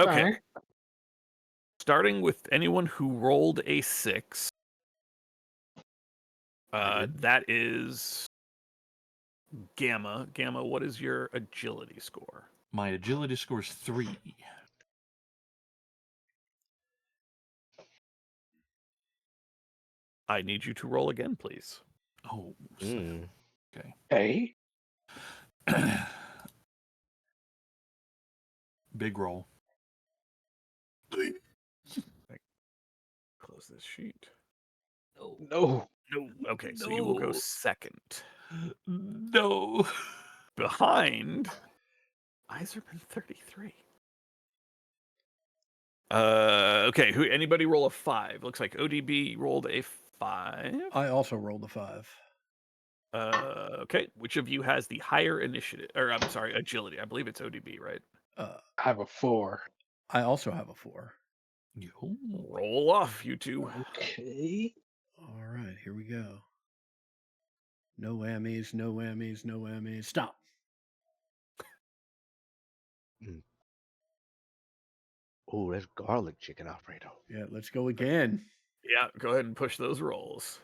Okay. Alright. Starting with anyone who rolled a 6. That is Gamma. Gamma, what is your agility score? My agility score is 3. I need you to roll again, please. Oh, okay. Hey. Big roll. Close this sheet. No. No. Okay, so you will go No. second. No. Behind Iserman 33. Okay, anybody roll a 5? Looks like ODB rolled a 5. I also rolled a 5. Okay, which of you has the higher initiative? Or I'm sorry, agility. I believe it's ODB, right? I have a 4. I also have a 4. Yo. Roll off, you two. Okay. All right, here we go. No whammies, no whammies, no whammies. Stop. Oh, that's garlic chicken Alfredo. Yeah, let's go again. Yeah, go ahead and push those rolls.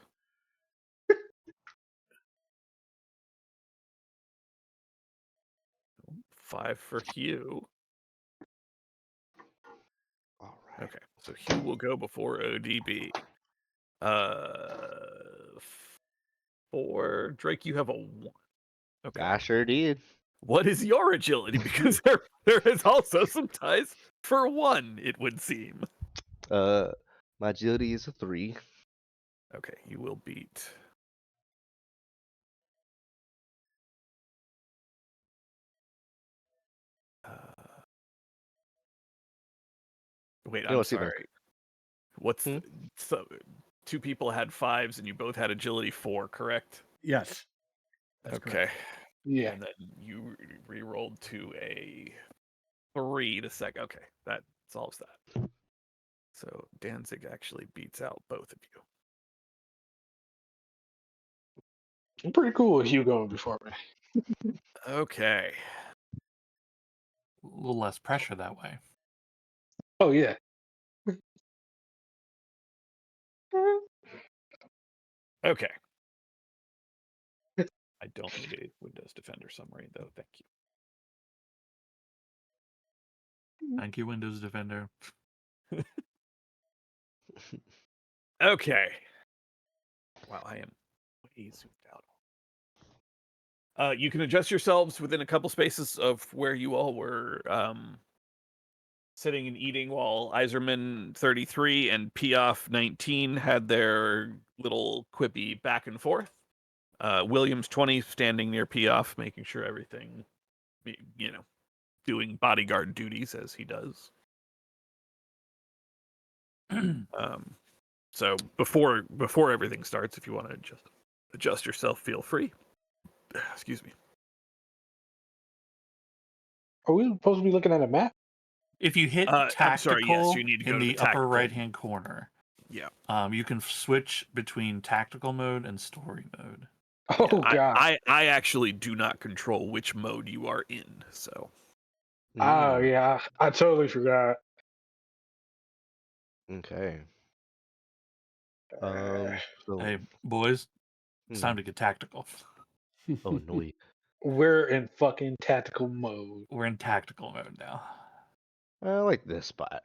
Five for Hugh. All right. Okay, so Hugh will go before ODB. 4. Drake, you have a 1. Okay. I sure did. What is your agility? Because there is also some ties for 1, it would seem. My agility is a 3. Okay, you will beat. Wait, I'm sorry. What's so 2 people had 5s and you both had agility 4, correct? Yes. That's Okay. correct. Yeah. And then you re-rolled to a 3 to second. Okay, that solves that. So Danzig actually beats out both of you. I'm pretty cool with Hugh going before me. Okay. A little less pressure that way. Oh, yeah. Okay. I don't need a Windows Defender summary, though. Thank you. Thank you, Windows Defender. Okay. Wow, I am way zoomed out. You can adjust yourselves within a couple spaces of where you all were sitting and eating while Iserman 33 and Piaf 19 had their little quippy back and forth. Williams 20 standing near Piaf, making sure everything, doing bodyguard duties as he does. So before everything starts, if you want to adjust yourself, feel free. Excuse me. Are we supposed to be looking at a map? If you hit I'm tactical sorry, yes, you need to go in to the the upper tactical. right-hand corner, Yeah. You can switch between tactical mode and story mode. Oh, God. I actually do not control which mode you are in, so. Oh, yeah. I totally forgot. Okay. Uh, So, Hey, boys, it's time to get tactical. oh no. We're in fucking tactical mode. We're in tactical mode now. I like this spot.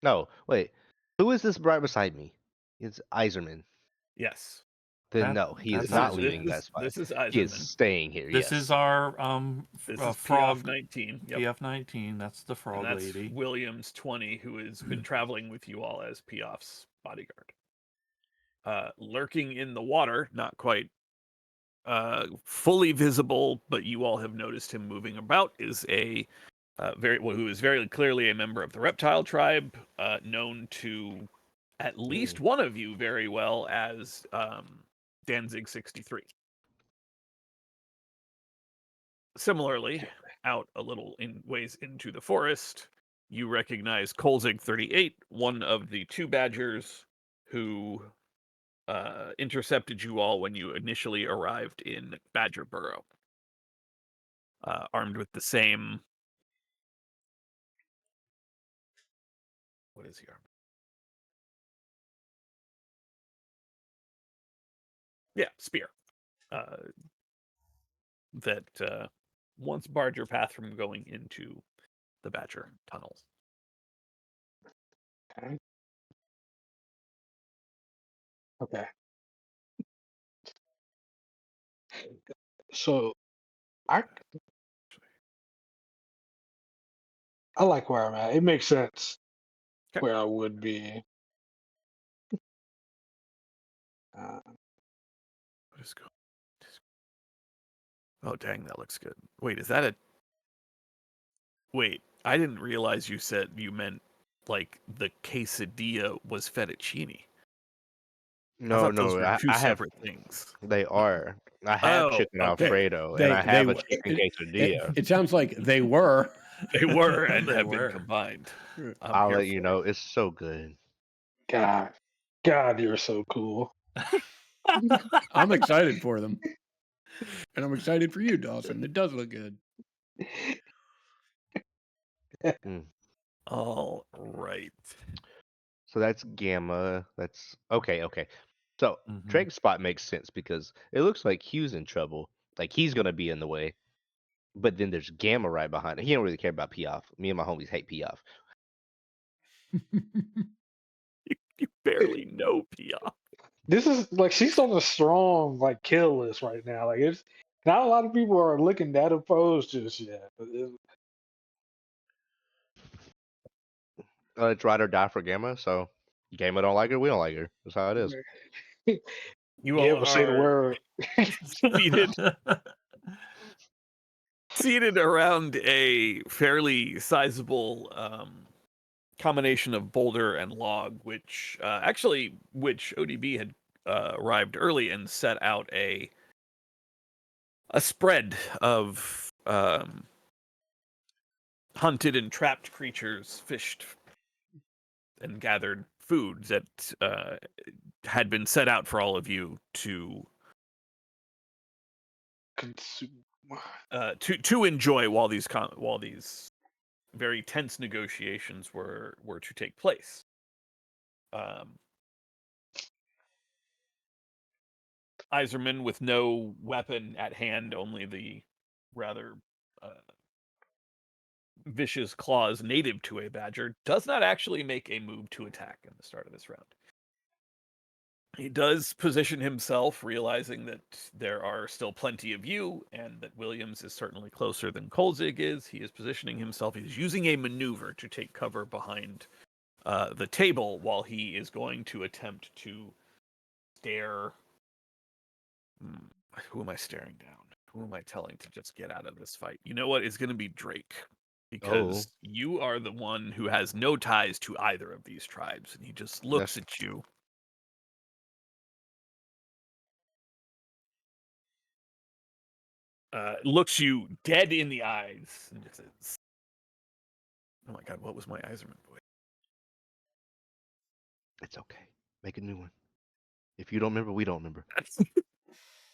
No, wait. Who is this right beside me? It's Iserman. Yes. Then no, he is that's not Iserman. leaving that spot. This is He is Iserman. staying here. This yes. is our This is frog PF 19. Yep. PF 19. That's the frog And that's lady. Williams 20, who has been traveling with you all as Piaf's bodyguard. Lurking in the water, not quite fully visible, but you all have noticed him moving about, is a who is very clearly a member of the reptile tribe, known to at least one of you very well as Danzig 63. Similarly, out a little in ways into the forest, you recognize Kolzig 38, one of the 2 badgers who intercepted you all when you initially arrived in Badger Burrow, armed with the same What is he armed? Yeah, spear. That once barred your path from going into the Badger tunnels. Okay. Okay. So I like where I'm at. It makes sense 'Kay. where I would be. What is going? Oh dang, that looks good. Wait, is that a? Wait, I didn't realize you said you meant like the quesadilla was fettuccine. I No, thought those no, were two I have. separate things. They are. I have Oh, chicken okay. Alfredo and I They have a w- chicken quesadilla. It sounds like they were. They were and They have were. been combined. I'm I'll here let you for know. it. It's so good. God, you're so cool. I'm excited for them. And I'm excited for you, Dawson. It does look good. All right. So that's Gamma. That's okay. Okay. So Mhm. Drake's spot makes sense because it looks like Hugh's in trouble. Like he's gonna be in the way. But then there's Gamma right behind it. He don't really care about Piaf. Me and my homies hate Piaf. You barely know Pia. This is like she's on a strong like kill list right now. Like it's not a lot of people are looking that opposed just yet. But It's ride or die for Gamma. So Gamma don't like her. We don't like her. That's how it is. You yeah, all we'll say the are word. seated around a fairly sizable combination of boulder and log, which ODB had arrived early and set out a spread of hunted and trapped creatures, fished and gathered foods that had been set out for all of you to Consume. to enjoy while these very tense negotiations were to take place. Iserman, with no weapon at hand, only the rather vicious claws native to a badger, does not actually make a move to attack in the start of this round. He does position himself, realizing that there are still plenty of you, and that Williams is certainly closer than Kolzig is. He is positioning himself. He's using a maneuver to take cover behind the table while he is going to attempt to stare. Who am I staring down? Who am I telling to just get out of this fight? You know what? It's going to be Drake. Because you are the one who has no ties to either of these tribes, and he just looks at you. Looks you dead in the eyes and just says, "Oh my God, what was my Iserman voice?" It's okay. Make a new one. If you don't remember, we don't remember.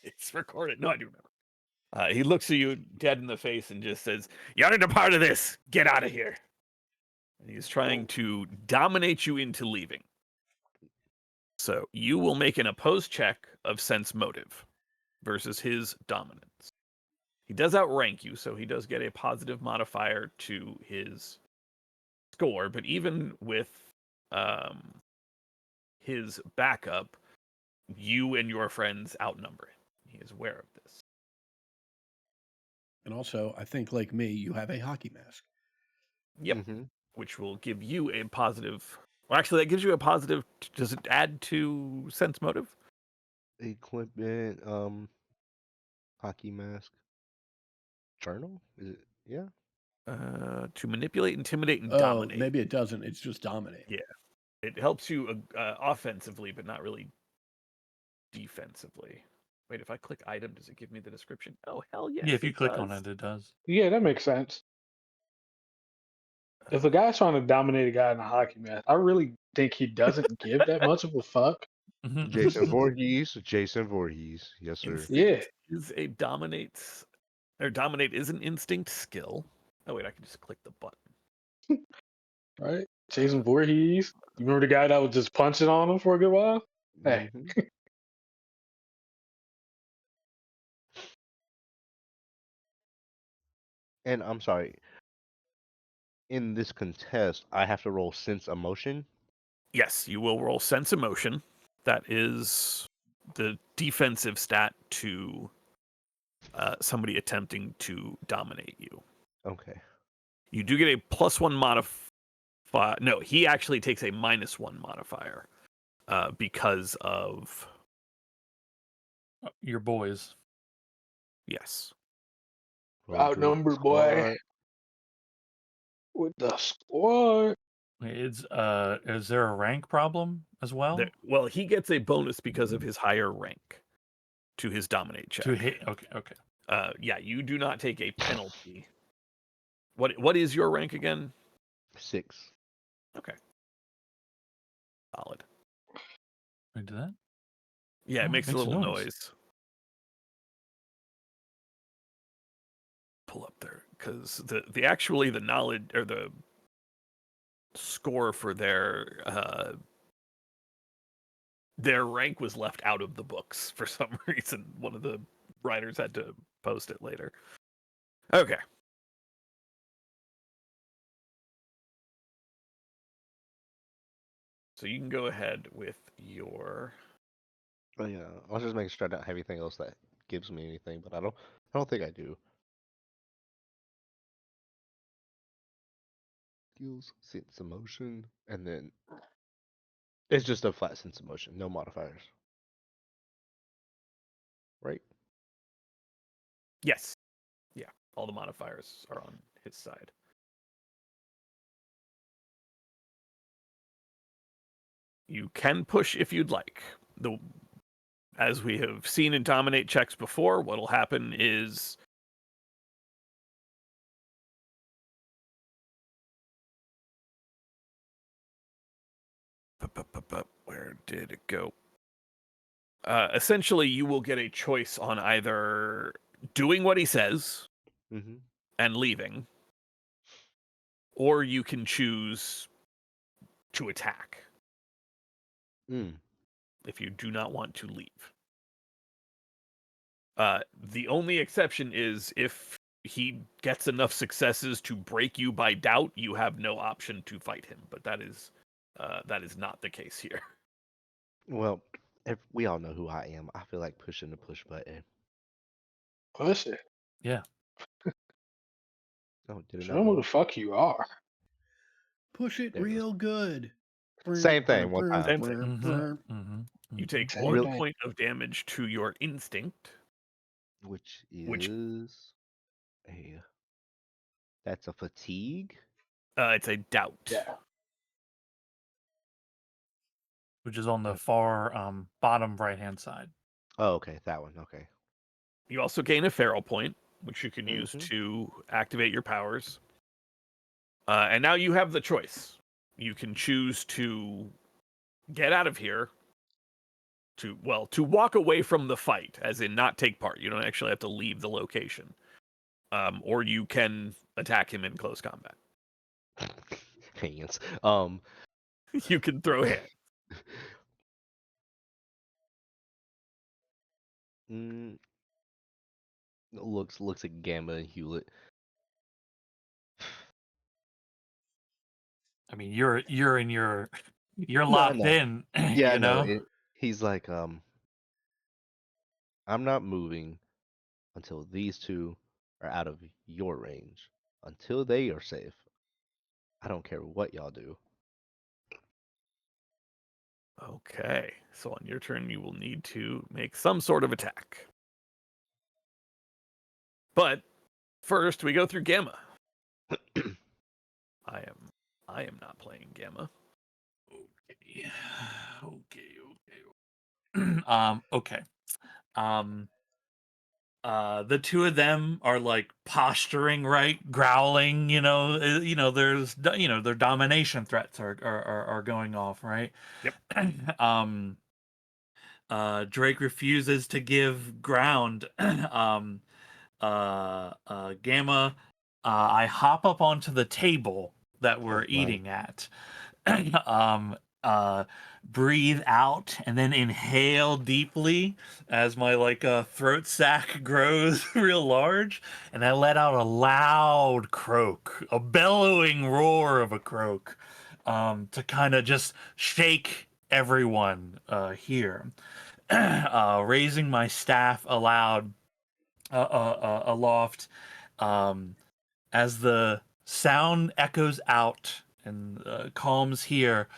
It's recorded. No, I do remember. He looks at you dead in the face and just says, "You're not a part of this. Get out of here." And he's trying to dominate you into leaving. So you will make an opposed check of sense motive versus his dominance. He does outrank you, so he does get a positive modifier to his score. But even with his backup, you and your friends outnumber him. He is aware of this. And also, I think like me, you have a hockey mask. Yep. Mm-hmm. Which will give you a positive. Well, actually, that gives you a positive. Does it add to sense motive? Equipment, hockey mask, journal. Is it? Yeah. To manipulate, intimidate, and Oh, dominate. maybe it doesn't. It's just dominate. Yeah. It helps you offensively, but not really defensively. Wait, if I click item, does it give me the description? Oh, hell yes. Yeah, if you it click does. on it, it does. Yeah, that makes sense. If a guy's trying to dominate a guy in a hockey match, I really think he doesn't give that much of a fuck. Jason Voorhees. Jason Voorhees. Yes, sir. Instinct Yeah. is a dominate is an instinct skill. Oh wait, I can just click the button. Right? Jason Voorhees. You remember the guy that was just punching on him for a good while? Hey. Mhm. And I'm sorry. In this contest, I have to roll sense emotion. Yes, you will roll sense emotion. That is the defensive stat to somebody attempting to dominate you. Okay. You do get a +1 modifier. No, he actually takes a -1 modifier because of Your boys. yes. Roll good with the Outnumbered, boy. squad. With the squad. Is there a rank problem as well? Well, he gets a bonus because of his higher rank to his dominate check. To hit, okay. Yeah, you do not take a penalty. What is your rank again? 6. Okay. Solid. Wait, did that? Yeah, Oh, it makes a makes a little noise. noise. Pull up there because the actually the knowledge or the score for their rank was left out of the books for some reason. One of the writers had to post it later. Okay. So you can go ahead with your Oh yeah. I was just making sure I don't have anything else that gives me anything, but I don't think I do. Skills, sense emotion, and then it's just a flat sense emotion, no modifiers. Right? yes. Yeah, all the modifiers are on his side. You can push if you'd like. As we have seen in dominate checks before, what'll happen is where did it go? Essentially, you will get a choice on either doing what he says Mm-hmm. and leaving, or you can choose to attack Mm. if you do not want to leave. The only exception is if he gets enough successes to break you by doubt, you have no option to fight him. But that is not the case here. Well, we all know who I am. I feel like pushing the push button. Push it. Yeah. Oh, did it Show not them who roll? the fuck you are. Push it There it goes. real good. Same thing, one time. Same thing. Mm-hmm. You take Same 1 thing. point of damage to your instinct. Which Which- is a that's a fatigue. It's a doubt. Yeah. Which is on the far bottom right hand side. Oh, okay, that one. Okay. You also gain a feral point, which you can use Mhm. to activate your powers. And now you have the choice. You can choose to get out of here, to walk away from the fight, as in not take part. You don't actually have to leave the location. Or you can attack him in close combat. Hands. You can throw hands. Mm, looks at Gamma and Hewlett. I mean, you're in your you're No, I locked know. in. Yeah, I you know. know. He's like, I'm not moving until these two are out of your range. Until they are safe, I don't care what y'all do. Okay. So on your turn, you will need to make some sort of attack. But first, we go through Gamma. I am not playing Gamma. Okay. Okay. The two of them are like posturing, right, growling. There's their domination threats are going off, right? Yep. Drake refuses to give ground. Gamma, I hop up onto the table that we're Right. eating at. Breathe out and then inhale deeply as my throat sac grows real large, and I let out a loud croak, a bellowing roar of a croak, to kind of just shake everyone here. Raising my staff aloud, aloft, as the sound echoes out and calms here.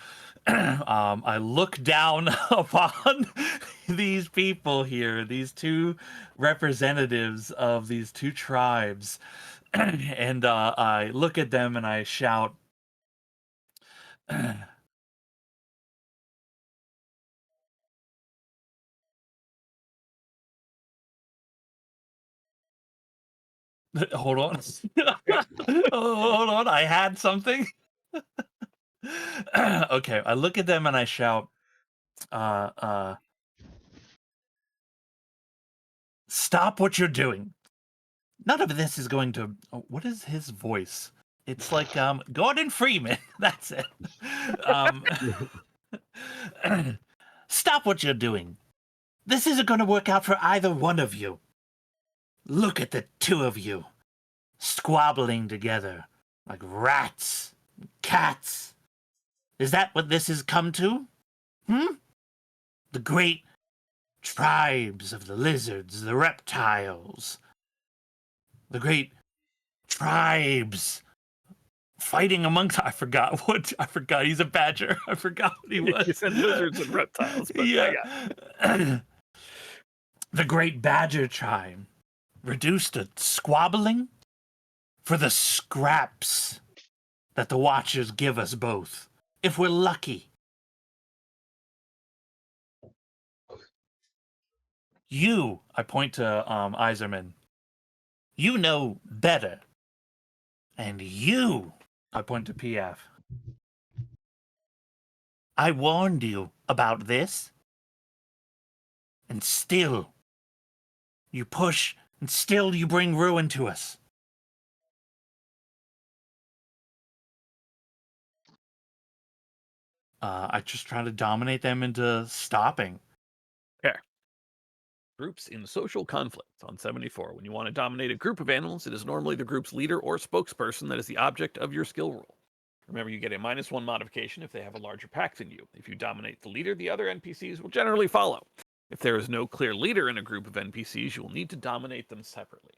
I look down upon these people here, these two representatives of these two tribes, and I look at them and I shout, hold on. Hold on, I had something. Okay, I look at them and I shout, stop what you're doing. None of this is going to. Oh, what is his voice? It's like Gordon Freeman. That's it. Stop what you're doing. This isn't going to work out for either one of you. Look at the two of you squabbling together like rats, cats. Is that what this has come to? The great tribes of the lizards, the reptiles, the great tribes fighting amongst. I forgot. He's a badger. I forgot what he was. You said lizards and reptiles, but yeah. The great badger tribe reduced to squabbling for the scraps that the Watchers give us both, if we're lucky. You, I point to Iserman, you know better. And you, I point to PF, I warned you about this. And still, you push, and still you bring ruin to us. I just try to dominate them into stopping. Groups in social conflict on 74. When you want to dominate a group of animals, it is normally the group's leader or spokesperson that is the object of your skill roll. Remember, you get a -1 modification if they have a larger pack than you. If you dominate the leader, the other NPCs will generally follow. If there is no clear leader in a group of NPCs, you will need to dominate them separately.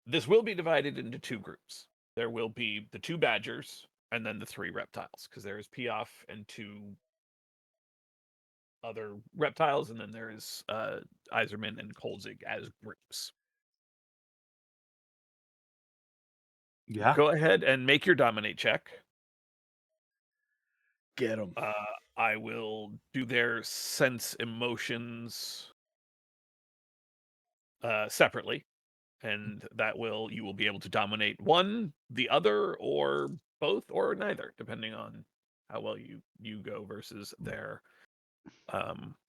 This will be divided into two groups. There will be the two badgers and then the three reptiles, because there is Piaf and two other reptiles, and then there is Iserman and Kolzig as groups. Yeah. Go ahead and make your dominate check. Get them. I will do their sense emotions separately, and that you will be able to dominate one, the other, or both, or neither, depending on how well you go versus their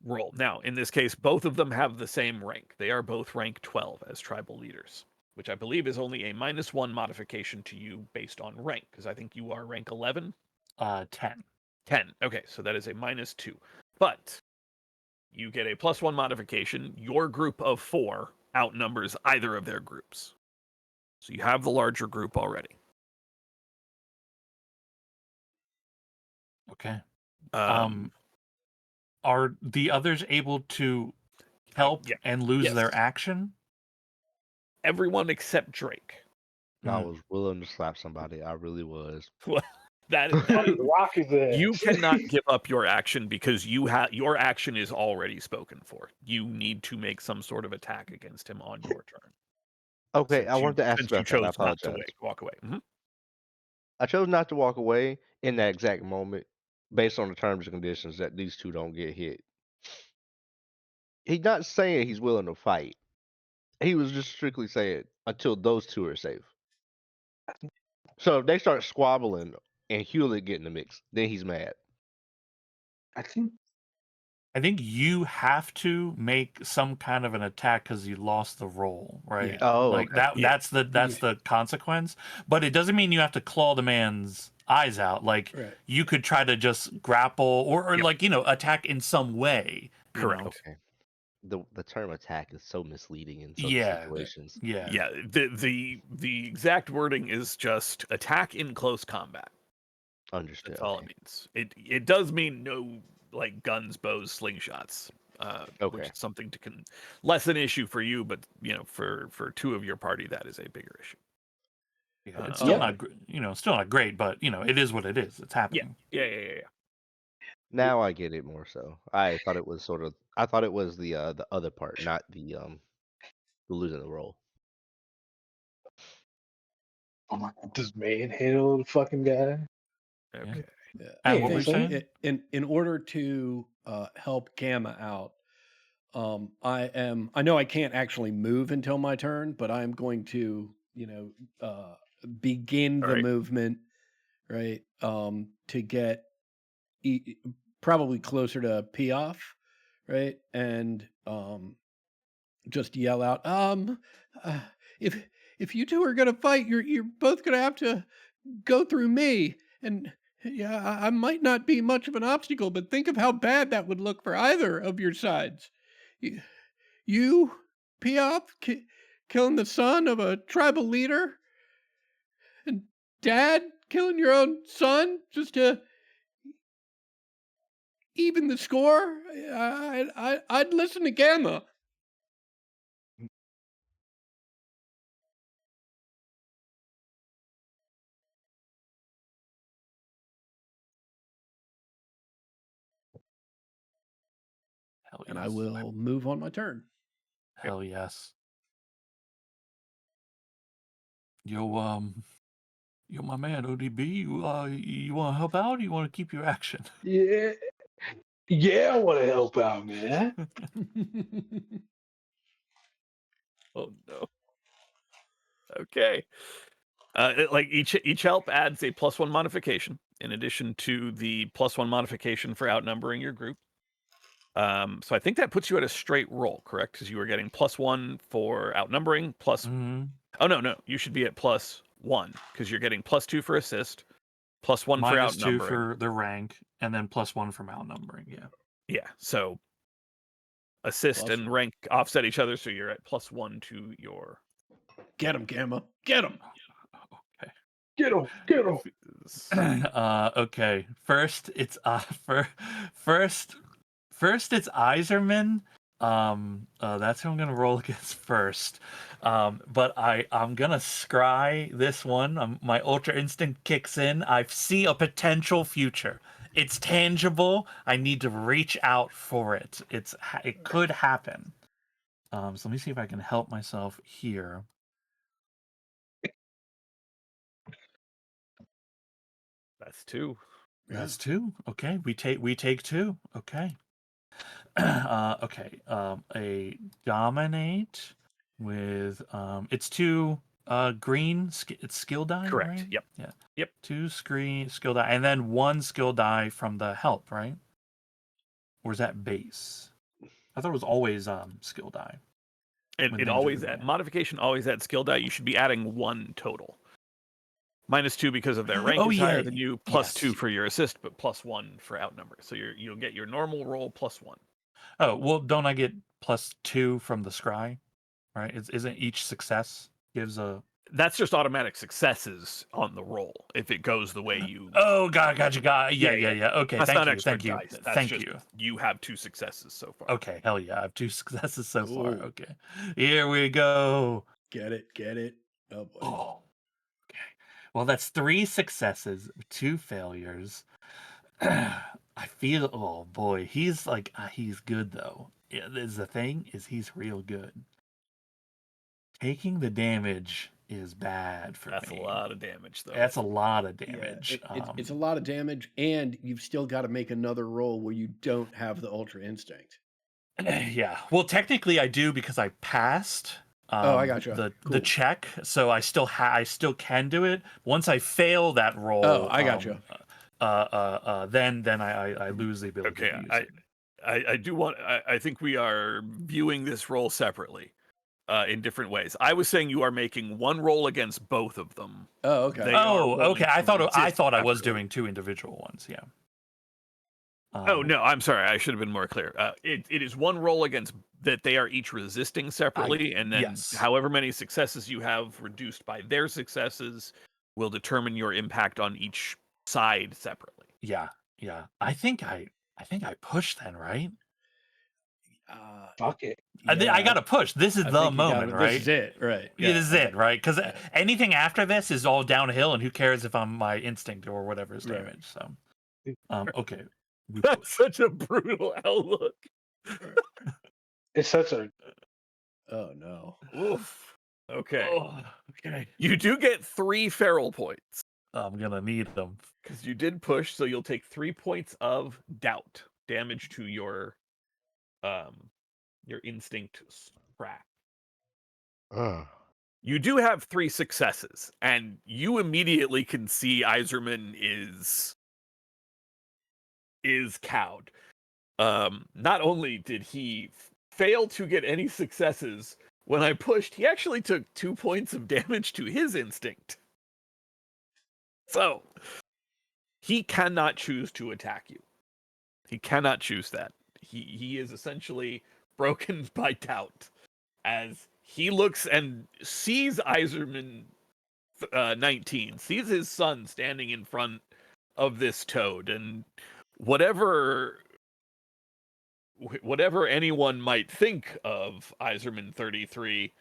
role. Now, in this case, both of them have the same rank. They are both rank 12 as tribal leaders, which I believe is only a -1 modification to you based on rank, because I think you are rank 11. 10. 10. Okay, so that is a -2. But you get a +1 modification. Your group of 4 outnumbers either of their groups. So you have the larger group already. Okay. Are the others able to help yeah. and lose Yes. their action? Everyone except Drake. I was willing to slap somebody. I really was. That Rock his ass. you cannot give up your action because your action is already spoken for. You need to make some sort of attack against him on your turn. Okay, I wanted to ask Since you about that. I chose not to apologize. walk away. Mhm. I chose not to walk away in that exact moment based on the terms and conditions that these two don't get hit. He's not saying he's willing to fight. He was just strictly saying until those two are safe. So if they start squabbling and Hewlett get in the mix, then he's mad. I think you have to make some kind of an attack because you lost the roll, right? Yeah. Oh, like okay. that. Yeah. That's the consequence. But it doesn't mean you have to claw the man's eyes out. Like Right. you could try to just grapple or Yep. like attack in some way. you Correct. know? Okay. The term attack is so misleading in some Yeah. situations. Yeah. Yeah, the exact wording is just attack in close combat. Understood. That's all Okay. it means. It does mean no like guns, bows, slingshots. Okay. Which is something to less an issue for you, but for two of your party that is a bigger issue. Yeah, it's Um, still not still not great, but it is what it is. It's happening. Yeah. Now I get it more so. I thought it was I thought it was the other part, not the losing the role. Oh my god, this manhandle the fucking guy. Okay. Yeah. And Yeah, what were you so- saying? In order to help Gamma out, I know I can't actually move until my turn, but I'm going to begin the Alright. movement, right? To get probably closer to Piaf, right? And just yell out, if you two are gonna fight, you're both gonna have to go through me. And yeah, I might not be much of an obstacle, but think of how bad that would look for either of your sides. You Piaf, killing the son of a tribal leader, and Dad killing your own son just to even the score. I'd listen to Gamma. Hell And I yes. will move on my turn. Hell yes. Yo, my man ODB. You want to help out? Or you want to keep your action? Yeah, I want to help out, man. Oh no. Okay. Like each help adds a +1 modification in addition to the +1 modification for outnumbering your group. So I think that puts you at a straight roll, correct? Because you were getting +1 for outnumbering, plus. Mhm. Oh no, you should be at +1 because you're getting +2 for assist, +1 for -2 outnumbering. for the rank, and then +1 from outnumbering. Yeah. Yeah, so assist Plus- and rank offset each other, so you're at +1 to your. Get him, Gamma. Get him. Okay. Get him. Okay. First, it's first it's Iserman. That's who I'm gonna roll against first. But I'm gonna scry this one. My Ultra Instinct kicks in. I see a potential future. It's tangible. I need to reach out for it. It could happen. So let me see if I can help myself here. That's 2. That's 2. Okay, we take 2. Okay. Okay. A dominate with it's 2 green it's skill die, Correct. right? Yep. Yeah. Yep. 2 skill die, and then 1 skill die from the help, right? Or is that base? I thought it was always skill die. And When it things are always going. modification always at skill die. You should be adding 1 total. -2 because of their rank Oh, is higher yeah. than you, Yes. +2 for your assist, but +1 for outnumber. So you'll get your normal roll +1. Oh, well, don't I get +2 from the scry? Right? Isn't each success gives a That's just automatic successes on the roll if it goes the way you. Oh, gotcha. Yeah. Yeah. Okay, That's not extra thank you. dice. That's Thank just, you. You have 2 successes so far. Okay, hell yeah. I have 2 successes so far. Ooh. Okay. Here we go. Get it. Oh boy. Oh. Okay. Well, that's 3 successes, 2 failures. I feel, oh boy, he's like, he's good though. Yeah, the thing is he's real good. Taking the damage is bad for That's me. a lot of damage, though. That's a lot of Yeah, damage. it's a lot of damage, and you've still got to make another roll where you don't have the Ultra Instinct. Yeah. Well, technically, I do because I passed. I gotcha. The Cool. check, so I still can do it. Once I fail that roll, I gotcha. Then I lose the ability. Okay, to use it. I do want. I think we are viewing this roll separately. in different ways. I was saying you are making one roll against both of them. Oh, okay. They are Oh, rolling okay. I to thought I resist was separately. doing 2 individual ones. Yeah. Oh no, I'm sorry. I should have been more clear. It is one roll against that they are each resisting separately, and then yes. however many successes you have reduced by their successes will determine your impact on each side separately. Yeah. I think I pushed then, right? Fuck it. I got to push. This is I the think you gotta- moment, right? This is it, right? Yeah, this is it, right? Because Yeah. anything after this is all downhill, and who cares if I'm my instinct or whatever is Right. damaged? So, okay. We That's push. such a brutal outlook. It's such a Oh no. Oof. Okay. Oh, okay. You do get 3 feral points I'm gonna need them. because you did push, so you'll take 3 points of doubt damage to your instinct track. You do have 3 successes, and you immediately can see Iserman is cowed. Not only did he fail to get any successes when I pushed, he actually took 2 points of damage to his instinct. So he cannot choose to attack you. He cannot choose that. He is essentially broken by doubt as he looks and sees Iserman 19, sees his son standing in front of this toad, and whatever anyone might think of Iserman 33,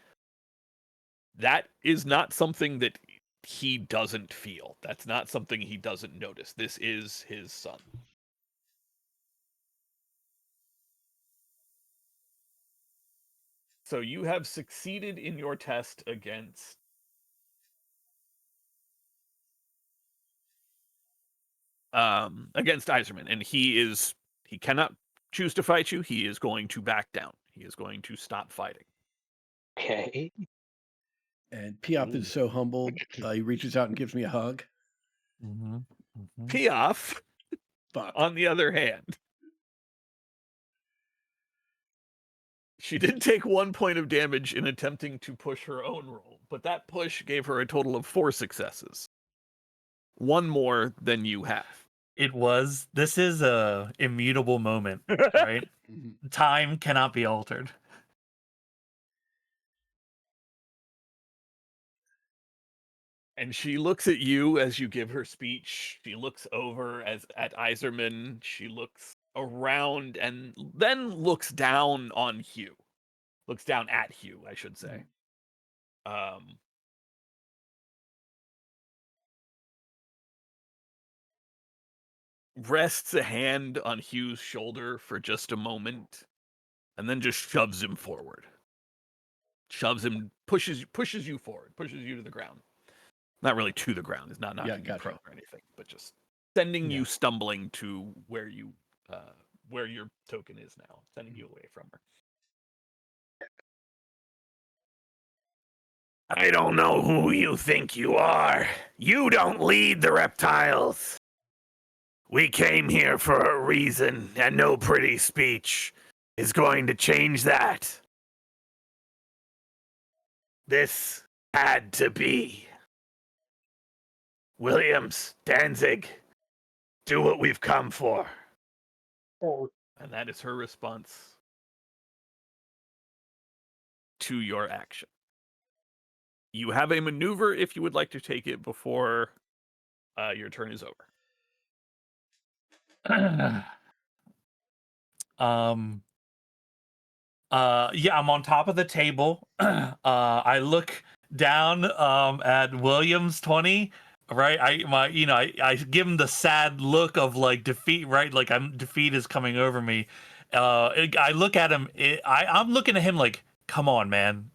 that is not something that he doesn't feel. That's not something he doesn't notice. This is his son. So you have succeeded in your test against Iserman, and he cannot choose to fight you. He is going to back down. He is going to stop fighting. okay. And Piaf is so humbled. He reaches out and gives me a hug. Piaf, Fuck. on the other hand, she did take 1 point of damage in attempting to push her own roll, but that push gave her a total of 4 successes. 1 more than you have. This is a immutable moment, right? Mhm. Time cannot be altered. And she looks at you as you give her speech. She looks over at Iserman. She looks around and then looks down on Hugh. Looks down at Hugh, I should say. Rests a hand on Hugh's shoulder for just a moment, and then just shoves him forward. Pushes you forward, pushes you to the ground. Not really to the ground. It's not knocking you prone or anything, but just sending you stumbling to where your token is now, sending you away from her. I don't know who you think you are. You don't lead the reptiles. We came here for a reason, and no pretty speech is going to change that. This had to be. Williams, Danzig, do what we've come for. Oh, And that is her response to your action. You have a maneuver if you would like to take it before your turn is over. Yeah, I'm on top of the table. I look down at Williams 20, right? I give him the sad look of like defeat, right? Like defeat is coming over me. I look at him. I'm looking at him like, come on, man.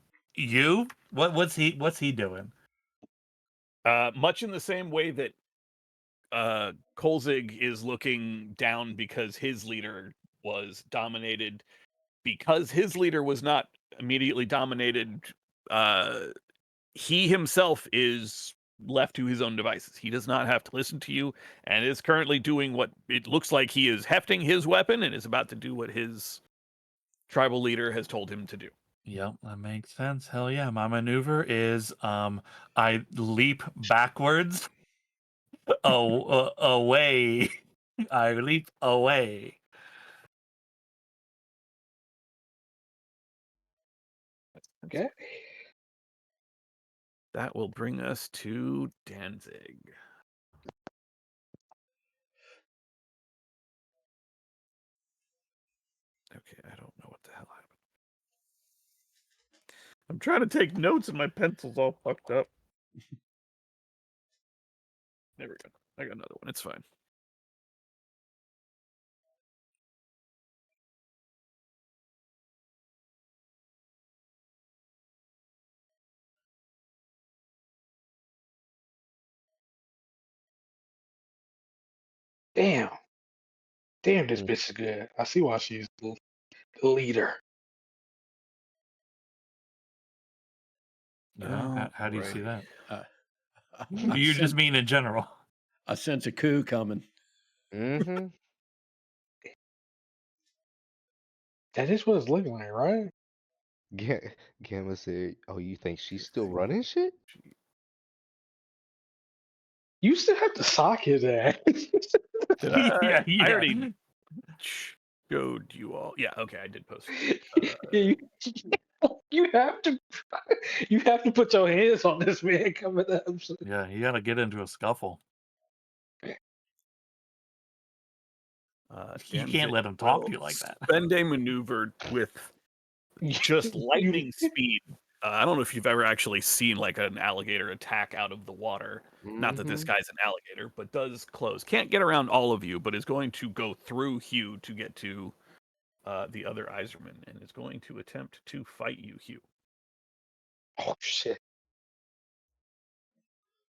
What's he doing? Much in the same way that Kolzig is looking down because his leader was dominated. Because his leader was not immediately dominated, he himself is left to his own devices. He does not have to listen to you, and is currently doing what it looks like he is hefting his weapon and is about to do what his tribal leader has told him to do. Yep, that makes sense. Hell yeah. My maneuver is I leap backwards away. I leap away. Okay. That will bring us to Danzig. Okay, I don't know what the hell happened. I'm trying to take notes and my pencil's all fucked up. There we go. I got another one. It's fine. Damn. Damn, this bitch is good. I see why she's the leader. Yeah. How do you see Alrighty. that? I You just sense, mean in general. I sense a coup coming. Mm-hmm. That is what it's looking like, right? Gamma said, "Oh, you think she's still running shit?" You still have to sock his ass. Did I? Yeah. I already showed you all. Yeah, okay, I did post it. you, you have to you have to put your hands on this man coming up. Yeah, you gotta get into a scuffle. You can't Danzig let him talk to will you like that. Spend a maneuver with just lightning speed. I don't know if you've ever actually seen like an alligator attack out of the water. Not that this Mhm. guy's an alligator, but does close. Can't get around all of you, but is going to go through Hugh to get to the other Iserman, and is going to attempt to fight you, Hugh. Oh shit.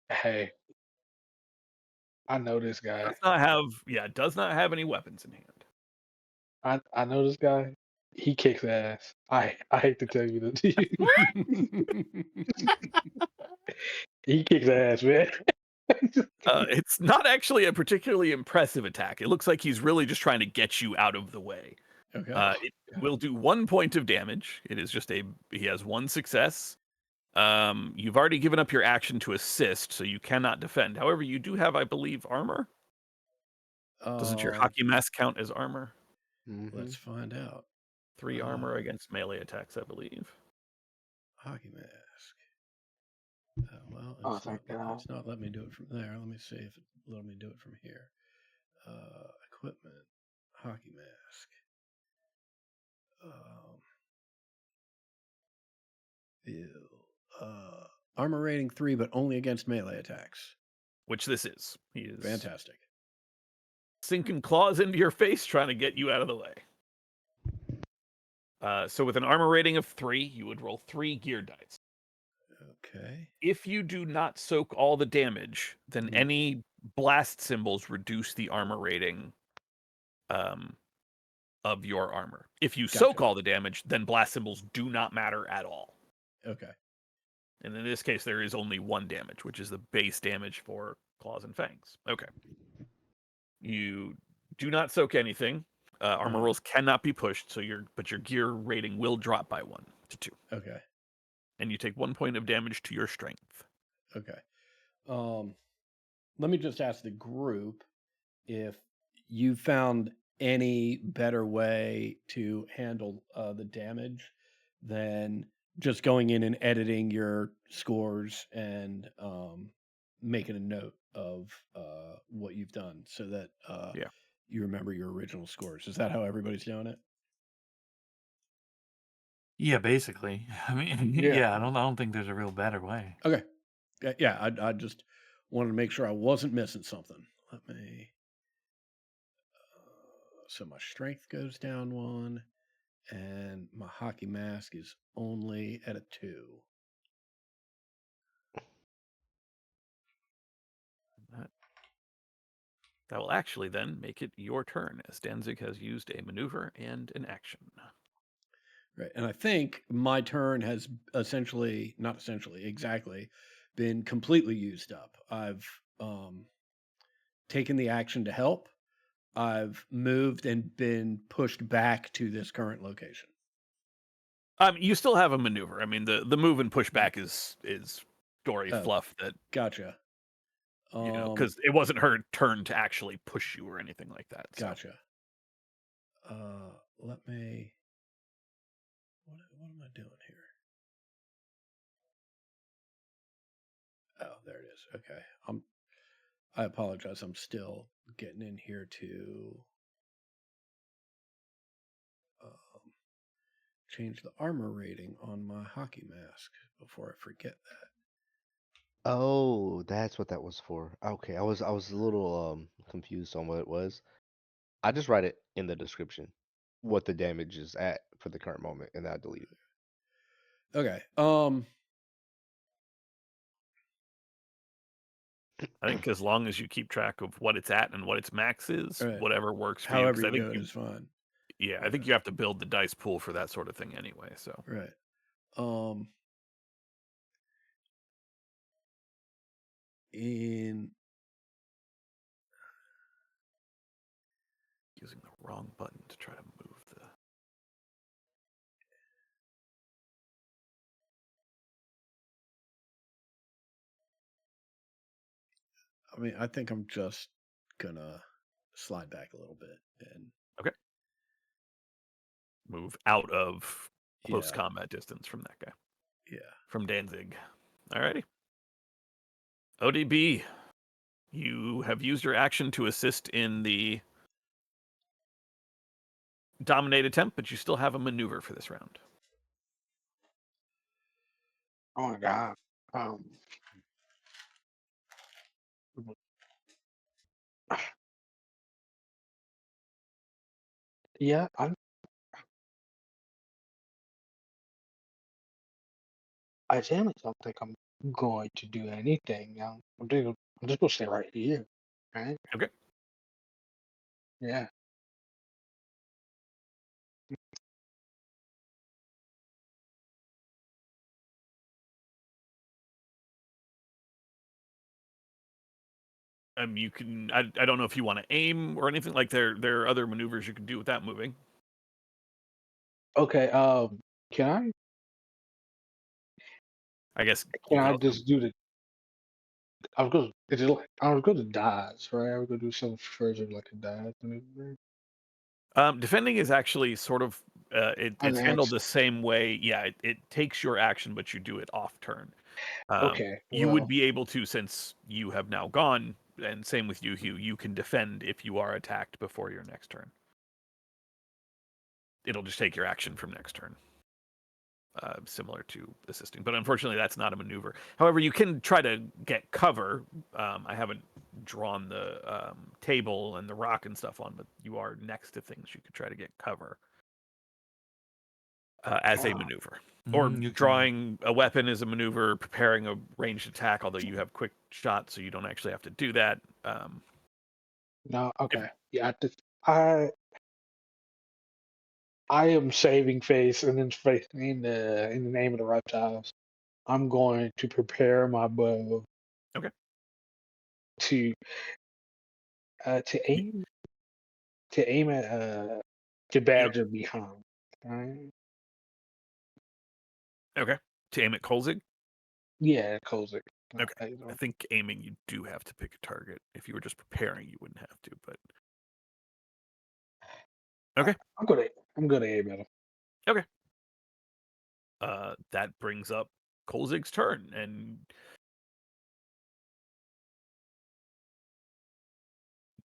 Hey. I know this guy. Does not have any weapons in hand. I know this guy. He kicks ass. I hate to tell you that. He kicks ass, man. It's not actually a particularly impressive attack. It looks like he's really just trying to get you out of the way. Okay. It will do 1 point of damage. It is just he has 1 success. You've already given up your action to assist, so you cannot defend. However, you do have, I believe, armor. Doesn't your hockey mask count as armor? Let's find out. 3 armor against melee attacks, I believe. Hockey mask. Well, Oh, it's thank God. it's not letting me do it from there. Let me see if it let me do it from here. Equipment, hockey mask. Ew. Armor rating 3, but only against melee attacks. Which this is. He is Fantastic. sinking claws into your face, trying to get you out of the way. So with an armor rating of 3, you would roll 3 gear dice. Okay. If you do not soak all the damage, then Mhm. any blast symbols reduce the armor rating of your armor. If you soak Gotcha. all the damage, then blast symbols do not matter at all. Okay. And in this case, there is only 1 damage, which is the base damage for claws and fangs. Okay. You do not soak anything. Armor rolls cannot be pushed, so your gear rating will drop by 1 to 2. Okay. And you take 1 point of damage to your strength. Okay. Let me just ask the group if you found any better way to handle the damage than just going in and editing your scores and making a note of what you've done so that Yeah. you remember your original scores. Is that how everybody's doing it? Yeah, basically. I mean, Yeah. yeah, I don't think there's a real better way. Okay. Yeah, I just wanted to make sure I wasn't missing something. Let me. So my strength goes down 1, and my hockey mask is only at a 2. That will actually then make it your turn, as Danzig has used a maneuver and an action. Right. And I think my turn has essentially, not essentially, exactly, been completely used up. I've taken the action to help. I've moved and been pushed back to this current location. You still have a maneuver. I mean, the move and pushback is story Oh. fluff that Gotcha. because it wasn't her turn to actually push you or anything like that. So. Gotcha. Let me. What am I doing here? Oh, there it is. Okay. I apologize. I'm still getting in here to change the armor rating on my hockey mask before I forget that. Oh, that's what that was for. Okay, I was a little confused on what it was. I just write it in the description what the damage is at for the current moment, and I delete it. Okay. I think as long as you keep track of what it's at and what its max is, Right. whatever works for However you. you I do think it is fine. yeah, I think you have to build the dice pool for that sort of thing anyway. So Right. In using the wrong button to try to move the. I mean, I think I'm just gonna slide back a little bit and Move out of close yeah, combat distance from that guy, yeah. from Danzig. Alrighty. ODB, you have used your action to assist in the dominate attempt, but you still have a maneuver for this round. Oh my god. Yeah, I generally don't think I'm going to do anything. I'm just gonna stay right here. Right? Okay. Yeah. You can. I don't know if you want to aim or anything like. There are other maneuvers you can do without moving. Okay. Can I guess I you can could I also. just do the? I was going. Is it like I was going to dodge, right? I was going to do some version of like a dodge maneuver. Defending is actually sort of An it's handled action. the same way. Yeah, it takes your action, but you do it off turn. Okay. You would Well. be able to, since you have now gone, and same with you, Hugh. You can defend if you are attacked before your next turn. It'll just take your action from next turn, similar to assisting. But unfortunately, that's not a maneuver. However, you can try to get cover. I haven't drawn the table and the rock and stuff on, but you are next to things. You could try to get cover as a maneuver. Or You can- drawing a weapon is a maneuver, preparing a ranged attack, although you have quick shot, so you don't actually have to do that. No. Okay. Yeah. I am saving face and then face in the name of the reptiles. I'm going to prepare my bow. Okay. To to aim at the badger behind. Right? Okay. To aim at Kolzig? Yeah, Kozik. Okay. I think aiming, you do have to pick a target. If you were just preparing, you wouldn't have to, but. Okay. I'm gonna aim at him. Okay. That brings up Kolzig's turn, and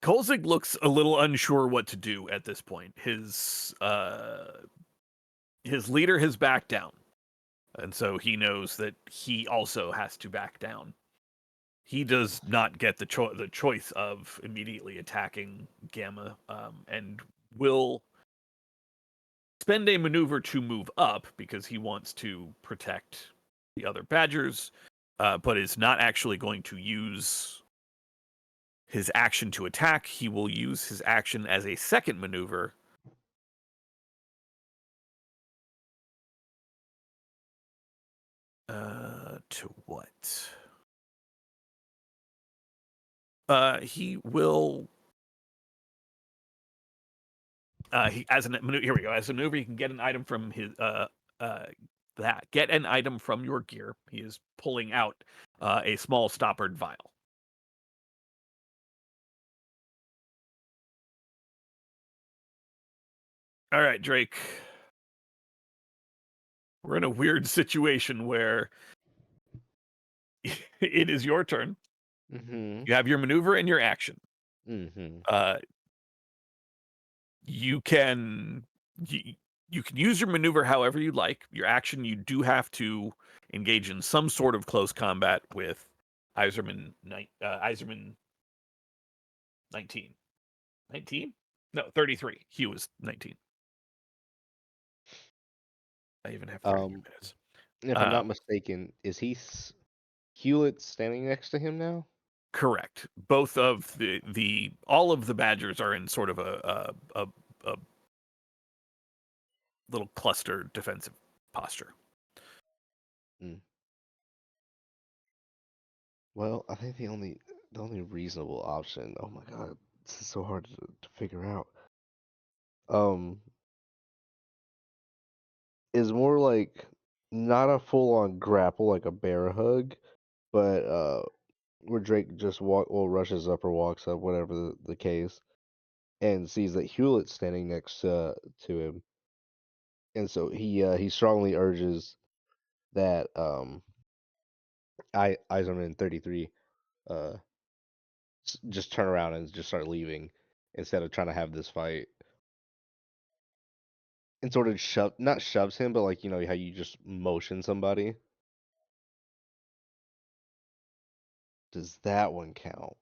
Kolzig looks a little unsure what to do at this point. His leader has backed down, and so he knows that he also has to back down. He does not get the choice of immediately attacking Gamma, and will spend a maneuver to move up because he wants to protect the other Badgers, but is not actually going to use his action to attack. He will use his action as a second maneuver. To what? He will. He as a maneuver. Here we go. As a maneuver, he can get an item from his that. Get an item from your gear. He is pulling out a small stoppered vial. All right, Drake. We're in a weird situation where it is your turn. Mm-hmm. You have your maneuver and your action. Mm-hmm. You can use your maneuver however you like. Your action, you do have to engage in some sort of close combat with Iserman 19. 19? No, 33. He was 19. I even have 30 minutes. If I'm not mistaken, is Hewlett standing next to him now? Correct. Both of all of the Badgers are in sort of a little cluster defensive posture. Well, I think the only reasonable option. Oh my god, this is so hard to figure out. Is more like not a full on grapple like a bear hug, but where Drake just rushes up or walks up, whatever the case, and sees that Hewlett's standing next to him, and so he strongly urges that Eiserman 33 just turn around and just start leaving instead of trying to have this fight, and sort of not shoves him, but like how you just motion somebody. Does that one count?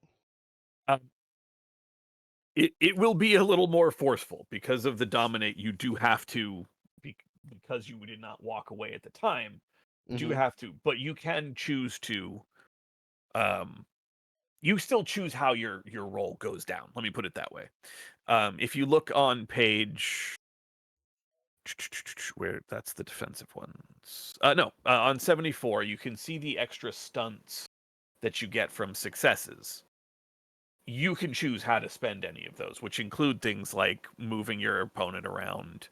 It will be a little more forceful because of the dominate. You do have to, because you did not walk away at the time. Do have to, but you can choose to. You still choose how your roll goes down. Let me put it that way. If you look on page where that's the defensive ones. No, on 74, you can see the extra stunts that you get from successes. You can choose how to spend any of those, which include things like moving your opponent around,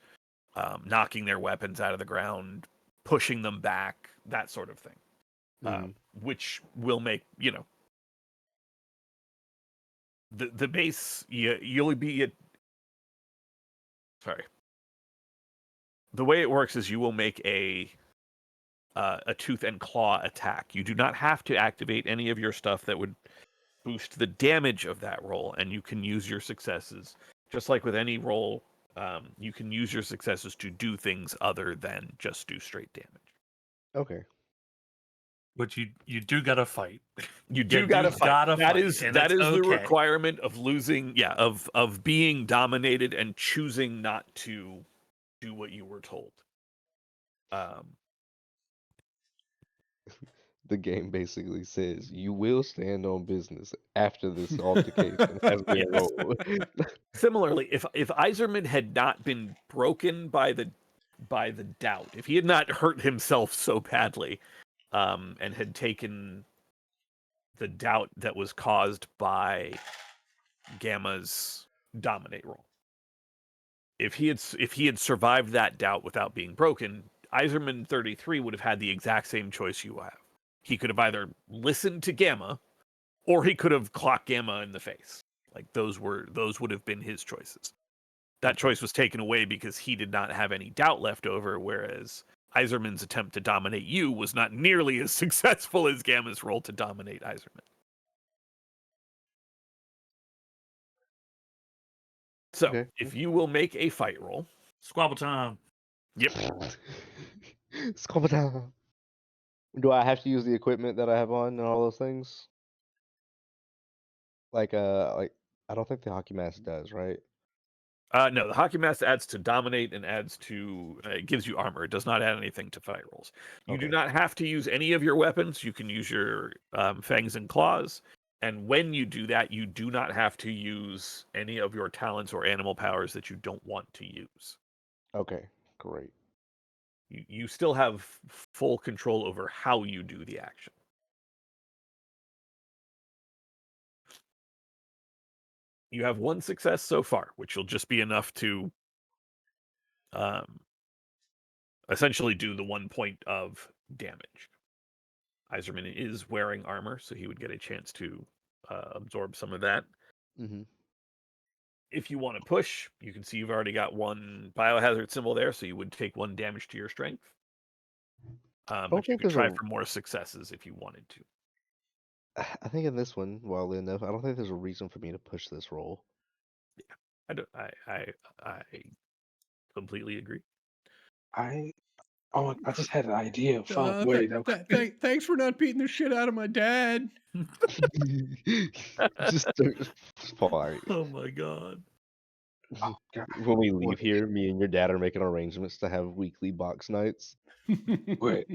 knocking their weapons out of the ground, pushing them back, that sort of thing. Which will make, the base, you'll be at... Sorry. The way it works is you will make a tooth and claw attack. You do not have to activate any of your stuff that would boost the damage of that roll, and you can use your successes. Just like with any roll, you can use your successes to do things other than just do straight damage. Okay. But you do gotta fight. You do gotta fight. That is okay. the requirement of losing, of being dominated and choosing not to do what you were told. The game basically says you will stand on business after this altercation has been rolled. Similarly, if Iserman had not been broken by the doubt, if he had not hurt himself so badly, and had taken the doubt that was caused by Gamma's dominate roll, if he had survived that doubt without being broken, Iserman 33 would have had the exact same choice you have. He could have either listened to Gamma, or he could have clocked Gamma in the face. Like those would have been his choices. That choice was taken away because he did not have any doubt left over, whereas Iserman's attempt to dominate you was not nearly as successful as Gamma's roll to dominate Iserman. So, if you will make a fight roll. Squabble time. Yep. Squabble time. Do I have to use the equipment that I have on and all those things? Like I don't think the hockey mask does, right? No, the hockey mask adds to dominate and adds to it gives you armor. It does not add anything to fight rolls. You do not have to use any of your weapons. You can use your fangs and claws, and when you do that, you do not have to use any of your talents or animal powers that you don't want to use. Okay, great. You still have full control over how you do the action. You have one success so far, which will just be enough to essentially do the 1 point of damage. Iserman is wearing armor, so he would get a chance to absorb some of that. Mm-hmm. If you want to push, you can see you've already got one biohazard symbol there, so you would take 1 damage to your strength. But you think could there's try a- for more successes if you wanted to. I think in this one, wildly enough, I don't think there's a reason for me to push this roll. I completely agree. I just had an idea. Fuck, wait. Thanks for not beating the shit out of my dad. Just fine. Oh my god. Oh, God. When we leave Wait. here, me and your dad are making arrangements to have weekly box nights. Wait.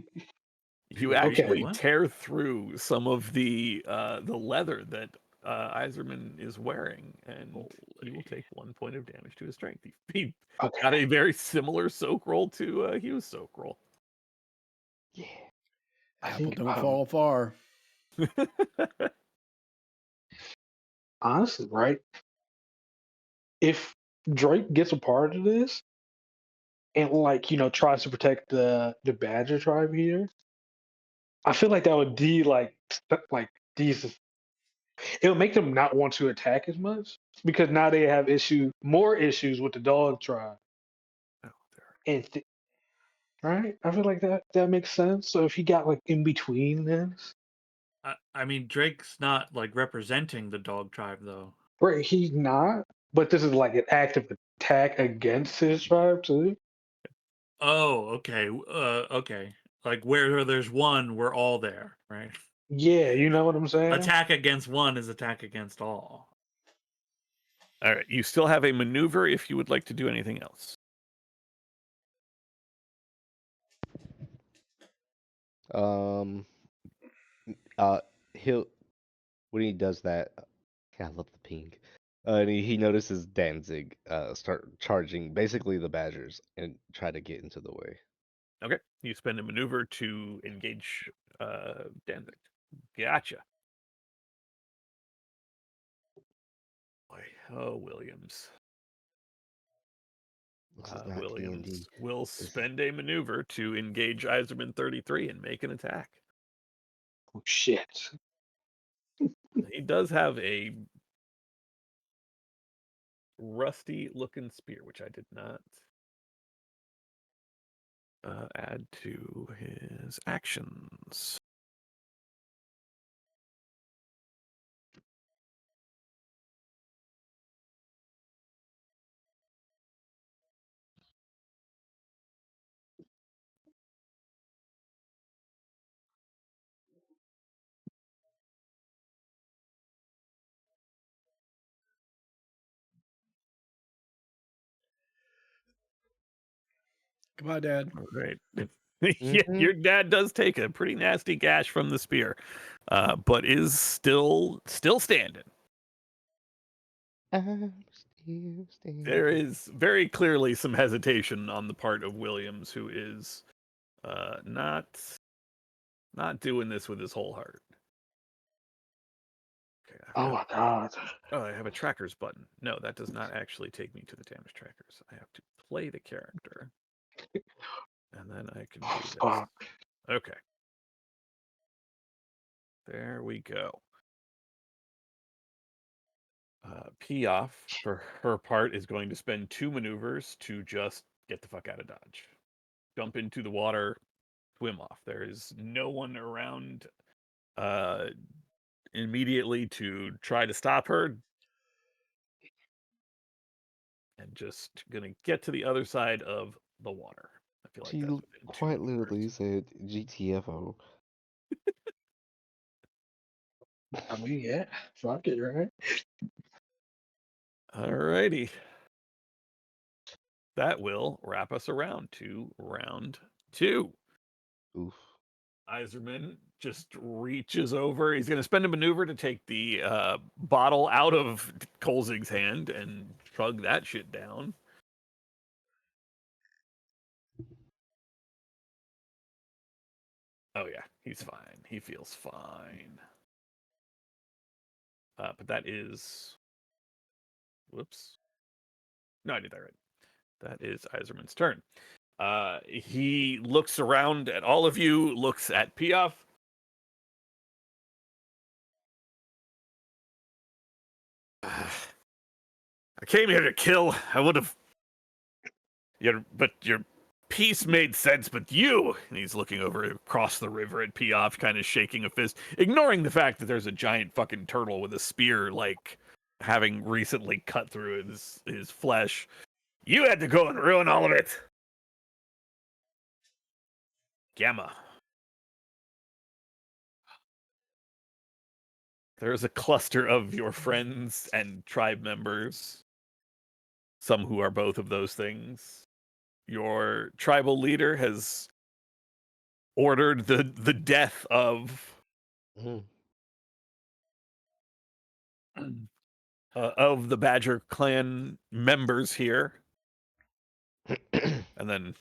You Okay, actually what? tear through some of the leather that Iserman is wearing, and he will take 1 point of damage to his strength. He Okay. got a very similar soak roll to Hugh's soak roll. Yeah. I Apple think, don't fall far. honestly, right? If Drake gets a part of this and tries to protect the Badger tribe here, I feel like that would these. It would make them not want to attack as much because now they have more issues with the dog tribe. Oh, And right, I feel like that makes sense. So if he got in between this, I mean, Drake's not like representing the dog tribe though. right, he's not. But this is like an active attack against his tribe too. Oh, okay. Okay. Like where there's one, we're all there, right? Yeah, you know what I'm saying. Attack against one is attack against all. All right, you still have a maneuver if you would like to do anything else. Um. He'll when he does that. I love the pink. And he notices Danzig start charging basically the Badgers and try to get into the way. Okay, you spend a maneuver to engage Danzig. Gotcha. Boy, oh, Williams. This is not Williams D&D. will spend a maneuver to engage Iserman 33 and make an attack. Oh shit. He does have a rusty looking spear, which I did not add to his actions. Come on, Dad. All right. Yeah, your dad does take a pretty nasty gash from the spear, but is still standing. I'm still standing. There is very clearly some hesitation on the part of Williams, who is not doing this with his whole heart. Okay, Oh my god. oh, I have a trackers button. No, that does not actually take me to the damage trackers. I have to play the character, and then I can do this. Fuck. Okay. There we go. Piaf, for her part, is going to spend 2 maneuvers to just get the fuck out of Dodge. Jump into the water, swim off. There is no one around immediately to try to stop her. And just gonna get to the other side of the water. I feel like She that's within 2 quite maneuvers. literally said GTFO. I mean, yeah. Fuck it, right? Alrighty. That will wrap us around to round 2. Oof. Iserman just reaches over. He's going to spend a maneuver to take the bottle out of Kolzig's hand and chug that shit down. Oh, yeah, he's fine. He feels fine. But that is... Whoops. No, I did that right. That is Iserman's turn. He looks around at all of you, looks at Piaf. I came here to kill. I would have. But your piece made sense. But you, and he's looking over across the river at Piaf, kind of shaking a fist, ignoring the fact that there's a giant fucking turtle with a spear, like having recently cut through his flesh. You had to go and ruin all of it. Gamma. There's a cluster of your friends and tribe members, some who are both of those things. Your tribal leader has ordered the death of Mhm. of the Badger clan members here, and then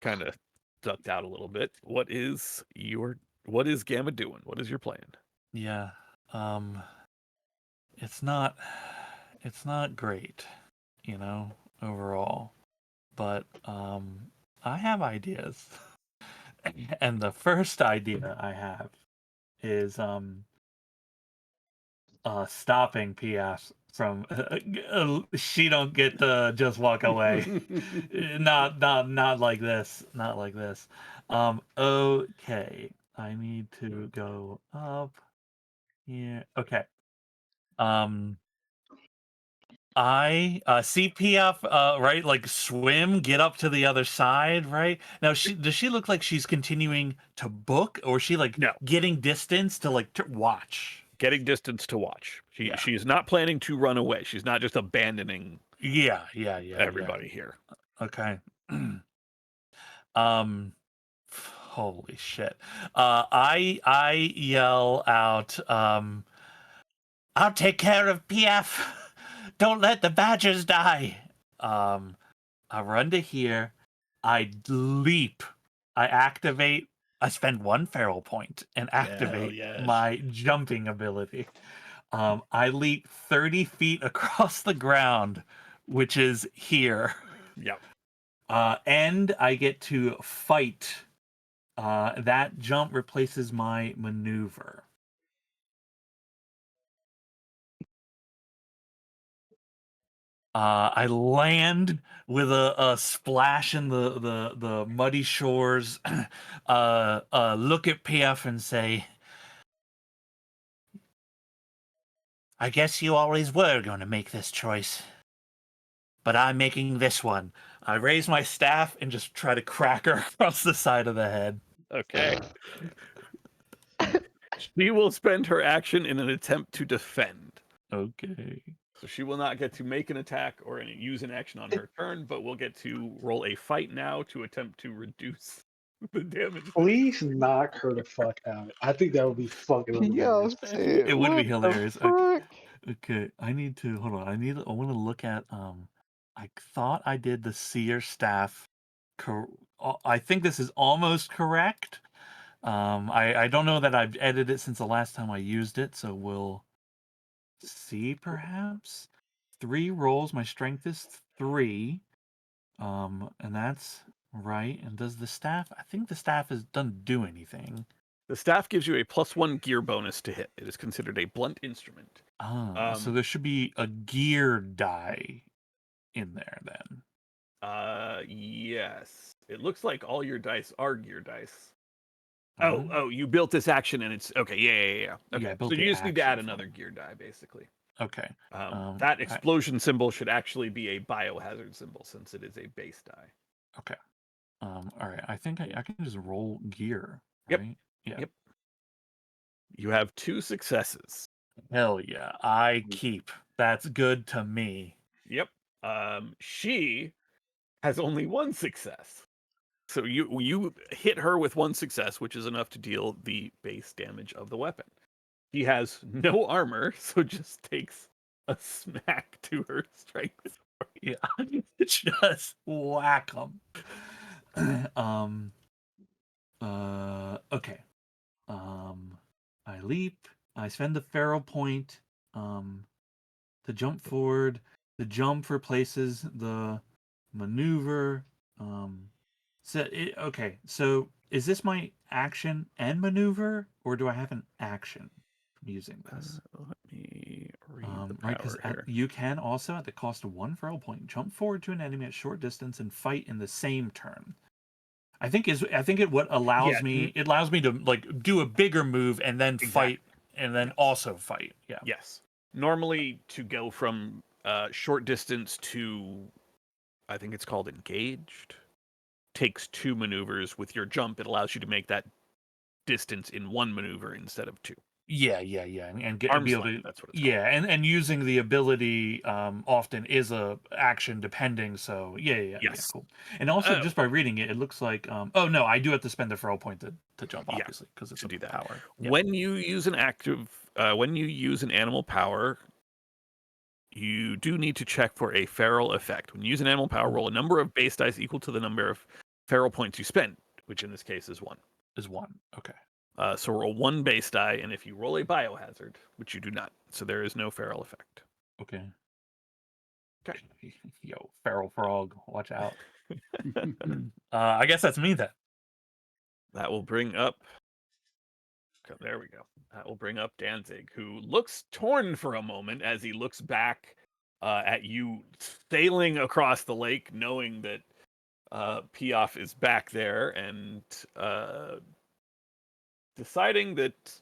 kind of ducked out a little bit. What is Gamma doing? What is your plan? Yeah. It's not great, overall. But I have ideas. And the first idea I have is stopping Piaf from she don't get to just walk away. Not like this. Not like this. Okay. I need to go up here. Okay. I see Piaf right, like swim, get up to the other side, right? Now does she look like she's continuing to book, or is she like No. getting distance to like watch? Getting distance to watch. Yeah. She's not planning to run away. She's not just abandoning Yeah. everybody here. Okay. Holy shit. I yell out, I'll take care of Piaf. Don't let the badgers die. I run to here. I leap. I activate. I spend 1 feral point and activate yes. my jumping ability. I leap 30 feet across the ground, which is here. Yep. And I get to fight. That jump replaces my maneuver. I land with a splash in the muddy shores. Look at Piaf and say, I guess you always were going to make this choice, but I'm making this one. I raise my staff and just try to crack her across the side of the head. Okay. She will spend her action in an attempt to defend. Okay. So she will not get to make an attack or use an action on her turn, but will get to roll a fight now to attempt to reduce the damage. Please knock her the fuck out. I think that would be fucking Yo, hilarious. shit, It would be what the hilarious. fuck? Okay, I need to hold on. I want to look at I thought I did the seer staff. I think this is almost correct. I don't know that I've edited it since the last time I used it, so we'll see perhaps. 3 rolls. My strength is 3. And that's right. And does the staff? I think the staff doesn't do anything. The staff gives you a +1 gear bonus to hit. It is considered a blunt instrument. So there should be a gear die in there then. Yes. It looks like all your dice are gear dice. Mhm. Oh, you built this action and it's okay. Yeah. Okay. Yeah, I built So the you just need to add action for another it. gear die, basically. Okay. That explosion symbol should actually be a biohazard symbol since it is a base die. Okay. All right. I think I can just roll gear. Yep. Right? Yeah. Yep. You have 2 successes. Hell yeah. I keep. That's good to me. Yep. She has only 1 success. So you hit her with 1 success, which is enough to deal the base damage of the weapon. He has no armor, so just takes a smack to her strength. Yeah. Just whack them. Okay. I leap. I spend the feral point to jump forward. The jump replaces the maneuver. Okay, so is this my action and maneuver, or do I have an action from using this? Let me read the Right, power because here. you can also, at the cost of 1 feral point, jump forward to an enemy at short distance and fight in the same turn. I think it what allows Yeah, me it allows me to like do a bigger move and then fight Exactly. and then Yes. also fight. Yeah. Yes. Normally, to go from short distance to, I think it's called engaged, takes 2 maneuvers. With your jump, it allows you to make that distance in 1 maneuver instead of 2. Yeah, and be Arm's able length, to that's what it's called. and using the ability often is a action depending. So yeah, Yes. cool. And also Oh. just by reading it, it looks like oh no, I do have to spend the feral point to jump, Yeah, obviously, because it's to a do that. power. Yeah. When you use an animal power, you do need to check for a feral effect. When you use an animal power, roll a number of base dice equal to the number of feral points you spend, which in this case is 1. Is 1. Okay. So roll 1 base die, and if you roll a biohazard, which you do not, so there is no feral effect. Okay. Okay. Yo, feral frog, watch out. I guess that's me then. That will bring up. Okay, there we go. That will bring up Danzig, who looks torn for a moment as he looks back at you sailing across the lake, knowing that Piaf is back there, and deciding that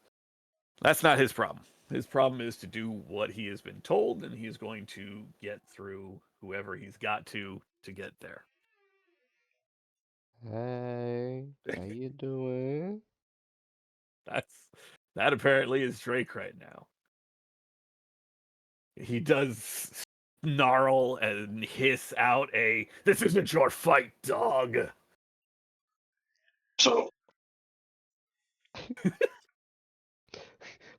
that's not his problem. His problem is to do what he has been told, and he's going to get through whoever he's got to get there. Hey, how you doing? That apparently is Drake right now. He does snarl and hiss out a "This isn't your fight, dog." So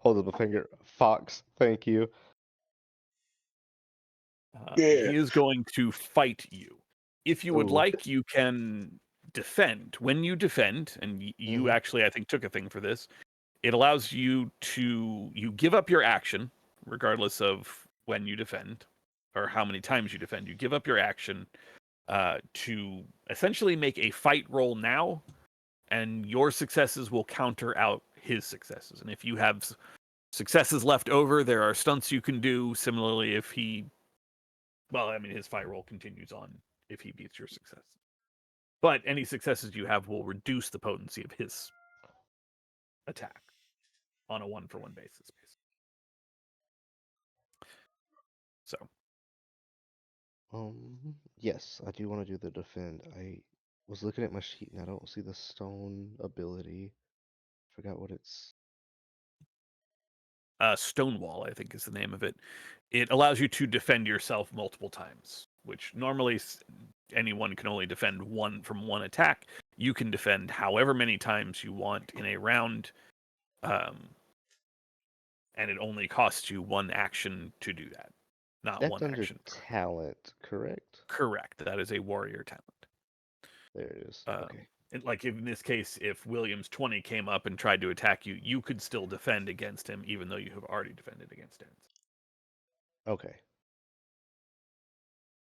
Hold up a finger. Fox, thank you. Yeah. He is going to fight you. If you would Ooh. like, you can defend. When you defend, and you Mhm. actually, I think, took a thing for this, it allows you give up your action, regardless of when you defend or how many times you defend. You give up your action to essentially make a fight roll now, and your successes will counter out his successes. And if you have successes left over, there are stunts you can do. Similarly, if he, well, I mean, his fight roll continues on if he beats your success. But any successes you have will reduce the potency of his attack on a 1-for-1 basis. So, Yes, I do want to do the defend. I was looking at my sheet and I don't see the stone ability. Forgot what it's. Stonewall, I think, is the name of it. It allows you to defend yourself multiple times, which normally anyone can only defend one from one attack. You can defend however many times you want in a round, and it only costs you 1 action to do that, not That's 1 under action. talent, correct? Correct. That is a warrior talent. There it is. Um, Okay. like in this case, if Williams 20 came up and tried to attack you, you could still defend against him, even though you have already defended against him. Okay.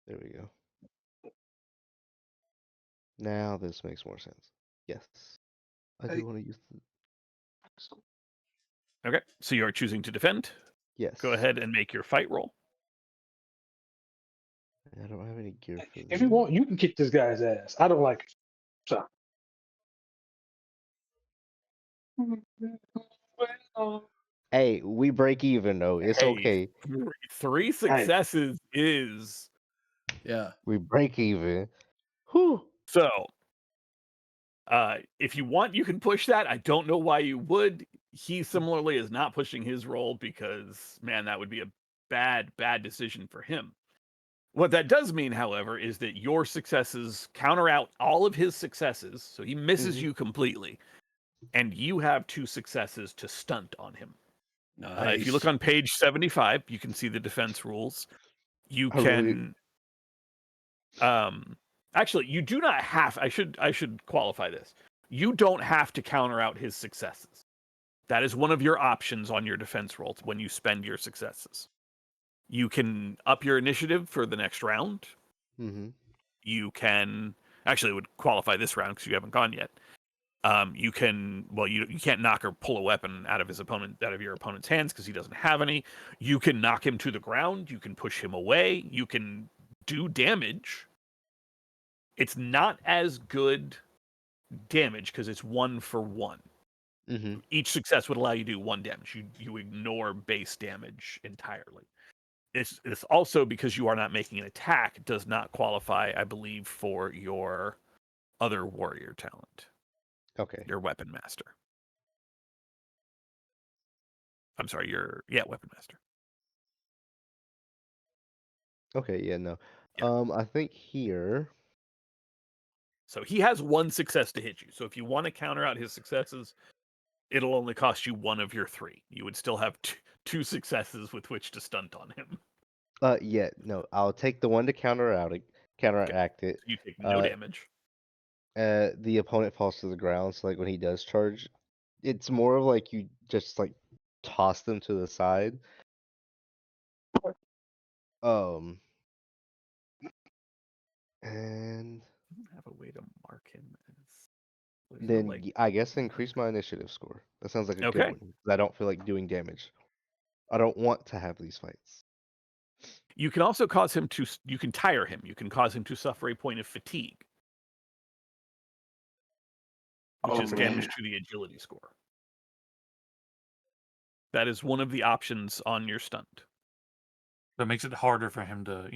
There we go. Now this makes more sense. Yes. I do want to use the. Okay, so you are choosing to defend. Yes. Go ahead and make your fight roll. I don't have any gear for if you this. want, you can kick this guy's ass. I don't like it. So. Hey, we break even though. It's Hey, okay. 3 successes is Yeah. We break even. Whew. so. If you want, you can push that. I don't know why you would. He similarly is not pushing his roll because, man, that would be a bad decision for him. What that does mean, however, is that your successes counter out all of his successes, so he misses you completely, and you have 2 successes to stunt on him. Nice. If you look on page 75, you can see the defense rules. You I really- can, actually, you do not have. I should qualify this. You don't have to counter out his successes. That is one of your options on your defense roll when you spend your successes. You can up your initiative for the next round. Mhm. You can Actually, it would qualify this round because you haven't gone yet. You can't knock or pull a weapon out of your opponent's hands because he doesn't have any. You can knock him to the ground. You can push him away. You can do damage. It's not as good damage because it's 1 for 1. Mm-hmm. Each success would allow you to do 1 damage. You ignore base damage entirely. It's also because you are not making an attack does not qualify, I believe, for your other warrior talent. Okay. Your weapon master. I'm sorry, weapon master. Okay. Yeah. No. Yeah. I think here. So he has 1 success to hit you. So if you want to counter out his successes, it'll only cost you 1 of your 3. You would still have 2 successes with which to stunt on him. Yeah. No. I'll take the one to counteract it. So you take no Uh, damage. The opponent falls to the ground. So like when he does charge, it's more of like you just like toss them to the side. And I don't have a way to mark him as. then I guess increase my initiative score. That sounds like a good Okay. one. 'Cause I don't feel like doing damage. I don't want to have these fights. You can also cause him to. You can tire him. You can cause him to suffer a point of fatigue, which is damage to the agility score. That is one of the options on your stunt. That makes it harder for him to,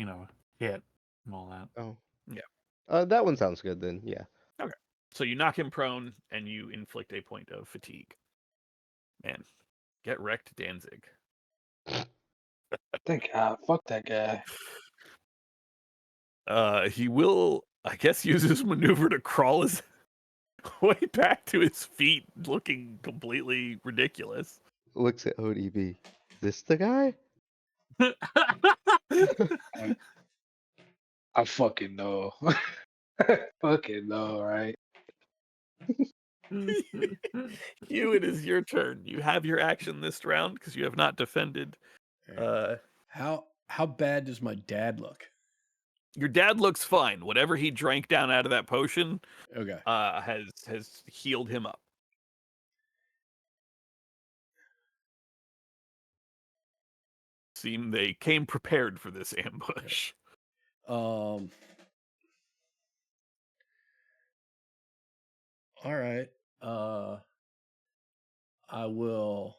hit and all that. Oh. Yeah. That one sounds good then. Yeah. Okay. So you knock him prone and you inflict a point of fatigue. Man, get wrecked, Danzig. Thank God. Fuck that guy. He will, I guess, use his maneuver to crawl his way back to his feet, looking completely ridiculous. Looks at ODB. This the guy? I fucking know. I fucking know, right? You, it is your turn. You have your action this round because you have not defended. How bad does my dad look? Your dad looks fine. Whatever he drank down out of that potion Okay. has healed him up. Seem they came prepared for this ambush. All right. I will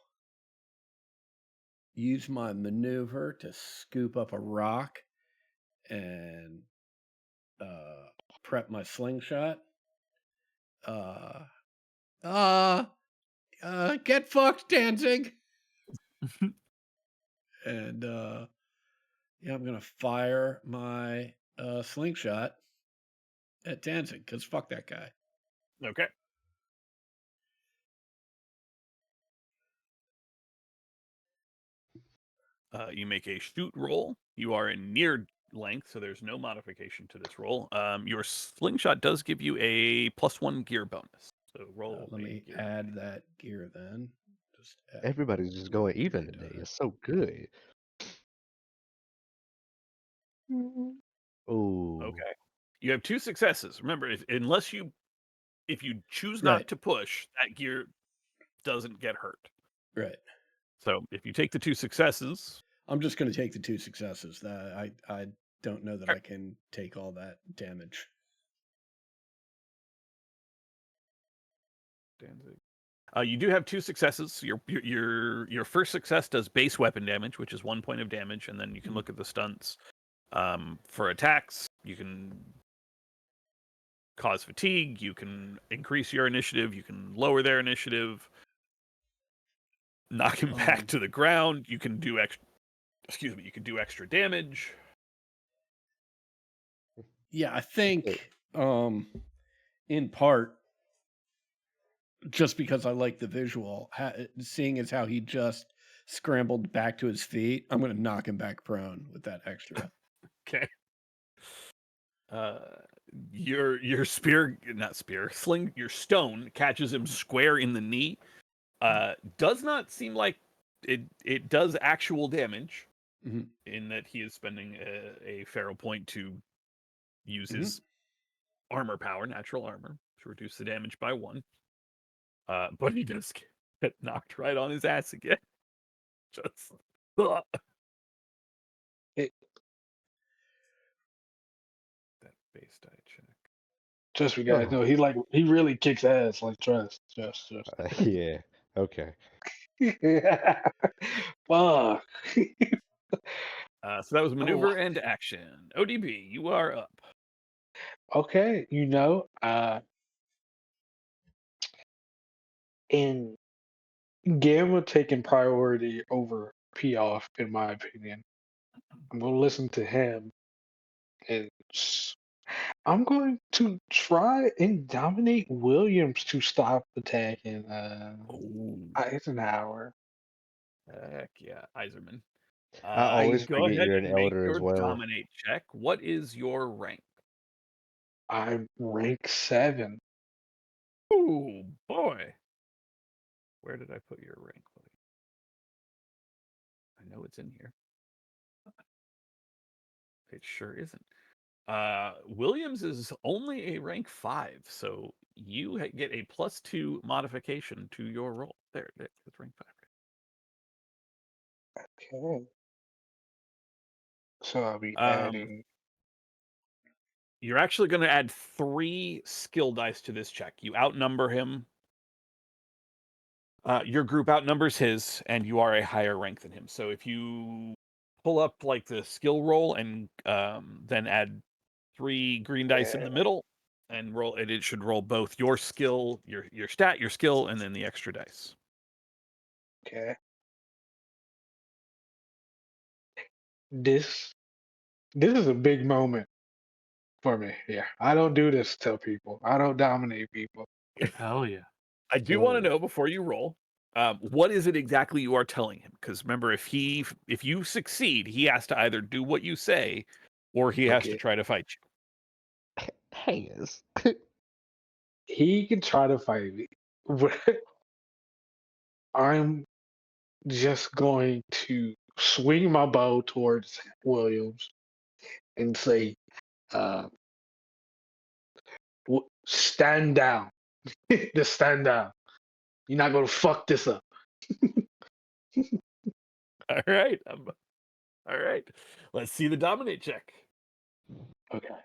use my maneuver to scoop up a rock and prep my slingshot. Get fucked, Danzig. And I'm gonna fire my slingshot at Danzig because fuck that guy. Okay. You make a shoot roll. You are in near length, so there's no modification to this roll. Your slingshot does give you a +1 gear bonus. So roll. Let me add that gear then. Just Everybody's just going even today. It's so good. Oh. Okay. You have 2 successes. Remember, if you choose not Right. to push, that gear doesn't get hurt. Right. So if you take the 2 successes, I'm just going to take the 2 successes. That I don't know that I can take all that damage. you do have 2 successes. Your first success does base weapon damage, which is 1 point of damage, and then you can look at the stunts. For attacks, you can cause fatigue. You can increase your initiative. You can lower their initiative. Knock him back to the ground. You can do extra. Excuse me. You can do extra damage. Yeah, I think in part just because I like the visual, seeing as how he just scrambled back to his feet, I'm going to knock him back prone with that extra. Okay. Your sling, your stone catches him square in the knee. Does not seem like it does actual damage, in that he is spending a feral point to use his armor power, natural armor, to reduce the damage by 1. But he does get knocked right on his ass again. Just ugh. It, That base die check. just so you guys know, he really kicks ass. Like trust. Yeah. Okay. Fuck. So that was maneuver and action. ODB, you are up. Okay, in Gamma taking priority over P-Off, in my opinion. I'm gonna listen to him, and I'm going to try and dominate Williams to stop attacking Oh, Eisenhower. heck yeah, Iserman. I always Go forget ahead you're an and make elder as your well. dominate check. What is your rank? I'm rank 7. Oh boy. Where did I put your rank, buddy? I know it's in here. It sure isn't. Williams is only a rank 5, so you get a +2 modification to your roll. There, it's rank 5. Okay. So I'll be Um, adding. You're actually going to add 3 skill dice to this check. You outnumber him. Your group outnumbers his, and you are a higher rank than him. So if you pull up like the skill roll and then add 3 green dice in the middle and roll it, it should roll both your skill, your stat, your skill, and then the extra dice. Okay. This is a big moment for me. Yeah, I don't do this to people. I don't dominate people. Oh yeah. I do want to know before you roll, what is it exactly you are telling him? Because remember, if you succeed, he has to either do what you say, or he has to Okay. try to fight you. Hangus. He can try to fight me, but I'm just going to swing my bow towards Williams and say, stand down. Just stand down. You're not going to fuck this up. All right, all right. Let's see the dominate check. Okay.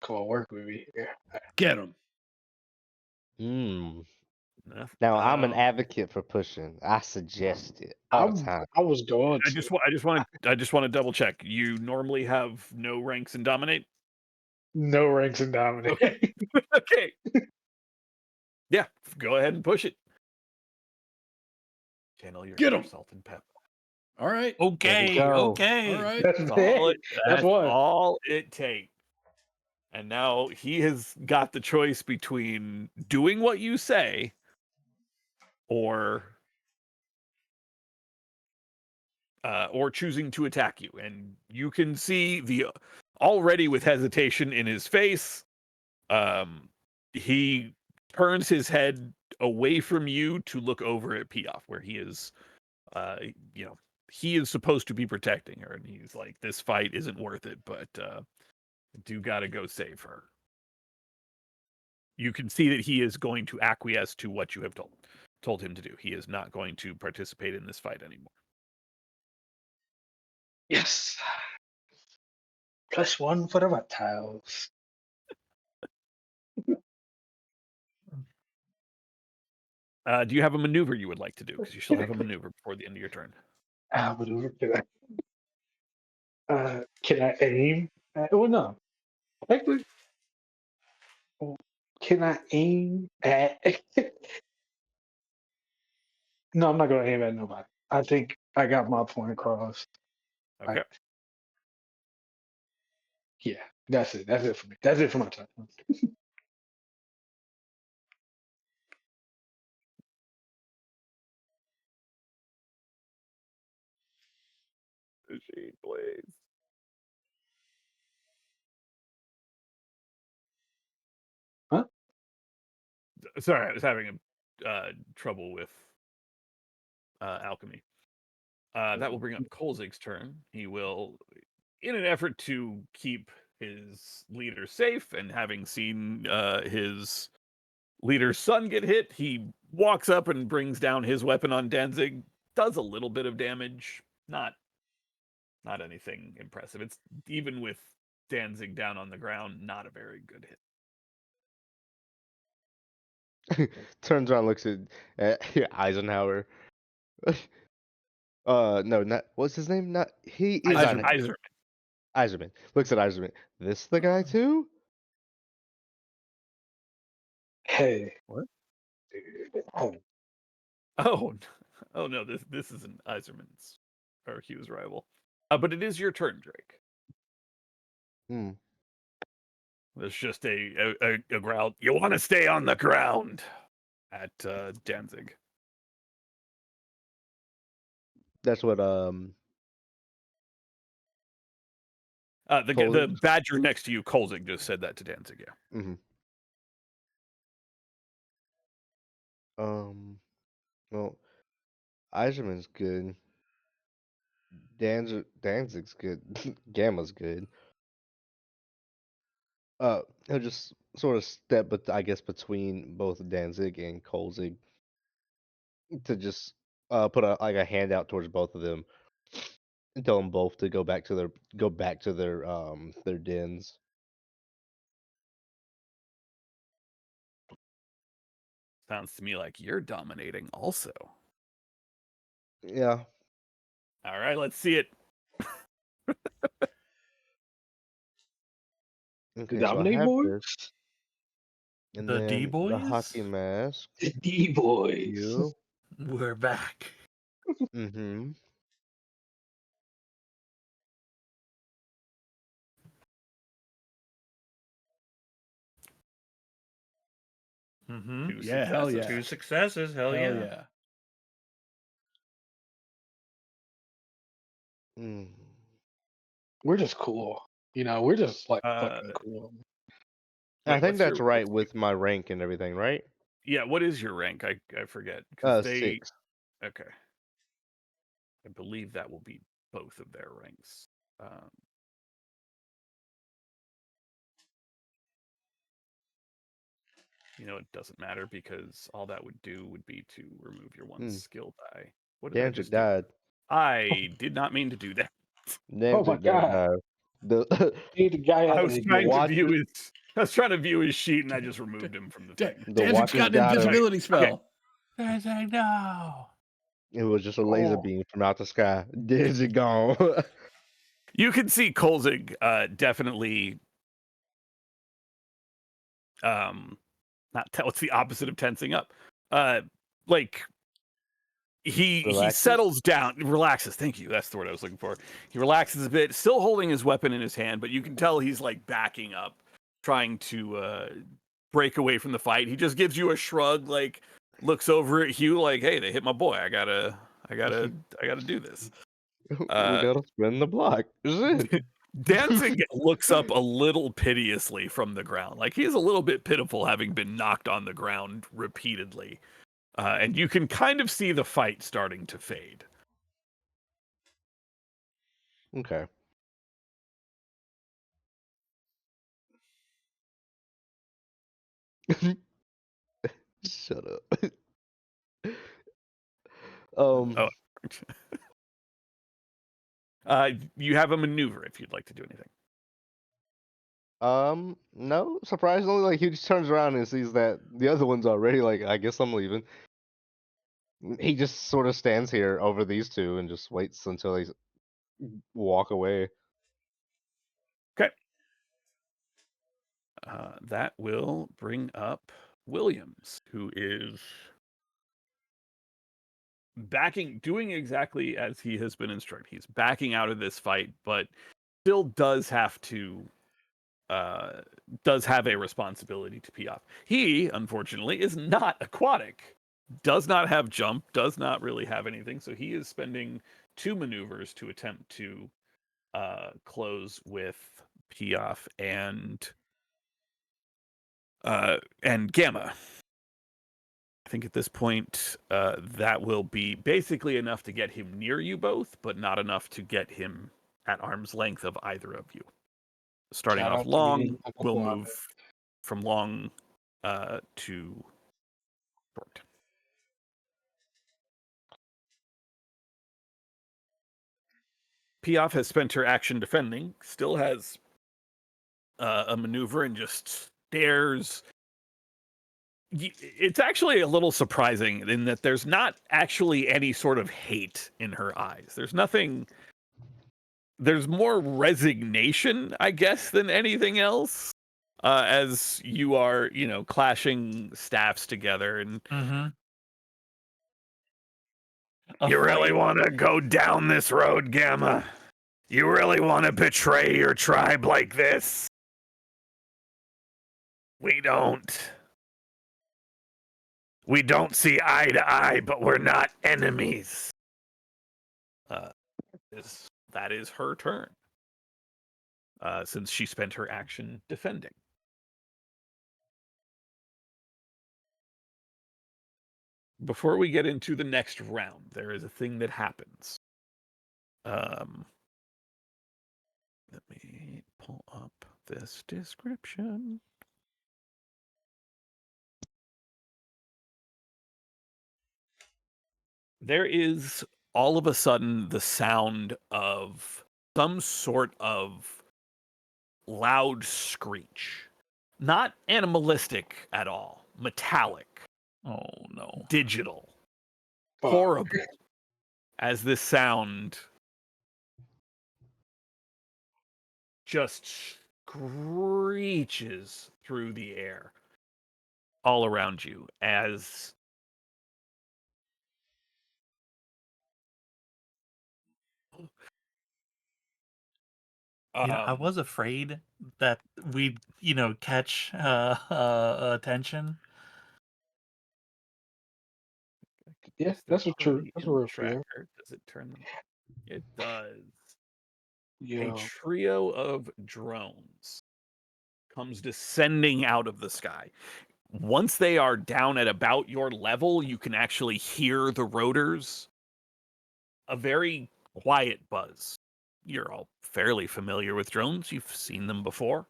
Come on, work with me here. Get him. Mm. Enough. Now I'm an advocate for pushing. I suggest it all the time. I was going I to. just want to double check. You normally have no ranks in dominate. No ranks in dominate. Okay. Okay. Yeah, go ahead and push it. Channel your Get inner 'em. salt and pepper. All right. Okay. go. Okay. All right. That's That's what. all it takes. And now he has got the choice between doing what you say or choosing to attack you. And you can see the already with hesitation in his face. He turns his head away from you to look over at Piaf, where he is, he is supposed to be protecting her, and he's like, "This fight isn't worth it, but do gotta go save her." You can see that he is going to acquiesce to what you have told him to do. He is not going to participate in this fight anymore. Yes. +1 for the reptiles. Do you have a maneuver you would like to do? Because you still have a maneuver before the end of your turn. Maneuver, can I aim? Well, no. Actually, can I aim at? No, I'm not going to aim at nobody. I think I got my point across. Okay. Yeah, that's it. That's it for me. That's it for my turn. Machine, please. Huh? Sorry, I was having a trouble with alchemy. That will bring up Kolzig's turn. He will, in an effort to keep his leader safe, and having seen his leader's son get hit, he walks up and brings down his weapon on Danzig. Does a little bit of damage, not anything impressive. It's even with Danzig down on the ground, not a very good hit. Turns around, looks at Eisenhower. No, not what's his name? Not he is not Iserman. Eiserman. Looks at Eiserman. This the guy too? Hey. What? Oh, Oh no, this isn't Iserman's or Hugh's rival. But it is your turn, Drake. Hmm. There's just a growl. You want to stay on the ground at Danzig. That's what The Kolzig? badger next to you, Kolzig, just said that to Danzig. Yeah. Mm-hmm. Well, Eiserman's good. Danzig's good. Gamma's good. He'll just sort of step, but I guess between both Danzig and Kolzig to just put a hand out towards both of them and tell them both to go back to their dens. Sounds to me like you're dominating also. Yeah. All right, let's see it. Okay, the so I Dominate have Boys? this, and The then the D-Boys? hockey mask. The D-Boys. You. We're back. Mm-hmm. Mm-hmm. Two Yeah, hell successes. yeah. 2 successes. Hell, Hell yeah. yeah. Mm. We're just cool. We're just like Uh, fucking cool. I Wait, think what's that's your- right what's with my rank and everything, right? Yeah, what is your rank? I forget. 'Cause they 6. okay. I believe that will be both of their ranks. It doesn't matter because all that would do would be to remove your one skill die. What did I Danzig just do? died. I did not mean to do that. Oh my Danzig God. died. The Hey, the guy I had was a trying to view watches- his. I was trying to view his sheet, and I just removed him from the thing. The Danzig's watchers got an got him. invisibility spell. Danzig, no. It was just a laser Oh. beam from out the sky. Danzig gone. You can see Kolzig definitely. What's the opposite of tensing up? Like he Relaxes? settles down, relaxes. Thank you. That's the word I was looking for. He relaxes a bit, still holding his weapon in his hand, but you can tell he's like backing up, trying to break away from the fight. He just gives you a shrug, like looks over at Hugh, like, "Hey, they hit my boy. I gotta do this." We gotta spin the block. Danzig looks up a little piteously from the ground. Like he's a little bit pitiful having been knocked on the ground repeatedly. And you can kind of see the fight starting to fade. Okay. Shut up. Oh. You have a maneuver if you'd like to do anything. No. Surprisingly, like he just turns around and sees that the other one's already like, I guess I'm leaving. He just sort of stands here over these two and just waits until they walk away. Okay. That will bring up Williams, who is doing exactly as he has been instructed. He's backing out of this fight, but still does have a responsibility to pee off. He, unfortunately, is not aquatic, does not have jump, does not really have anything, so he is spending 2 maneuvers to attempt to close with pee off and Gamma. I think at this point, that will be basically enough to get him near you both, but not enough to get him at arm's length of either of you. Starting Shout off out to me, long, Uncle we'll Kwame. move from long to short. Piaf has spent her action defending, still has a maneuver and just stares. It's actually a little surprising in that there's not actually any sort of hate in her eyes. There's nothing. There's more resignation, I guess, than anything else. As you are, clashing staffs together, and Mm-hmm. you really want to go down this road, Gamma? You really want to betray your tribe like this? We don't. We don't see eye to eye, but we're not enemies. That is her turn. Since she spent her action defending. Before we get into the next round, there is a thing that happens. Let me pull up this description. There is all of a sudden the sound of some sort of loud screech. Not animalistic at all. Metallic. Oh no. Digital. Fuck. Horrible. As this sound just screeches through the air all around you as I was afraid that we'd, catch attention. Yeah, that's a true. That's a real fear. tracker. Does it turn them? It does. A Yeah. trio of drones comes descending out of the sky. Once they are down at about your level, you can actually hear the rotors. A very quiet buzz. You're all fairly familiar with drones. You've seen them before.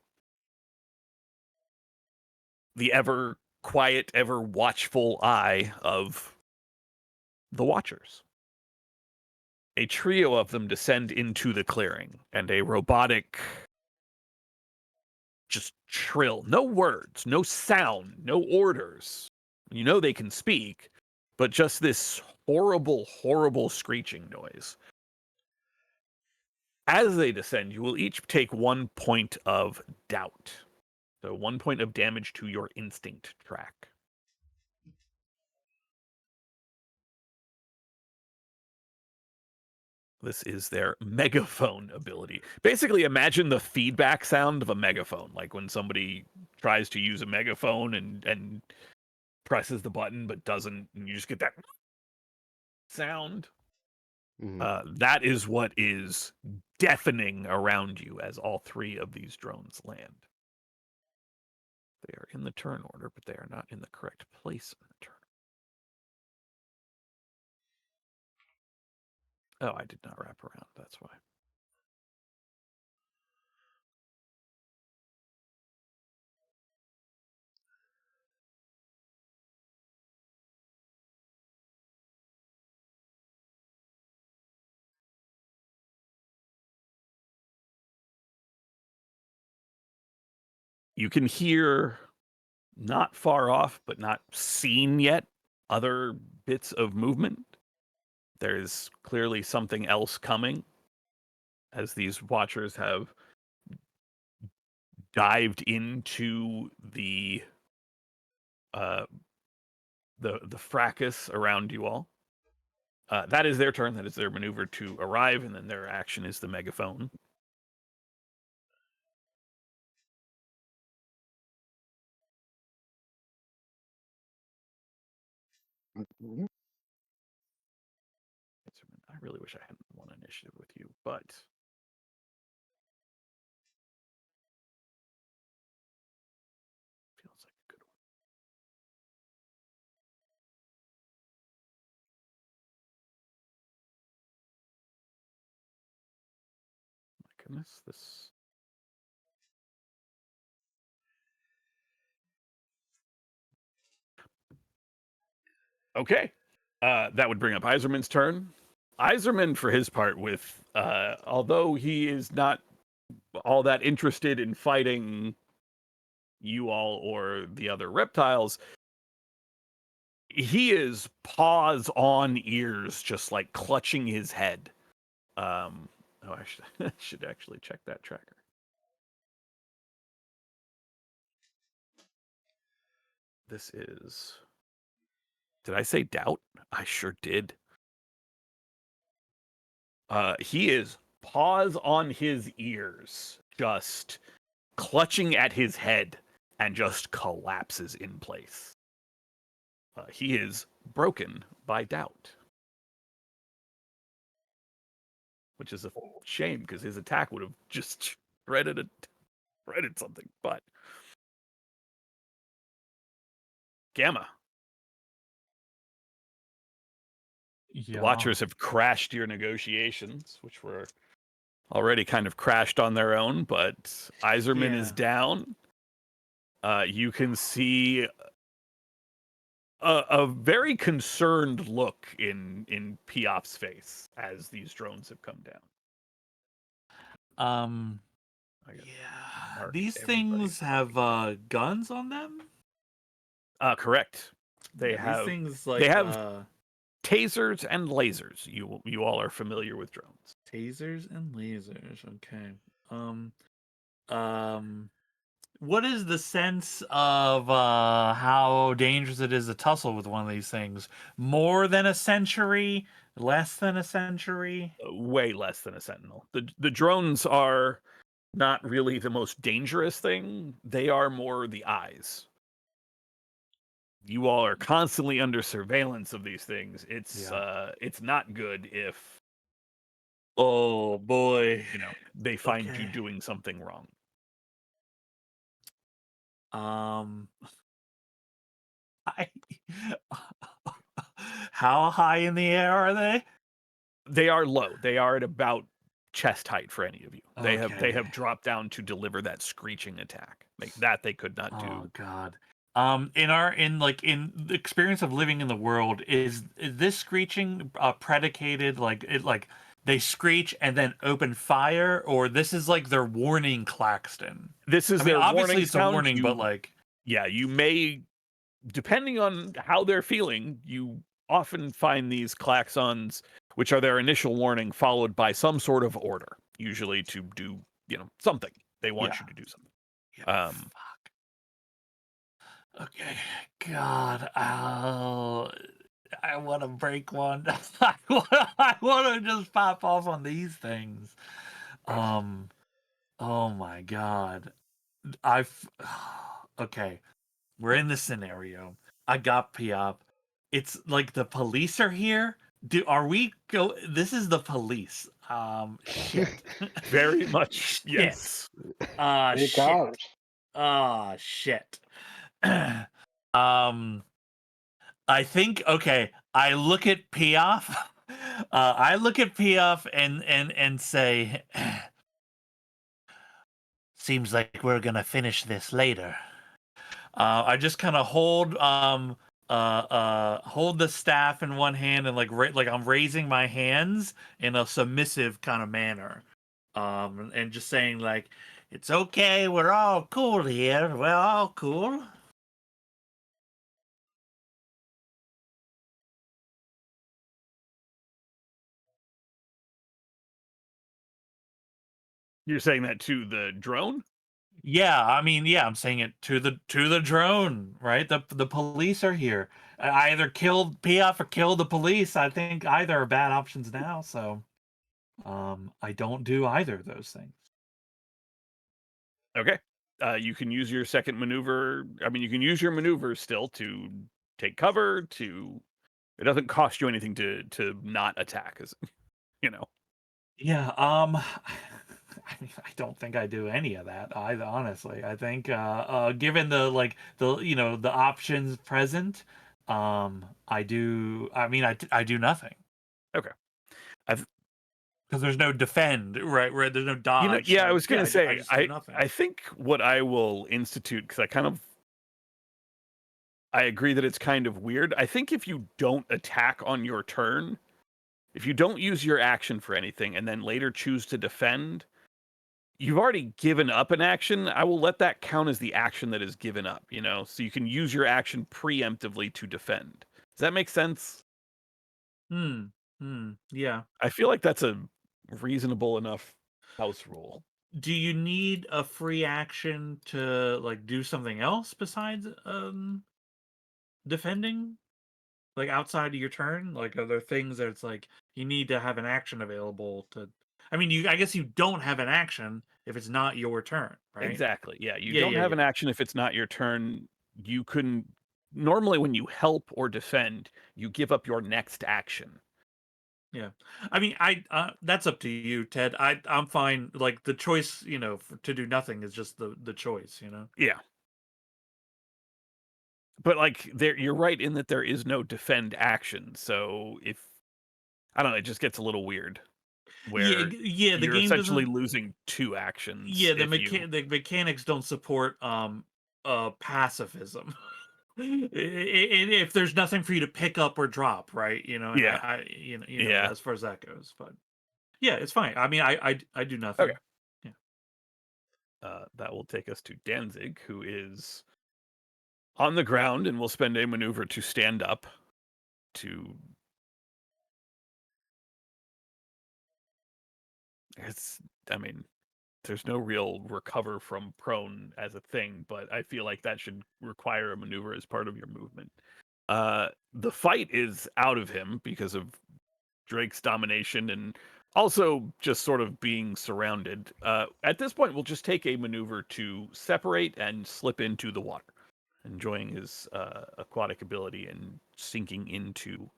The ever quiet, ever watchful eye of the Watchers. A trio of them descend into the clearing, and a robotic, just trill, no words, no sound, no orders. You know they can speak, but just this horrible, horrible screeching noise. As they descend, you will each take 1 point of doubt. So 1 point of damage to your instinct track. This is their megaphone ability. Basically, imagine the feedback sound of a megaphone, like when somebody tries to use a megaphone and presses the button but doesn't, and you just get that sound. That is what is deafening around you as all three of these drones land. They are in the turn order, but they are not in the correct place in the turn. Oh, I did not wrap around. That's why. You can hear, not far off, but not seen yet, other bits of movement. There's clearly something else coming, as these Watchers have dived into the fracas around you all. That is their turn. That is their maneuver to arrive, and then their action is the megaphone. Mhm. I really wish I hadn't won initiative with you, but feels like a good one. My goodness, this Okay. That would bring up Iserman's turn. Iserman, for his part, with although he is not all that interested in fighting you all or the other reptiles, he is paws on ears, just like clutching his head. I should actually check that tracker. This is. Did I say doubt? I sure did. He is paws on his ears, just clutching at his head, and just collapses in place. He is broken by doubt, which is a shame because his attack would have just shredded something. But Gamma, the Watchers have crashed your negotiations, which were already kind of crashed on their own. But Iserman is down. You can see a very concerned look in Piaf's face as these drones have come down. Mark These everybody. things have guns on them. Correct. They These have things like they have tasers and lasers. You all are familiar with drones. tasers and lasers. Okay. What is the sense of how dangerous it is to tussle with one of these things? More than a century? Less than a century? Way less than a sentinel. The drones are not really the most dangerous thing. They are more the eyes. You all are constantly under surveillance of these things. It's not good if, oh boy, they find you doing something wrong. How high in the air are they? They are low. They are at about chest height for any of you. They Okay. have dropped down to deliver that screeching attack. That they could not do. Oh god. In the experience of living in the world, is this screeching predicated like they screech and then open fire, or this is like their warning klaxon? This is their obviously warning it's sound. a warning, but like you may, depending on how they're feeling, you often find these klaxons, which are their initial warning, followed by some sort of order, usually to do something. They want you to do something. fuck. Okay, God, I want to break one. I want to just pop off on these things. Oh my God, okay. We're in this scenario. I got Piaf. It's like the police are here. This is the police. Shit. Very much. Yes. Shit. Shit. I think I look at Piaf. I look at Piaf and say, seems like we're gonna finish this later. I just kind of hold the staff in one hand and like I'm raising my hands in a submissive kind of manner, and just saying like, it's okay, we're all cool here, we're all cool. You're saying that to the drone? Yeah, I'm saying it to the drone, right? The police are here. I either killed Piaf or kill the police. I think either are bad options now, so I don't do either of those things. Okay. You can use your second maneuver. I mean, you can use your maneuver still to take cover. It doesn't cost you anything to not attack, Yeah. I don't think I do any of that either. Honestly, I think given the options present, I do. I do nothing. Okay. Because there's no defend, right? There's no dodge. I was gonna say, I just do nothing. I think what I will institute, because I kind of I agree that it's kind of weird. I think if you don't attack on your turn, if you don't use your action for anything and then later choose to defend, you've already given up an action. I will let that count as the action that is given up, you know? So you can use your action preemptively to defend. Does that make sense? Yeah. I feel like that's a reasonable enough house rule. Do you need a free action to like do something else besides defending? Like outside of your turn? Like are there things that it's like you need to have an action available to I mean I guess you don't have an action if it's not your turn, right? Exactly. Yeah, you Yeah, don't yeah, have yeah. an action if it's not your turn. You couldn't normally when you help or defend, you give up your next action. Yeah. I mean that's up to you, Ted. I'm fine like the choice, to do nothing is just the choice, Yeah. But like you're right in that there is no defend action. So if I don't know, it just gets a little weird Yeah, where yeah, the you're game essentially doesn't losing two actions yeah, if you the mechanics don't support pacifism. If there's nothing for you to pick up or drop, right? And Yeah. Yeah. as far as that goes, but yeah, it's fine. I mean, I do nothing. Okay. Yeah. That will take us to Danzig, who is on the ground and will spend a maneuver to stand up to I mean, there's no real recover from prone as a thing, but I feel like that should require a maneuver as part of your movement. The fight is out of him because of Drake's domination and also just sort of being surrounded. At this point, we'll just take a maneuver to separate and slip into the water, enjoying his aquatic ability and sinking into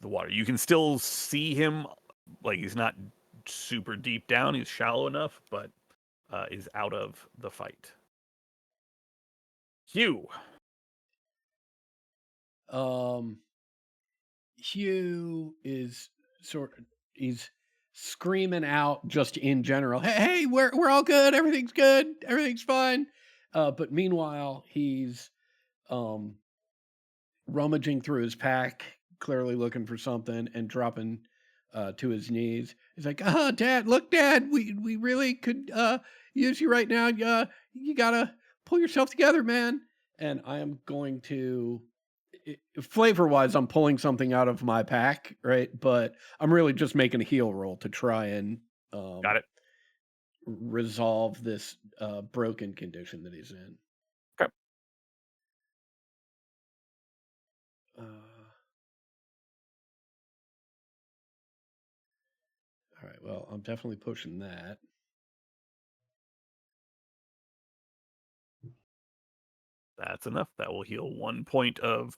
the water. You can still see him, like he's not super deep down, he's shallow enough, but is out of the fight. Hugh. Um, Hugh is he's screaming out just in general. Hey, we're all good. Everything's good. Everything's fine. But meanwhile, he's um rummaging through his pack, clearly looking for something, and dropping to his knees. He's like, "Oh, Dad, look, Dad, we really could use you right now. You gotta pull yourself together, man." And I am going to, flavor wise, I'm pulling something out of my pack, right? But I'm really just making a heal roll to try and Got it. resolve this broken condition that he's in. Okay. All right. Well, I'm definitely pushing that. That's enough. That will heal 1 point of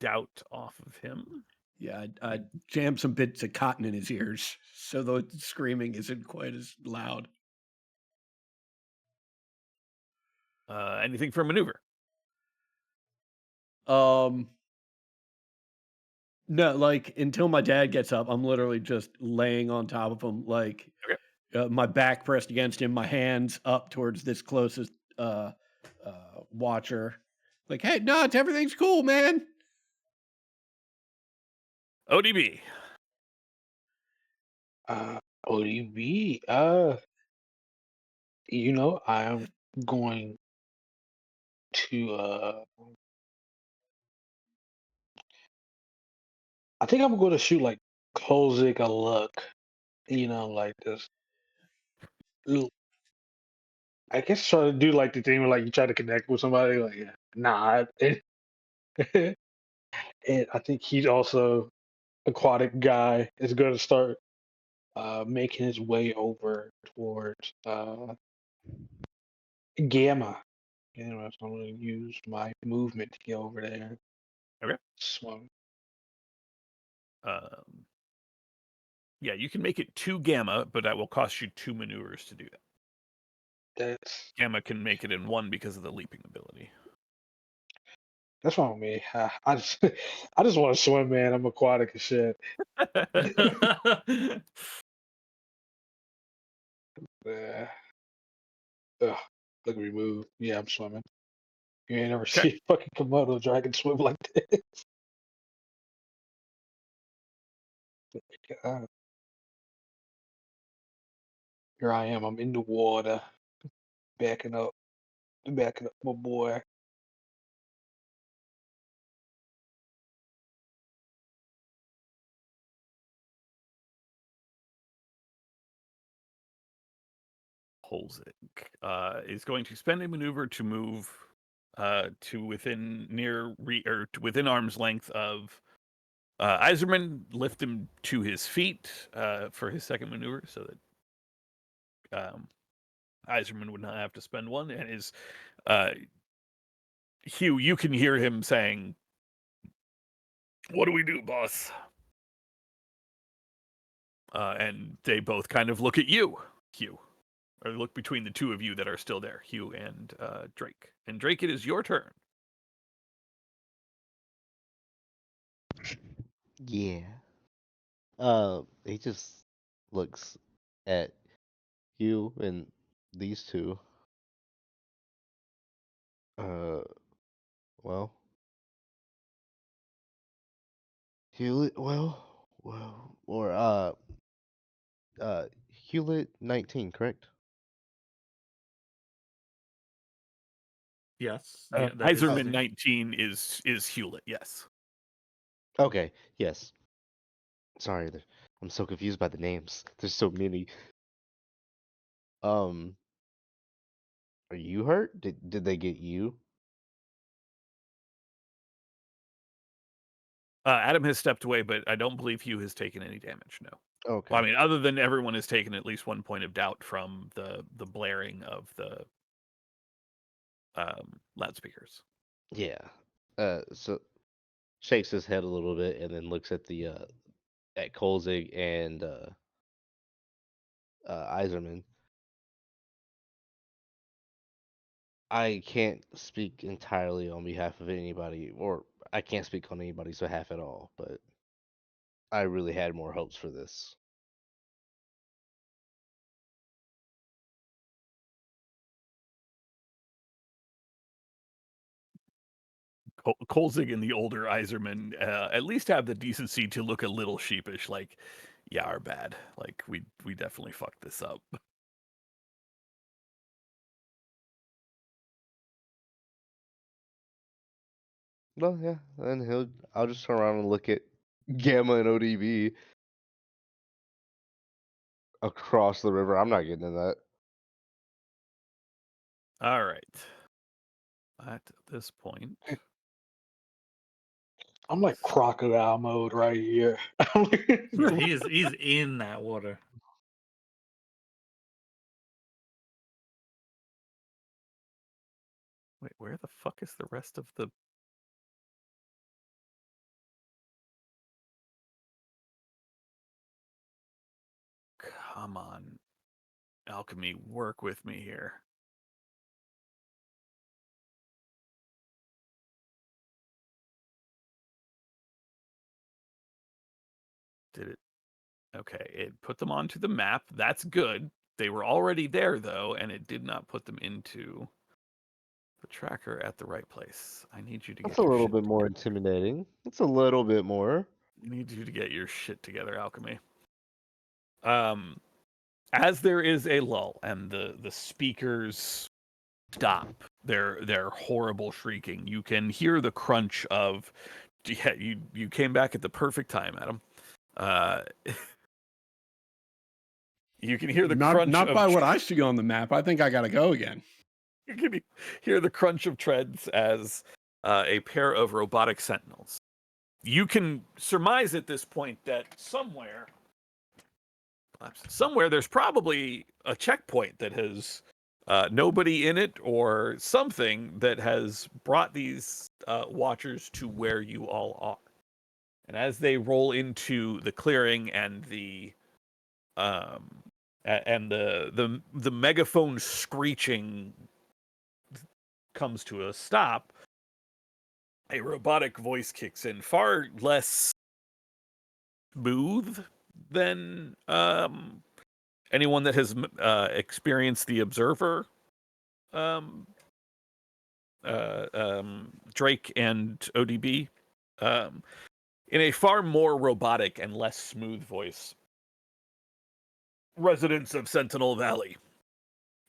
doubt off of him. Yeah, I jammed some bits of cotton in his ears, so the screaming isn't quite as loud. Anything for maneuver? No, like until my dad gets up, I'm literally just laying on top of him, like my back pressed against him, my hands up towards this closest watcher. Like, hey, no, everything's cool, man. ODB. ODB. I am going to I think I'm going to shoot like Kozik a look. Like this. I guess try to do like the thing where like you try to connect with somebody. Like, yeah, nah. And I think he's also aquatic guy is going to start making his way over towards Gamma. So I'm going to use my movement to get over there. Okay. Swim. Yeah, you can make it 2 Gamma, but that will cost you 2 maneuvers to do that. That's Gamma can make it in 1 because of the leaping ability. That's wrong with me. I just I just want to swim, man. I'm aquatic as shit. Yeah. Ugh. Look at me move. Yeah, I'm swimming. You ain't never Okay. see a fucking Komodo dragon swim like this. God. Here I am. I'm in the water, backing up, my boy. Holzik is going to spend a maneuver to move to within within arm's length of Iserman, lift him to his feet for his second maneuver, so that Iserman would not have to spend one. And is Hugh, you can hear him saying, "What do we do, boss?" And they both kind of look at you, Hugh. Or look between the two of you that are still there, Hugh and Drake. And Drake, it is your turn. Yeah. He just looks at you and these two. Well, Hewlett, or Hewlett 19, correct? Yes. Iserman 19 is Hewlett, yes. Okay, yes. Sorry, I'm so confused by the names. There's so many. Are you hurt? Did they get you? Adam has stepped away, but I don't believe Hugh has taken any damage, no. Okay. Well, I mean, other than everyone has taken at least 1 point of doubt from the blaring of the loudspeakers. Yeah. So shakes his head a little bit and then looks at the at Kolzig and Iserman. I can't speak entirely on behalf of anybody, or I can't speak on anybody's behalf at all, but I really had more hopes for this. Kolzig and the older Iserman at least have the decency to look a little sheepish, like, yeah, our bad. Like, we definitely fucked this up. Well, yeah, then I'll just turn around and look at Gamma and ODB across the river. I'm not getting in that. All right. At this point, I'm like crocodile mode right here. He's in that water. wait, where the fuck is the rest of the? Come on, Alchemy, work with me here. Did it? Okay, it put them onto the map. That's good. They were already there though, and it did not put them into the tracker at the right place. I need you to get That's a your little shit bit more together. intimidating. It's a little bit more. I need you to get your shit together, Alchemy. As there is a lull and the speakers stop their horrible shrieking, you can hear the crunch of. Yeah, you came back at the perfect time, Adam. You can hear the crunch. Not of by what I see on the map. I think I got to go again. You can hear the crunch of treads as a pair of robotic sentinels. You can surmise at this point that somewhere there's probably a checkpoint that has nobody in it or something that has brought these watchers to where you all are. And as they roll into the clearing and the megaphone screeching comes to a stop, a robotic voice kicks in, far less smooth than anyone that has experienced the Observer Drake and ODB, in a far more robotic and less smooth voice. Residents of Sentinel Valley,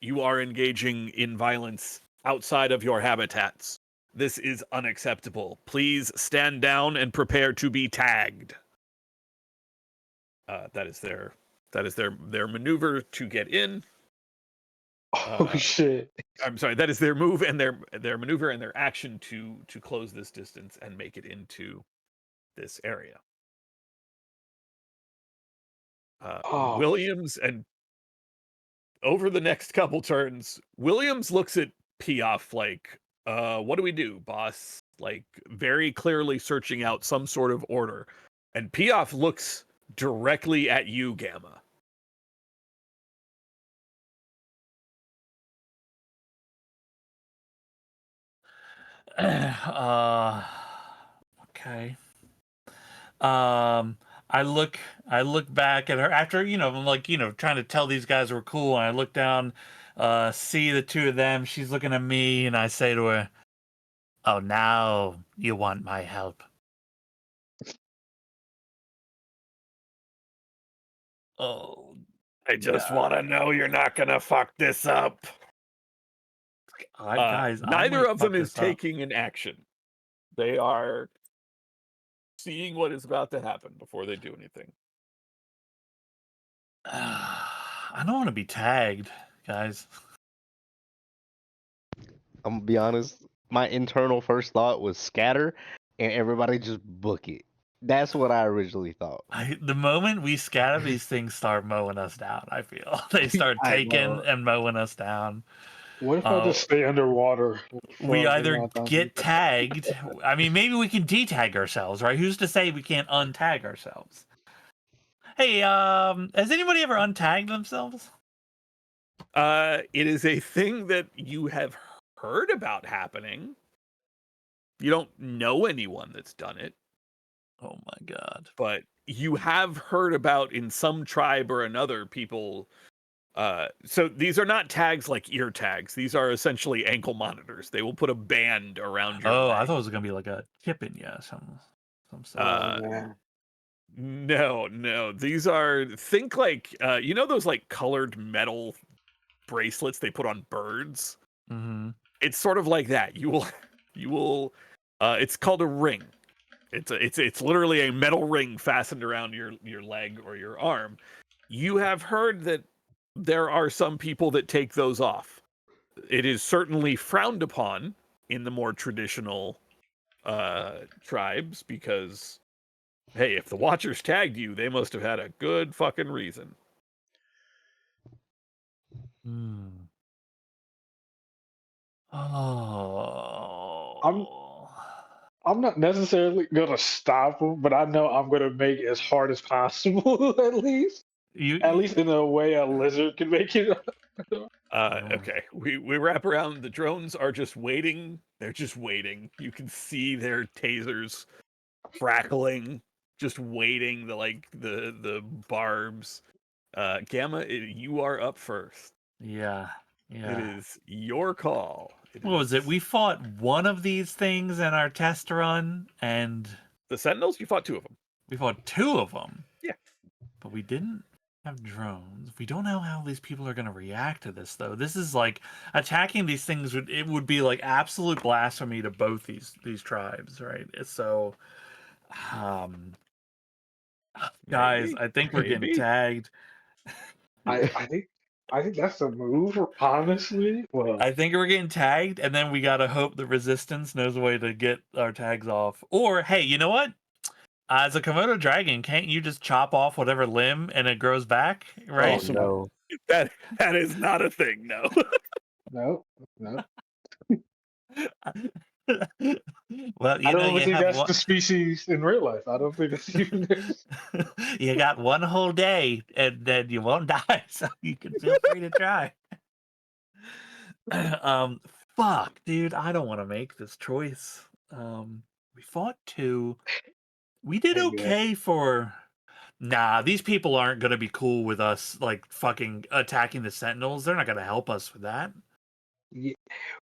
you are engaging in violence outside of your habitats. This is unacceptable. Please stand down and prepare to be tagged. That is their maneuver to get in. Oh shit! I'm sorry. That is their move and their maneuver and their action to close this distance and make it into this area. Oh. Williams, and over the next couple turns, Williams looks at Piaf like, what do we do, boss? Like, very clearly searching out some sort of order. And Piaf looks directly at you, Gamma. Okay. I look back at her after, I'm like, trying to tell these guys we're cool, and I look down, see the two of them, she's looking at me, and I say to her, "Oh, now you want my help." Oh, I just want to know you're not going to fuck this up. guys, I Neither might of them fuck is this up. taking an action. They are seeing what is about to happen before they do anything. I don't want to be tagged, guys. I'm gonna be honest. My internal first thought was scatter, and everybody just book it. That's what I originally thought. The moment we scatter, these things start mowing us down. I feel they start I taking know. and mowing us down. What if I just stay underwater? We for a either long time? get tagged. I mean, maybe we can detag ourselves, right? Who's to say we can't untag ourselves? Hey, has anybody ever untagged themselves? It is a thing that you have heard about happening. You don't know anyone that's done it, Oh my god. but you have heard about in some tribe or another people. So these are not tags like ear tags. These are essentially ankle monitors. They will put a band around your Oh, leg. I thought it was gonna be like a chip in you, some sort. Yeah. No. These are, think like you know those like colored metal bracelets they put on birds? Mm-hmm. It's sort of like that. You will it's called a ring. It's literally a metal ring fastened around your leg or your arm. You have heard that there are some people that take those off. It is certainly frowned upon in the more traditional tribes because, hey, if the Watchers tagged you, they must have had a good fucking reason. Hmm. Oh. I'm not necessarily gonna stop him, but I know I'm gonna make it as hard as possible. At least in a way a lizard can make it. Okay, we wrap around. The drones are just waiting. They're just waiting. You can see their tasers crackling, just waiting. The barbs. Gamma, you are up first. Yeah. It is your call. What was it? We fought one of these things in our test run, and The Sentinels. You fought two of them. we fought two of them. Yeah. But we didn't have drones. We don't know how these people are going to react to this, though. This is like attacking these things. It would be like absolute blasphemy to both these tribes, right? So, guys, Maybe. I think we're getting Maybe. tagged. I think that's the move. Honestly, well, I think we're getting tagged, and then we gotta hope the resistance knows a way to get our tags off. Or, hey, you know what? As a Komodo dragon, can't you just chop off whatever limb and it grows back, right? Oh no. That is not a thing. No. no. Well, I you know, don't you think have that's one... the species in real life. I don't think it's even. You got one whole day, and then you won't die, so you can feel free to try. Fuck, dude, I don't want to make this choice. We fought two. We did Yeah. okay for. Nah, these people aren't gonna be cool with us, like fucking attacking the Sentinels. They're not gonna help us with that. Yeah,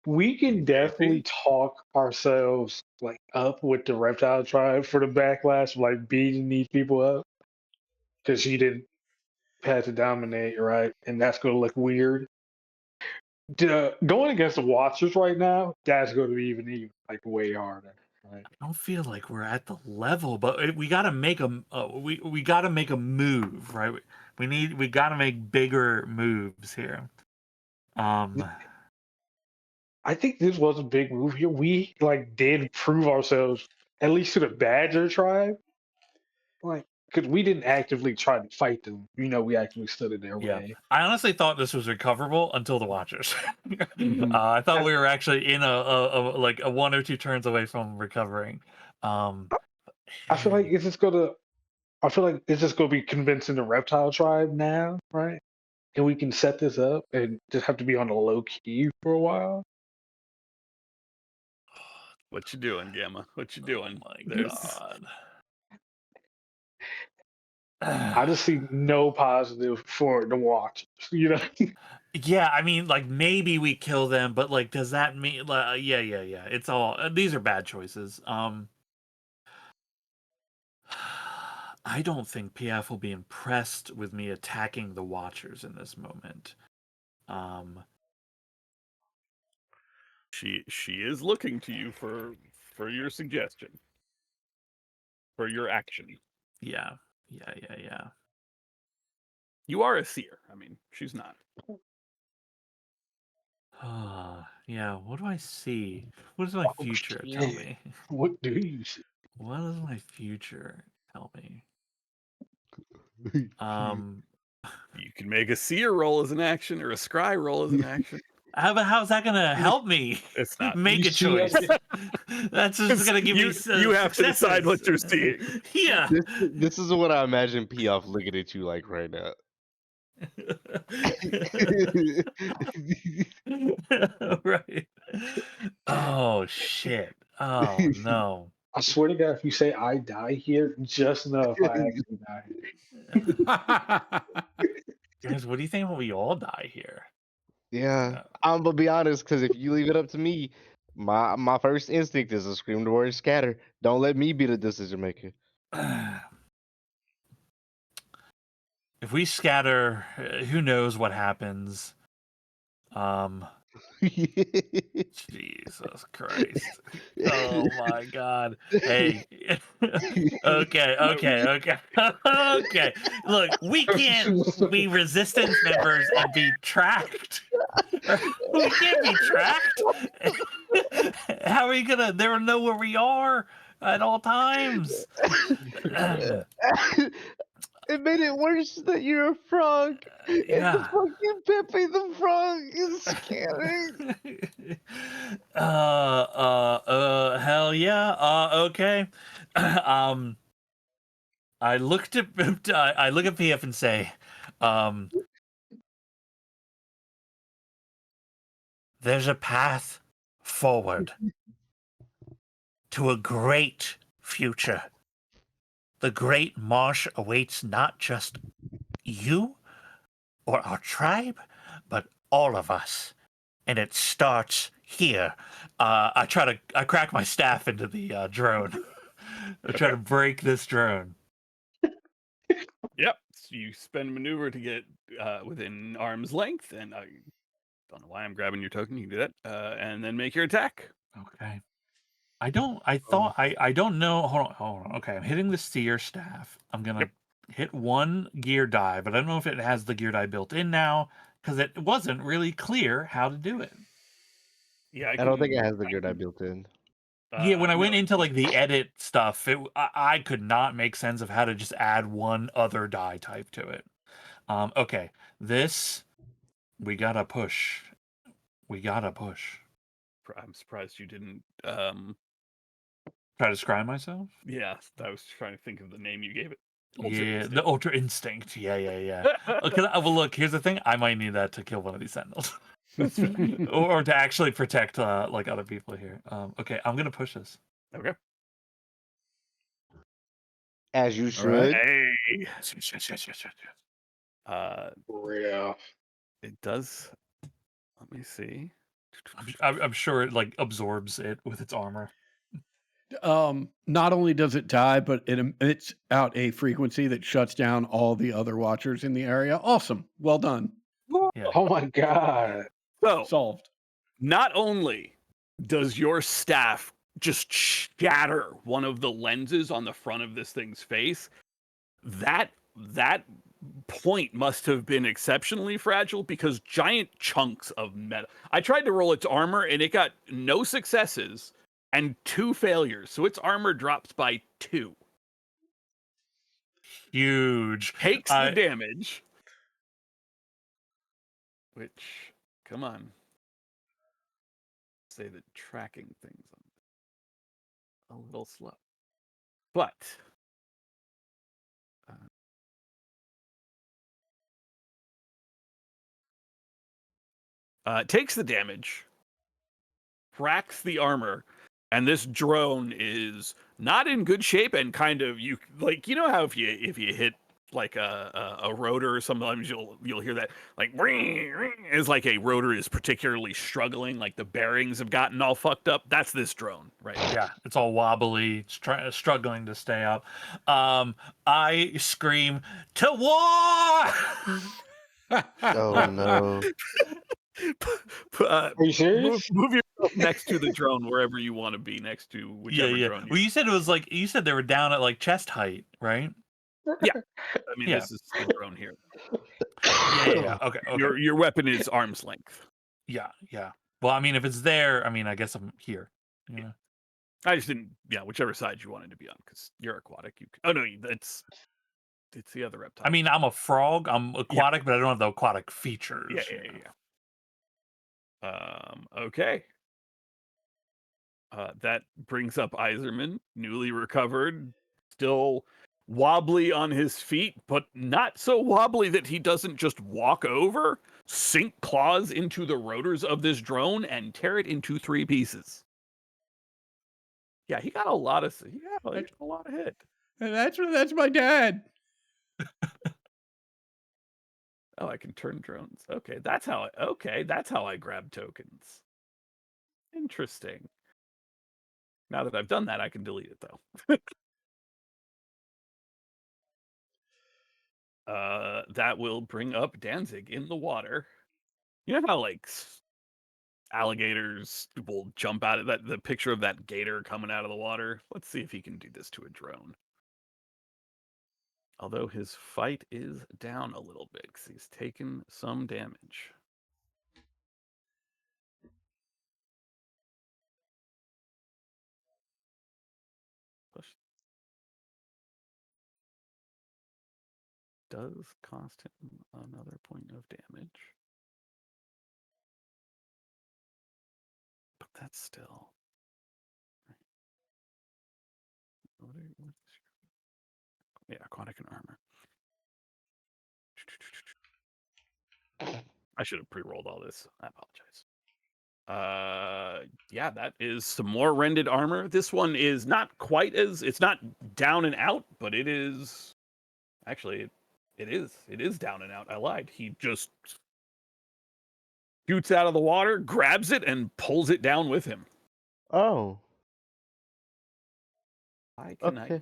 we can definitely talk ourselves like up with the reptile tribe for the backlash, of, like beating these people up because she didn't have to dominate, right? And that's going to look weird. Going against the Watchers right now, that's going to be even like way harder, right? I don't feel like we're at the level, but we got to make a we got to make a move, right? We got to make bigger moves here. I think this was a big move here. We like did prove ourselves at least to the Badger tribe, like because we didn't actively try to fight them. We actually stood in their Yeah, way. I honestly thought this was recoverable until the Watchers. Mhm. I thought we That's- were actually in like a 1 or 2 turns away from recovering. I feel like it's just gonna. I feel like it's just gonna be convincing the reptile tribe now, right? And we can set this up and just have to be on a low key for a while. What you doing, Gamma? What you Oh doing? my god. I just see no positive for the Watchers. Yeah, I mean, like maybe we kill them, but like, does that mean? Yeah. It's all these are bad choices. I don't think PF will be impressed with me attacking the Watchers in this moment. She is looking to you for your suggestion, for your action. Yeah. You are a seer. I mean, she's not. Yeah. What do I see? What does my Oh, future shit. tell me? What do you see? What does my future tell me? You can make a seer roll as an action or a scry roll as an action. How's that gonna help me It's not. make You a see choice? us- That's just gonna give me. You have to decide what you're successes. seeing. Yeah. This is what I imagine Piaf looking at you like right now. Right. Oh shit. Oh no. I swear to God, if you say I die here, just know if I actually die here. Guys, what do you think when we all die here? Yeah, I'm gonna be honest, because if you leave it up to me, my first instinct is to scream the word scatter. Don't let me be the decision maker. If we scatter, who knows what happens? Jesus Christ. Oh my God. Hey. Okay. Okay. Look, we can't be resistance members and be tracked. We can't be tracked. How are you gonna? They will know where we are at all times. It made it worse that you're a frog. And the Yeah. fucking Pepe the Frog is scaring. Hell yeah. Okay. I look at PF and say, there's a path forward to a great future. The great marsh awaits not just you or our tribe, but all of us. And it starts here. I crack my staff into the drone. I try to break this drone. Yep. So you spend maneuver to get within arm's length, and I don't know why I'm grabbing your token. You can do that, and then make your attack. Okay. I don't know. Hold on. Okay, I'm hitting the seer staff. I'm gonna hit one gear die, but I don't know if it has the gear die built in now because it wasn't really clear how to do it. Yeah, I don't think it has the good I built in. Yeah, when I no, went into like the edit stuff, I could not make sense of how to just add one other die type to it. Okay, this we gotta push. I'm surprised you didn't. Try to scry myself. Yeah, I was trying to think of the name you gave it. Yeah, the Ultra Instinct. Yeah. Okay, well, look. Here's the thing. I might need that to kill one of these sentinels, or to actually protect like other people here. Okay, I'm gonna push this. Okay. As you All right. should. Hey. Yes. Yeah. It does. Let me see. I'm sure it like absorbs it with its armor. Not only does it die, but it emits out a frequency that shuts down all the other watchers in the area. Awesome. Well done. Yeah. Oh my god. So, Solved. not only does your staff just shatter one of the lenses on the front of this thing's face, that point must have been exceptionally fragile because giant chunks of metal. I tried to roll its armor and it got no successes and 2 failures. So its armor drops by 2. Huge. Takes the damage. Which, come on. Say the tracking things on a little slow. But takes the damage, cracks the armor, and this drone is not in good shape and kind of you know how if you hit like a rotor, sometimes you'll hear that like ring, ring, is like a rotor is particularly struggling, like the bearings have gotten all fucked up. That's this drone, right? Yeah, it's all wobbly, struggling to stay up. I scream, "To war!" Oh no. Are you serious? Move yourself next to the drone wherever you want to be, next to whichever drone. Well, you said it was like you said they were down at like chest height, right? I mean, Yeah. this is the drone here. Yeah. Okay. Your weapon is arm's length. Yeah. Well, I mean, if it's there, I mean, I guess I'm here. Yeah. I just didn't. Yeah, whichever side you wanted to be on, because you're aquatic. Oh no, it's the other reptile. I mean, I'm a frog. I'm aquatic, but I don't have the aquatic features. Yeah. Okay. That brings up Iserman, newly recovered, still wobbly on his feet, but not so wobbly that he doesn't just walk over, sink claws into the rotors of this drone, and tear it into 3 pieces. Yeah, he got a lot of hit. And that's my dad. Oh, I can turn drones. Okay, that's how I grab tokens. Interesting. Now that I've done that, I can delete it though. That will bring up Danzig in the water. You know how like alligators will jump out of the picture of that gator coming out of the water? Let's see if he can do this to a drone. Although his fight is down a little bit because he's taken some damage. Does cost him another point of damage. But that's still... Yeah, aquatic and armor. I should have pre-rolled all this. I apologize. Yeah, that is some more rended armor. This one is not quite as... It's not down and out, but it is... Actually, it is down and out. I lied. He just shoots out of the water, grabs it, and pulls it down with him. Oh. Can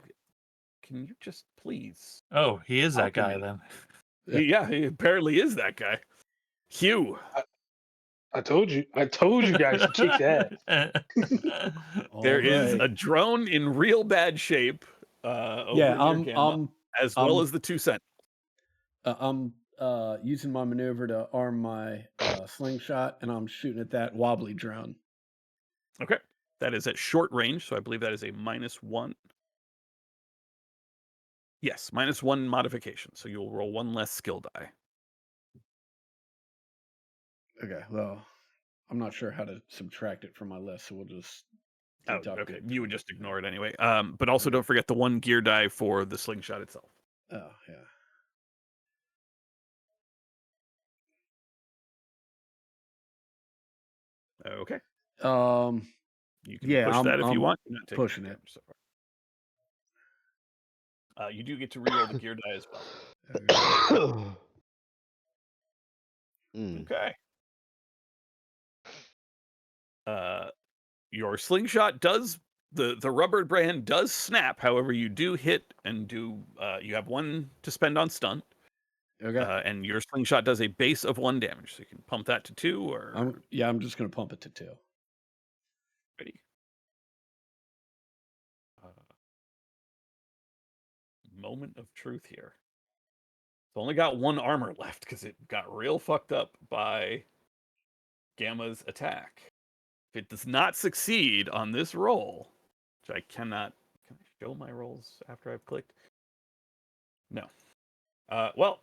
you just please? Oh, he is that Alchemy. guy then. Yeah, he apparently is that guy. Hugh. I told you guys to kick that. There is a drone in real bad shape. As well as the 2 cent. I'm using my maneuver to arm my slingshot, and I'm shooting at that wobbly drone. Okay. That is at short range, so I believe that is a -1. Yes, -1 modification. So you'll roll 1 less skill die. Okay, well, I'm not sure how to subtract it from my list, so we'll just Oh, deduct okay. it. You would just ignore it anyway. But also don't forget the 1 gear die for the slingshot itself. Oh, yeah. Okay. You can Yeah, push that if you I'm want. You're not taking pushing any it. damage so far. You do get to reroll the gear die as well. Mm. Okay. Your slingshot does the rubber brand does snap. However, you do hit and you have 1 to spend on stun. Okay. And your slingshot does a base of 1 damage, so you can pump that to 2 or I'm just going to pump it to 2. ready. Moment of truth here. It's only got 1 armor left because it got real fucked up by Gamma's attack. If it does not succeed on this roll, which I cannot, can I show my rolls after I've clicked? No. Well,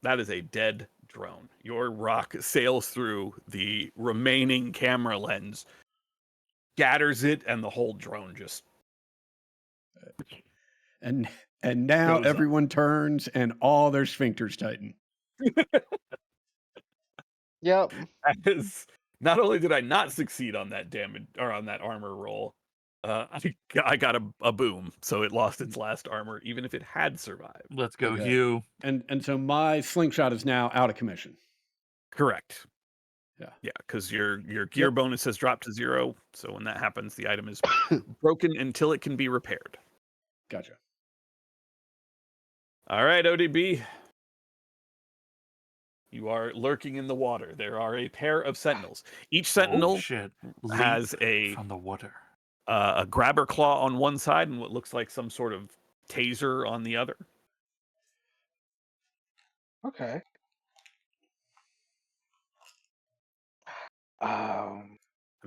that is a dead drone. Your rock sails through the remaining camera lens, scatters it, and the whole drone just And now goes up. everyone turns and all their sphincters tighten. Yep. That is, not only did I not succeed on that damage or on that armor roll, I got a boom, so it lost its last armor, even if it had survived. Let's go, Okay. Hugh. And so my slingshot is now out of commission. Correct. Yeah. Yeah, because your gear bonus has dropped to 0. So when that happens, the item is broken until it can be repaired. Gotcha. All right, ODB. You are lurking in the water. There are a pair of sentinels. Each Oh, sentinel shit. has Leap from the water. a grabber claw on one side and what looks like some sort of taser on the other. Okay. I'm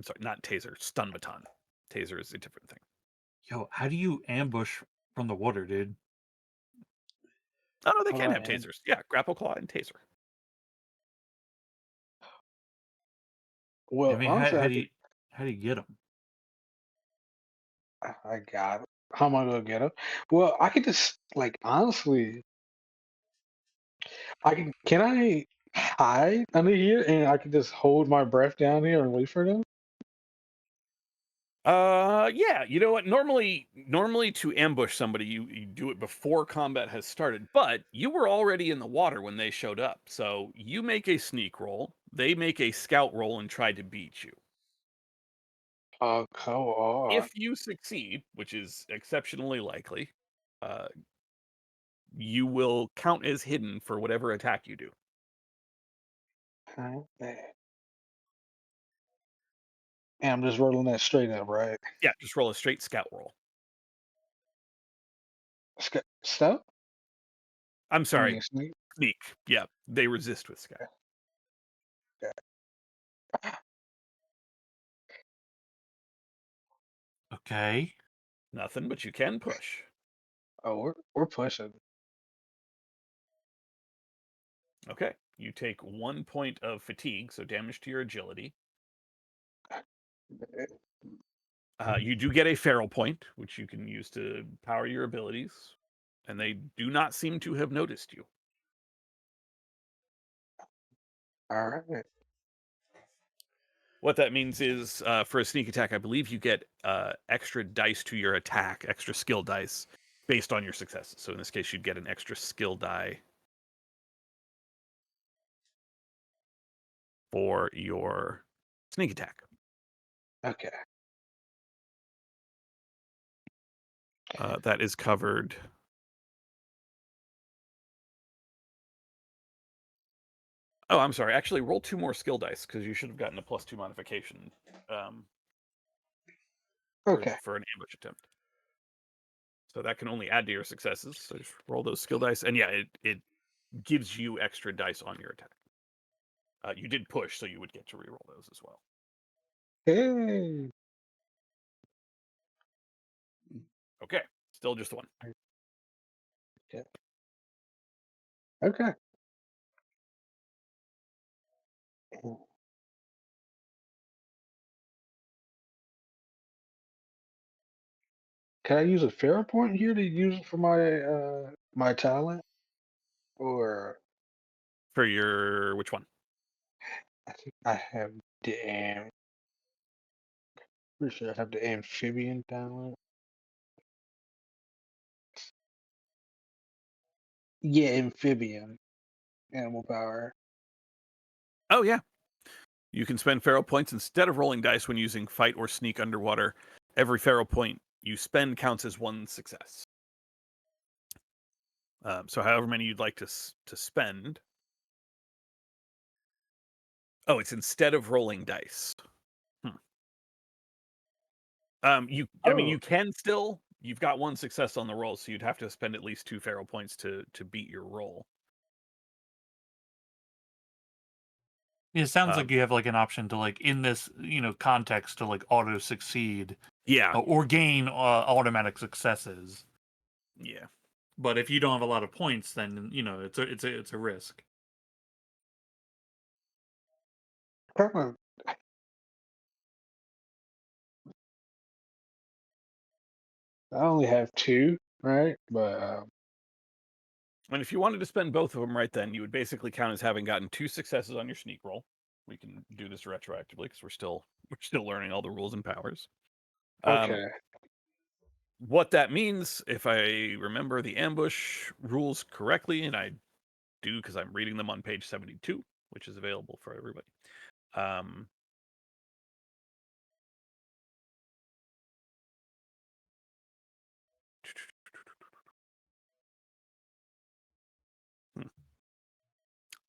sorry, not taser, stun baton. Taser is a different thing. Yo, how do you ambush from the water, dude? Oh, no, they How can do have I am- tasers. Yeah, grapple claw and taser. Well, I mean, honestly, how do you get them? I got it. How am I gonna get him? Well, I could just like honestly, I can I hide under here and I can just hold my breath down here and wait for them? Yeah, you know what? Normally to ambush somebody, you do it before combat has started, but you were already in the water when they showed up. So you make a sneak roll, they make a scout roll and try to beat you. Come on. If you succeed, which is exceptionally likely, uh, you will count as hidden for whatever attack you do. Okay. And I'm just rolling that straight up, right? Yeah, just roll a straight scout roll. Step? I'm I sorry, mean, sneak. sneak. Yeah, they resist with scout. Okay. Nothing, but you can push. Oh, we're pushing. Okay, you take 1 point of fatigue, so damage to your agility. You do get a feral point, which you can use to power your abilities, and they do not seem to have noticed you. All right. What that means is, for a sneak attack, I believe you get extra dice to your attack, extra skill dice, based on your successes. So in this case, you'd get an extra skill die for your sneak attack. Okay. That is covered. Oh, I'm sorry. Actually, roll 2 more skill dice because you should have gotten a +2 modification Okay. for an ambush attempt. So that can only add to your successes. So just roll those skill dice, and yeah, it gives you extra dice on your attack. You did push, so you would get to reroll those as well. Hey. Okay, still just 1. Okay. Can I use a fair point here to use it for my talent? Or For your which one? I think I have pretty sure I have the amphibian talent. Yeah, amphibian. Animal power. Oh yeah, You can spend Pharaoh points instead of rolling dice when using fight or sneak underwater. Every Pharaoh point you spend counts as one success. So however many you'd like to spend. Oh, it's instead of rolling dice. I mean, you can still. You've got one success on the roll, so you'd have to spend at least 2 Pharaoh points to beat your roll. It sounds like you have like an option to like in this context to like auto succeed Yeah, or gain automatic successes. yeah. But if you don't have a lot of points, then it's a risk. Kind of. I only have 2, right? But And if you wanted to spend both of them right then, you would basically count as having gotten 2 successes on your sneak roll. We can do this retroactively because we're still learning all the rules and powers. okay. What that means, if I remember the ambush rules correctly, and I do because I'm reading them on page 72, which is available for everybody.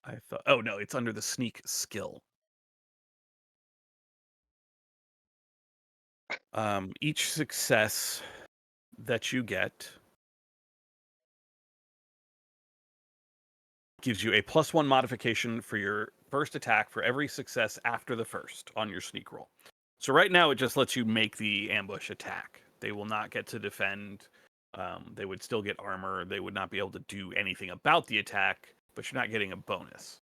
I thought, oh no, it's under the sneak skill. Each success that you get gives you a +1 modification for your first attack for every success after the first on your sneak roll. So right now it just lets you make the ambush attack. They will not get to defend. They would still get armor. They would not be able to do anything about the attack, but you're not getting a bonus.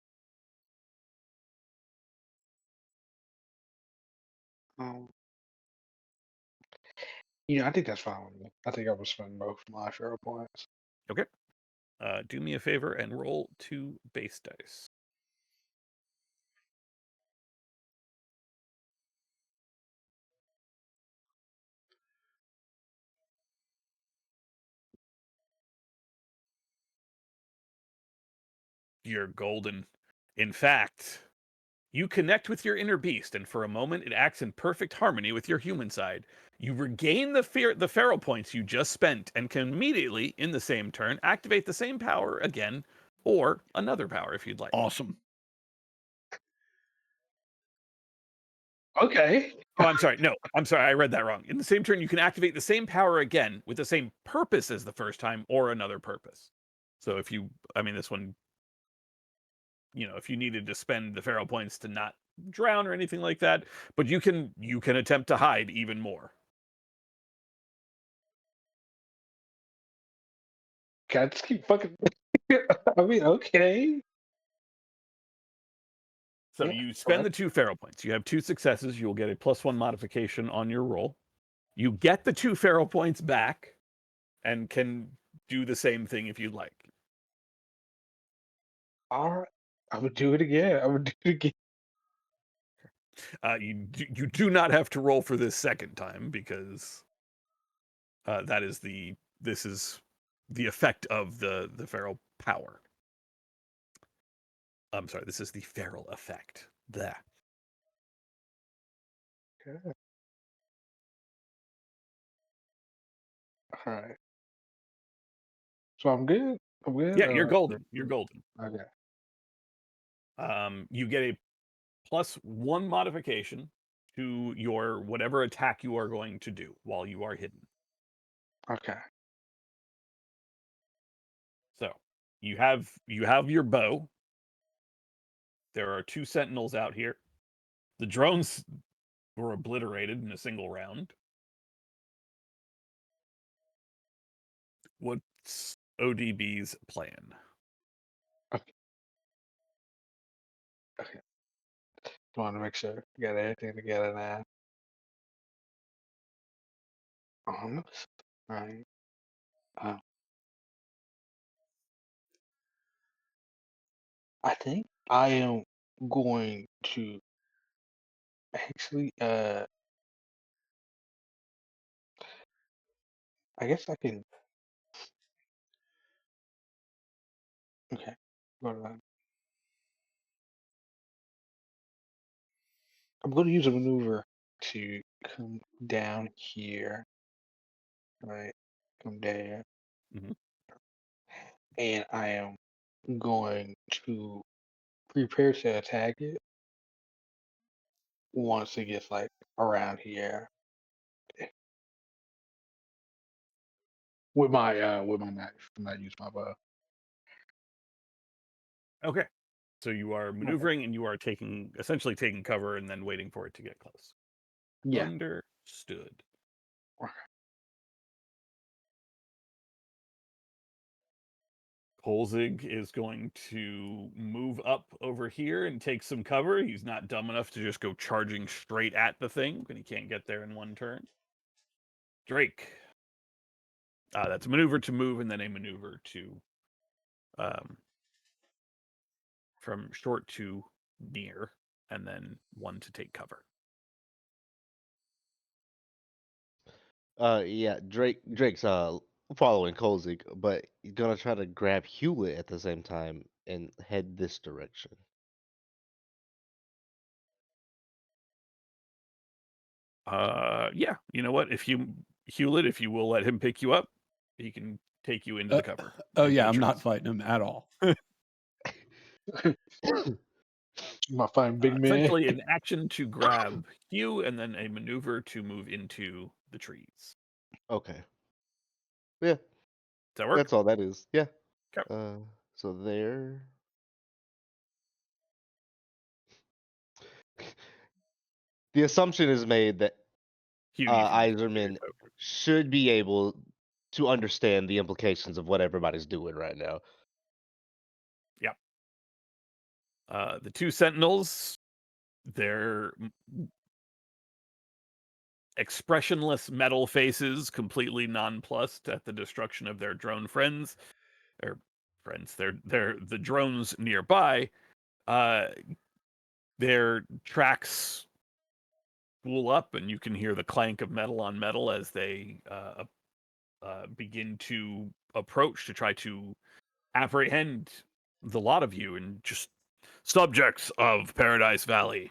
I think that's fine with me. I think I will spend both my Pharaoh points. Okay. Do me a favor and roll 2 base dice. You're golden. In fact, you connect with your inner beast, and for a moment it acts in perfect harmony with your human side. You regain the Pharaoh points you just spent, and can immediately, in the same turn, activate the same power again, or another power if you'd like. Awesome. Okay. Oh, I'm sorry. No, I'm sorry. I read that wrong. In the same turn, you can activate the same power again with the same purpose as the first time, or another purpose. So if this one, if you needed to spend the Pharaoh points to not drown or anything like that, but you can attempt to hide even more. God, just keep fucking. I mean, okay. So Yeah, you spend the 2 Pharaoh points. You have 2 successes. You'll get a +1 modification on your roll. You get the 2 Pharaoh points back and can do the same thing if you'd like. All right. I would do it again. I would do it again. You do not have to roll for this second time because this is the effect of the Pharaoh power. I'm sorry, this is the feral effect. There. Okay. All right. So I'm good. I'm good. Yeah, you're golden. You're golden. Okay. You get a +1 modification to your whatever attack you are going to do while you are hidden. Okay. So you have your bow. There are 2 sentinels out here. The drones were obliterated in a single round. What's ODB's plan? Okay. Just want to make sure we got everything together now. Almost. Right. I think I am going to actually. I guess I can. Okay. Go to that. I'm going to use a maneuver to come down here, right? Come there, Mhm. and I am going to prepare to attack it once it gets like around here with my knife. I'm not use my bow. Okay. So you are maneuvering and you are essentially taking cover and then waiting for it to get close. Yeah. Understood. Kolzig is going to move up over here and take some cover. He's not dumb enough to just go charging straight at the thing, but he can't get there in one turn. Drake. That's a maneuver to move and then a maneuver to from short to near, and then one to take cover. Yeah, Drake's following Kolzig, but he's gonna try to grab Hewlett at the same time and head this direction. Yeah, you know what? If you Hewlett, if you will let him pick you up, he can take you into the cover. Oh into yeah, the I'm not trees. fighting him at all. My fine big man. Essentially, an action to grab Hugh, and then a maneuver to move into the trees. Okay. Yeah, Does that work? that's all that is. Yeah. Okay. So there. The assumption is made that Hugh, you can use your Eiserman token. should be able to understand the implications of what everybody's doing right now. Yep. The two sentinels, their expressionless metal faces, completely nonplussed at the destruction of their drone friends, or friends, they're the drones nearby. Their tracks spool up, and you can hear the clank of metal on metal as they begin to approach to try to apprehend the lot of you. And just subjects of Paradise Valley,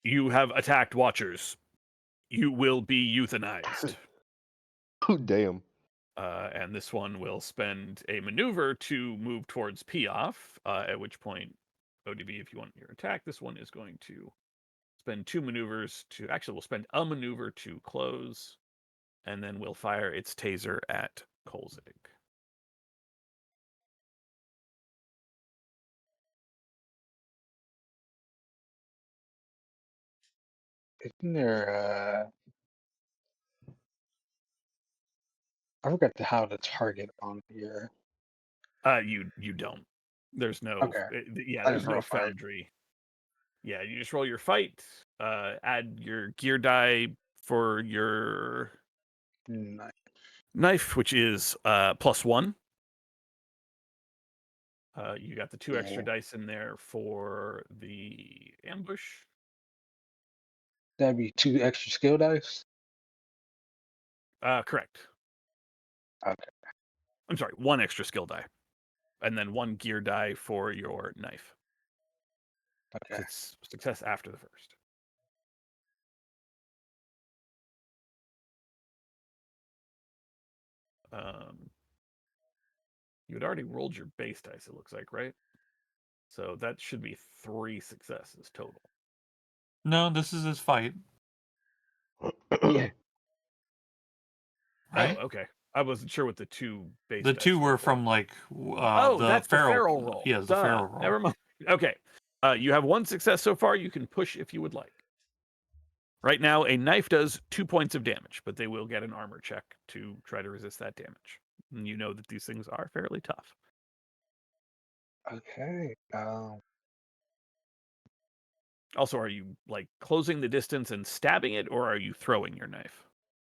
you have attacked Watchers. You will be euthanized. Oh, damn. And this one will spend a maneuver to move towards Piaf, at which point, ODB, if you want your attack, this one is going to spend two maneuvers to... Actually, we'll spend a maneuver to close, and then we'll fire its taser at Kolzig. Isn't there I forgot how to target on here. You don't. There's no... Okay. Yeah, I there's just no roll fight. foundry. Yeah, you just roll your fight, add your gear die for your Nice. knife, which is +1. You got the 2 extra Yeah. dice in there for the ambush. That'd be 2 extra skill dice. Correct. Okay. I'm sorry, 1 extra skill die, and then 1 gear die for your knife. Okay. It's success after the first. You had already rolled your base dice, it looks like, right? So that should be 3 successes total. No, this is his fight, Yeah. right? Oh, okay. I wasn't sure what the 2 base The dice two were were. from like Oh, the that's the feral. feral roll. Yes, the Duh. feral roll. Never mind. Okay. You have 1 success so far. You can push if you would like. Right now, a knife does 2 points of damage, but they will get an armor check to try to resist that damage. And you know that these things are fairly tough. Okay. Also, are you like closing the distance and stabbing it, or are you throwing your knife?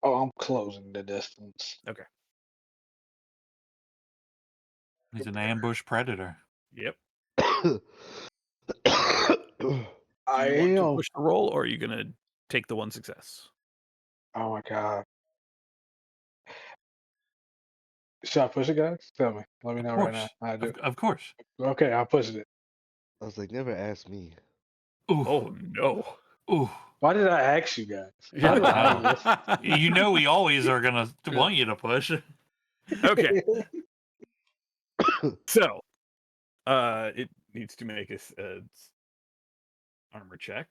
Oh, I'm closing the distance. Okay. He's an ambush predator. Yep. I Do you want to am. push the roll, or are you going to take the 1 success? Oh my god. Should I push it, guys? Tell me. Let me know right now. I do. Of course. Okay, I'll push it. I was like, never ask me. Ooh, Oh no. ooh. Why did I ask you guys? How did I You know we always are gonna want you to push. Okay. So, it needs to make a armor check.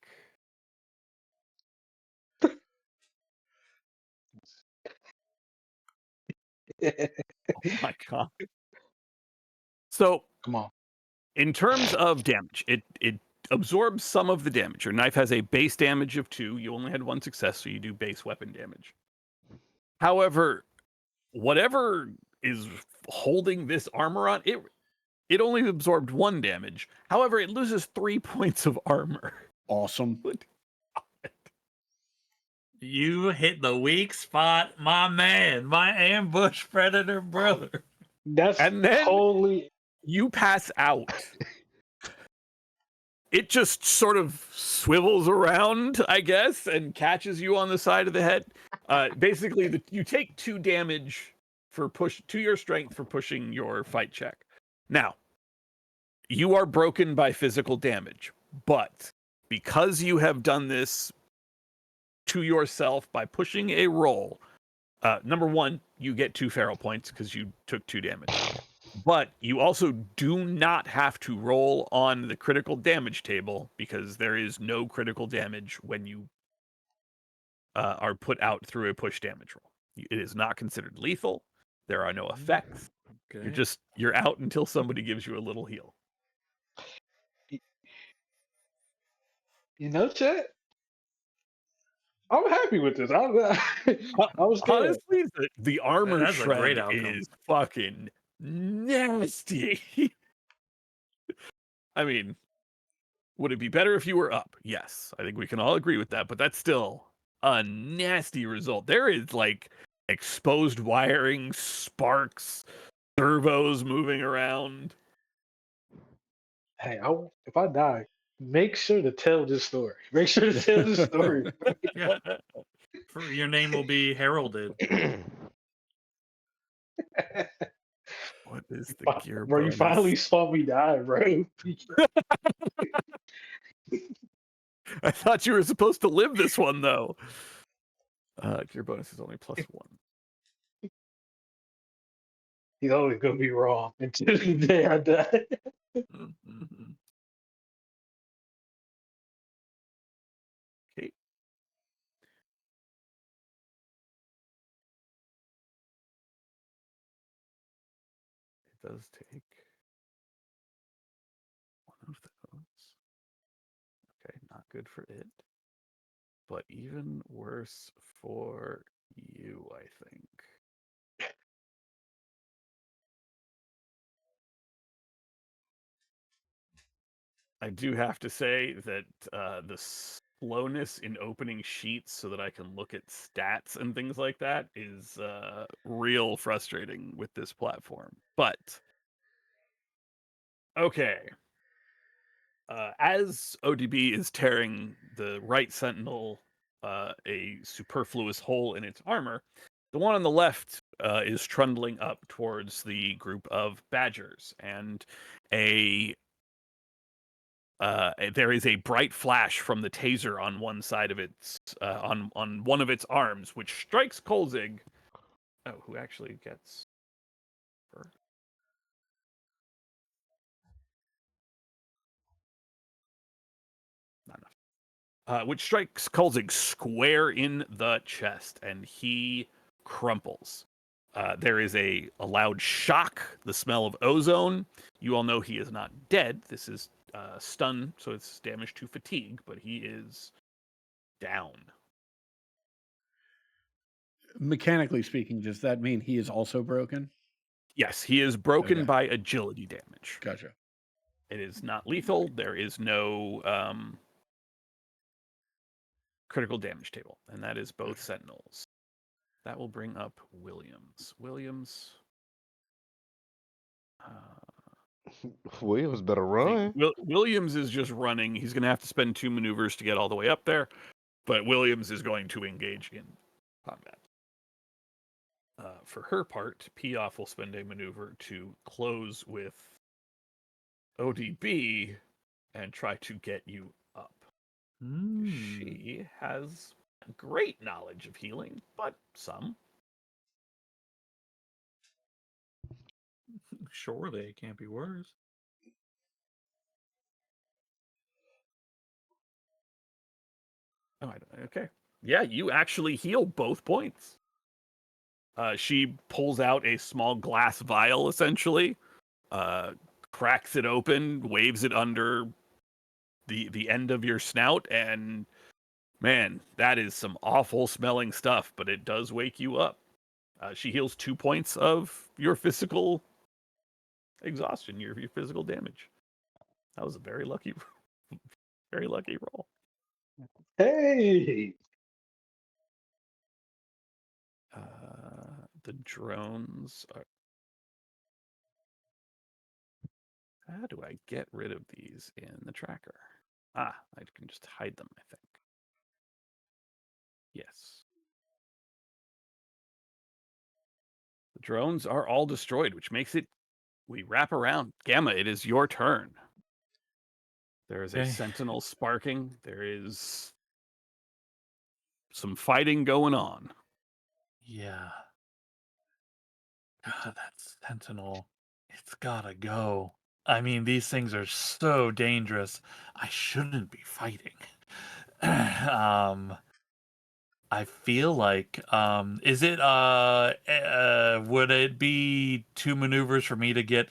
Oh my god. So, Come on. in terms of damage, it absorbs some of the damage. Your knife has a base damage of 2. You only had 1 success, so you do base weapon damage. However, whatever is holding this armor on, it only absorbed 1 damage. However, it loses 3 points of armor. Awesome. You hit the weak spot, my man, my ambush predator brother. That's And then- totally. You pass out. It just sort of swivels around, I guess, and catches you on the side of the head. Basically, you take 2 damage for to your strength for pushing your fight check. Now, you are broken by physical damage, but because you have done this to yourself by pushing a roll, number 1, you get 2 feral points because you took 2 damage. But you also do not have to roll on the critical damage table because there is no critical damage when you are put out through a push damage roll. It is not considered lethal. There are no effects. Okay. You're out until somebody gives you a little heal. You know, Chet? I'm happy with this. I was scared. Honestly, the armor That's a great shred outcome. is fucking nasty. I mean, would it be better if you were up? Yes, I think we can all agree with that, but that's still a nasty result. There is like exposed wiring, sparks, servos moving around. Hey, if I die, make sure to tell this story. Make sure to tell this story. Yeah. Your name will be heralded. What is the gear Bro, you bonus? finally saw me die, bro. I thought you were supposed to live this one though. Gear bonus is only +1. He's always gonna be wrong until the day I die. Mhm. Okay. It does take one of those. Okay, not good for it. But even worse for you, I think. I do have to say that the slowness in opening sheets so that I can look at stats and things like that is real frustrating with this platform. But okay. As ODB is tearing the right sentinel a superfluous hole in its armor, the one on the left is trundling up towards the group of badgers, and there is a bright flash from the taser on one side of its on one of its arms, which strikes Kolzig. Oh, who actually gets her? Not enough. Which strikes Kolzig square in the chest, and he crumples. There is a loud shock, the smell of ozone. You all know he is not dead. This is stun, so it's damage to fatigue, but he is down. Mechanically speaking, does that mean he is also broken? Yes, he is broken Okay. by agility damage. Gotcha. It is not lethal. There is no critical damage table, and that is both sentinels. That will bring up Williams. Williams better run. Williams is just running. He's going to have to spend 2 maneuvers to get all the way up there, but Williams is going to engage in combat. For her part, Piaf will spend a maneuver to close with ODB and try to get you up. She has great knowledge of healing, but some. Surely it can't be worse. Oh, okay. Yeah, you actually heal both points. She pulls out a small glass vial, essentially, cracks it open, waves it under the end of your snout, and man, that is some awful smelling stuff, but it does wake you up. She heals 2 points of your physical exhaustion, your physical damage. That was a very lucky roll. Hey, The drones are... How do I get rid of these in the tracker? I can just hide them, I think. Yes. The drones are all destroyed, which makes it... We wrap around. Gamma, it is your turn. There is a Okay. sentinel sparking. There is some fighting going on. Yeah. God, that sentinel. It's gotta go. I mean, these things are so dangerous. I shouldn't be fighting. I feel like is it would it be 2 maneuvers for me to get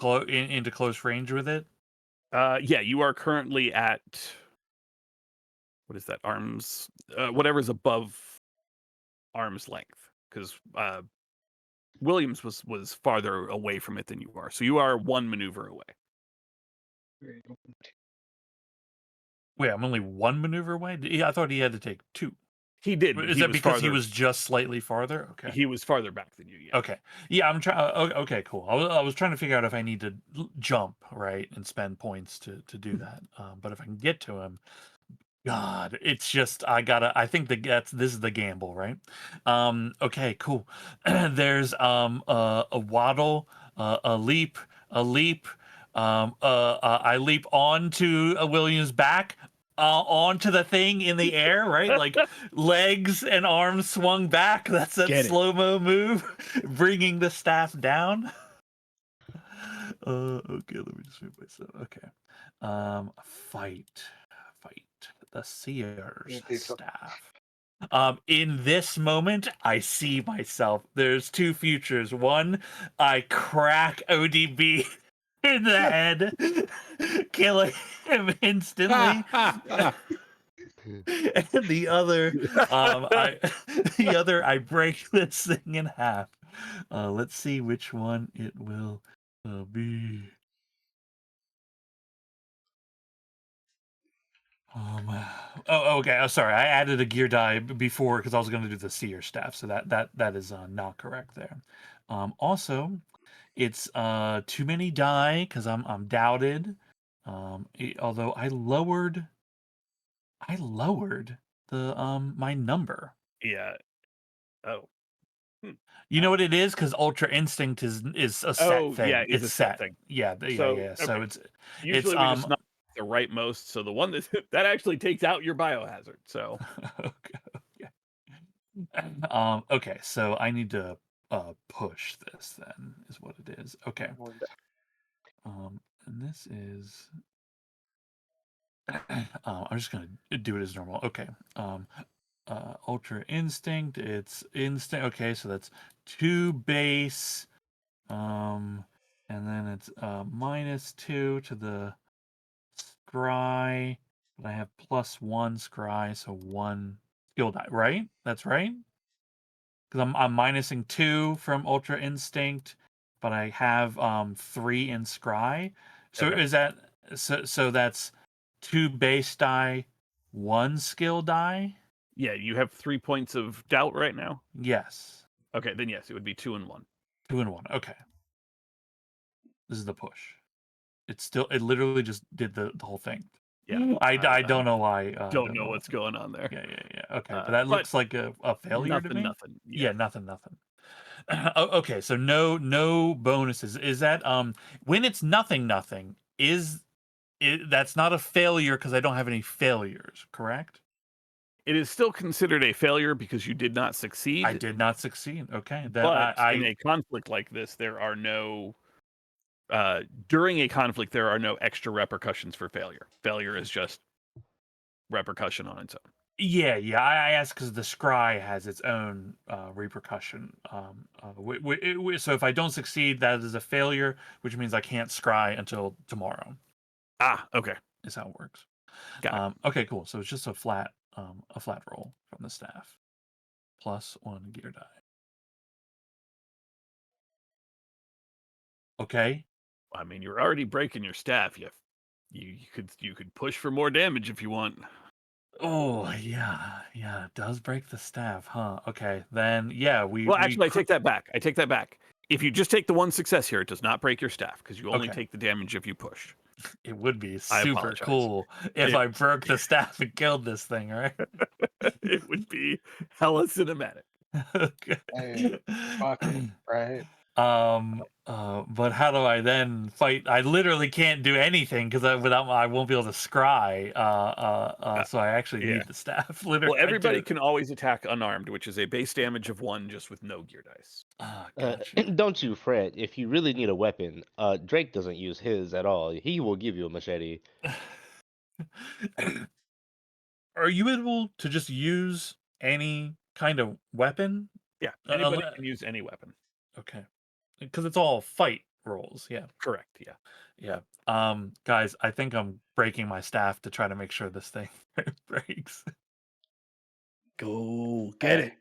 into close range with it? Yeah, you are currently at... What is that? Arms... whatever's above arm's length. Because Williams was farther away from it than you are. So you are 1 maneuver away. Wait, I'm only 1 maneuver away? I thought he had to take 2. He did. But Is he that was because farther, he was just slightly farther? Okay. He was farther back than you. Yeah. Okay. Yeah, I'm trying. Okay, cool. I was trying to figure out if I need to jump, right, and spend points to do that. But if I can get to him, God, it's just I think this is the gamble, right? Okay, cool. There's a waddle, a leap, a leap. I leap onto William's back. Onto the thing in the air, right? Like legs and arms swung back. That's that Get it. slow-mo move, bringing the staff down. Okay, let me just move myself. Okay. Fight the seer's staff. In this moment, I see myself. There's 2 futures. One, I crack ODB in the head, killing him instantly. And the other, I break this thing in half. Let's see which one it will be. Okay. Oh, sorry. I added a gear die before because I was going to do the seer staff, so that is not correct there. Also, it's too many die because I'm doubted. Although I lowered the my number. Yeah. Oh. You know what it is? Because Ultra Instinct is a set thing. Yeah, it's a set thing. Yeah, yeah. So okay. it's Usually we just not the right most. So the one that actually takes out your biohazard. So okay. So I need to push this. Then is what it is. Okay. And this is. I'm just gonna do it as normal. Okay. Ultra Instinct. It's instinct. Okay, so that's 2 base. And then it's -2 to the scry. But I have +1 scry, so 1 skill die, right? That's right? Because I'm minusing 2 from Ultra Instinct, but I have 3 in scry. So Okay. is that so that's 2 base die, 1 skill die? Yeah, you have 3 points of doubt right now. Yes. Okay, then yes, it would be 2 and 1. 2 and 1. Okay. This is the push. It literally just did the whole thing. Yeah. I don't know why. Don't know what's going on there. Yeah. Okay, but that looks like a failure to me. Nothing. Yeah, nothing. Okay, so no bonuses. Is that when it's nothing? Is That's not a failure because I don't have any failures, correct? It is still considered a failure because you did not succeed. I did not succeed. Okay, then But I in a conflict like this, there are no during a conflict there are no extra repercussions for failure. Failure is just repercussion on its own. yeah, I asked because the scry has its own repercussion. So if I don't succeed, that is a failure, which means I can't scry until tomorrow. Ah, okay. Is how it works. Got it. Okay, cool. So it's just a flat roll from the staff, plus 1 gear die. Okay. I mean, you're already breaking your staff. You could push for more damage if you want. Oh yeah, it does break the staff, huh? Okay, then yeah, Well, actually, I take that back. If you just take the one success here, it does not break your staff because you only Okay. take the damage if you push. It would be I super apologize. cool if I broke the staff and killed this thing, right? It would be hella cinematic. Okay. Hey, fuck it, right? But how do I then fight? I literally can't do anything because I won't be able to scry. So I actually yeah. need the staff. Literally, Well, everybody can always attack unarmed, which is a base damage of 1 just with no gear dice. Gotcha. Don't you fret. If you really need a weapon, Drake doesn't use his at all. He will give you a machete. Are you able to just use any kind of weapon? Yeah, Uh, anybody unle- can use any weapon. Okay, because it's all fight rolls. Yeah. Correct. Yeah. Yeah. Guys, I think I'm breaking my staff to try to make sure this thing breaks. Go get it.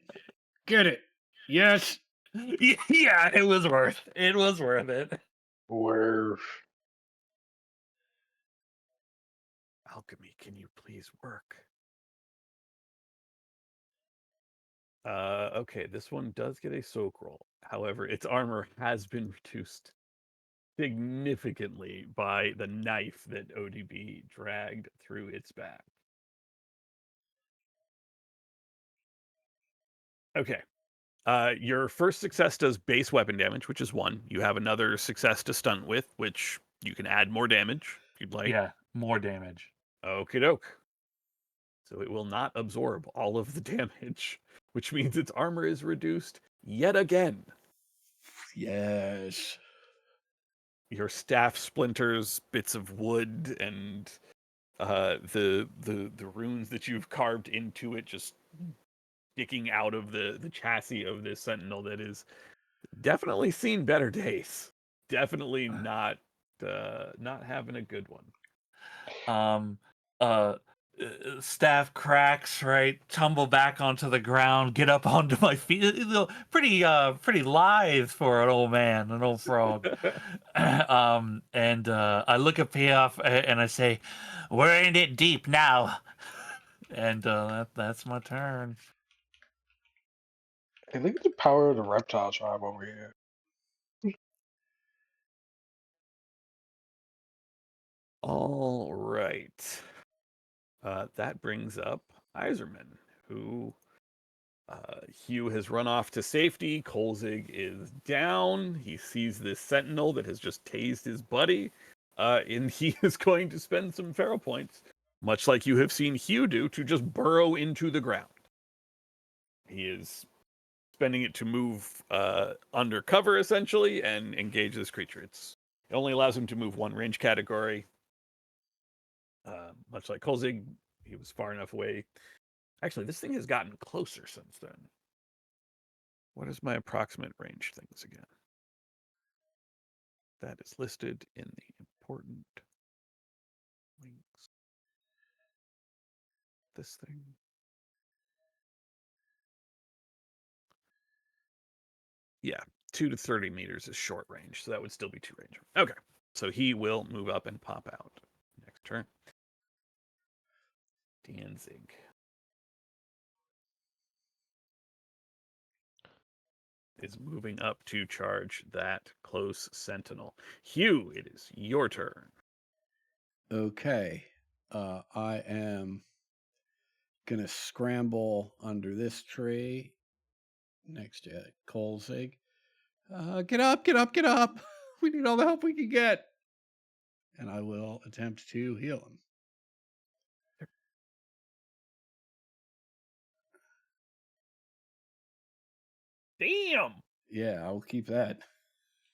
Get it. Yes. Yeah, it was worth it. Where Alchemy, can you please work? Okay, this one does get a soak roll. However, its armor has been reduced significantly by the knife that ODB dragged through its back. Okay. Your first success does base weapon damage, which is 1. You have another success to stunt with, which you can add more damage if you'd like. Yeah, more damage. Okie doke. So it will not absorb all of the damage, which means its armor is reduced yet again. Yes. Your staff splinters, bits of wood, and the runes that you've carved into it just sticking out of the chassis of this sentinel that is definitely seen better days. Definitely not having a good one. Staff cracks, right? Tumble back onto the ground, get up onto my feet. Pretty lithe for an old man, an old frog. And I look at Payoff and I say, "We're in it deep now." And that's my turn. hey, look at the power of the reptile tribe over here. All right. That brings up Iserman, who Hugh has run off to safety. Kolzig is down. He sees this sentinel that has just tased his buddy, and he is going to spend some pharaoh points, much like you have seen Hugh do, to just burrow into the ground. He is spending it to move undercover, essentially, and engage this creature. It only allows him to move 1 range category. Much like Kolzig, he was far enough away. Actually, this thing has gotten closer since then. What is my approximate range things again? That is listed in the important links. This thing. Yeah, 2 to 30 meters is short range, so that would still be 2 range. Okay, so he will move up and pop out next turn. Danzig. Is moving up to charge that close sentinel. Hugh, it is your turn. Okay. I am gonna scramble under this tree next to Kolzig. Get up, get up, get up. We need all the help we can get. and I will attempt to heal him. Damn. Yeah, I'll keep that.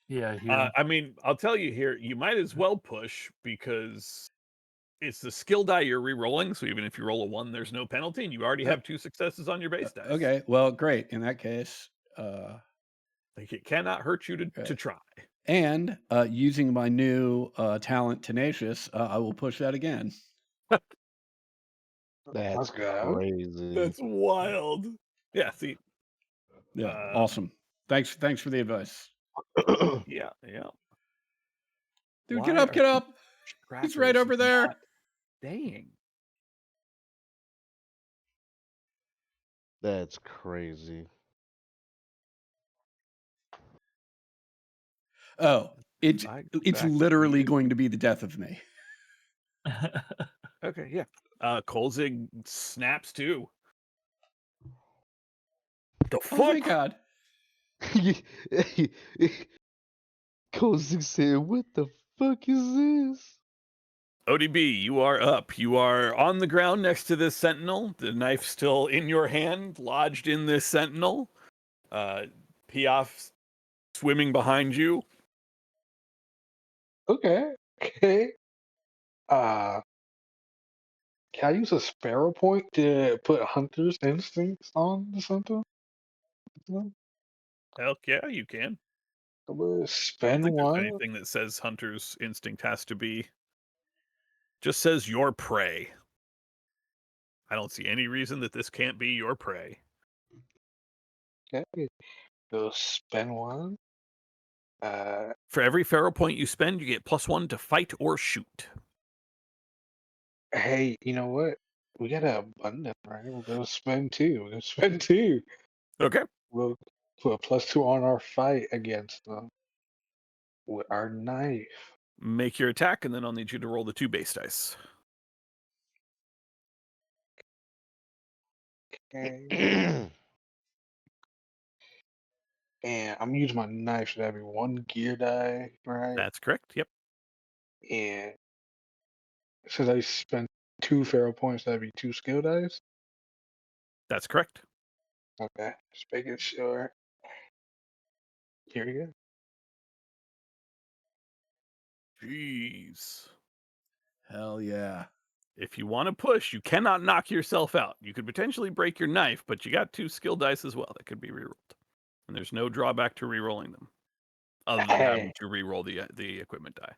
Yeah, heal. I mean, I'll tell you here, you might as well push because it's the skill die you're re-rolling. So even if you roll a 1, there's no penalty, and you already have 2 successes on your base dice. Okay, well, great. In that case, Like it cannot hurt you to try. and using my new talent, Tenacious, I will push that again. That's good. crazy. That's wild. Yeah, see. Yeah, awesome. Thanks for the advice. Yeah. Dude, Why get up, are get up. He's right trackers over there. not staying? That's crazy. Oh, it's I go it's back to literally you. going to be the death of me. Okay, yeah. Kolzig snaps too. The Oh, thank fuck? God. Kozig said, "What the fuck is this?" ODB, you are up. You are on the ground next to this sentinel. The knife still in your hand, lodged in this sentinel. Piaf swimming behind you. Okay. Uh, can I use a sparrow point to put hunter's instincts on the something? Heck yeah, you can. I'm gonna I spend don't think there's one. anything that says hunter's instinct has to be. Just says your prey. I don't see any reason that this can't be your prey. Okay. Go spend one. For every pharaoh point you spend, you get +1 to fight or shoot. Hey, you know what? We got an abundant, right? We'll go spend two. We'll go spend two. Okay. We'll put a +2 on our fight against them with our knife. Make your attack, and then I'll need you to roll the 2 base dice. Okay. And I'm using my knife, so that'd be 1 gear die, right? That's correct. Yep. And since I spent 2 pharaoh points, that'd be 2 skill dice. That's correct. Okay, just making sure. Here we go. Jeez. Hell yeah. If you want to push, you cannot knock yourself out. You could potentially break your knife, but you got 2 skill dice as well that could be rerolled. And there's no drawback to rerolling them, other than having Hey, to reroll the equipment die.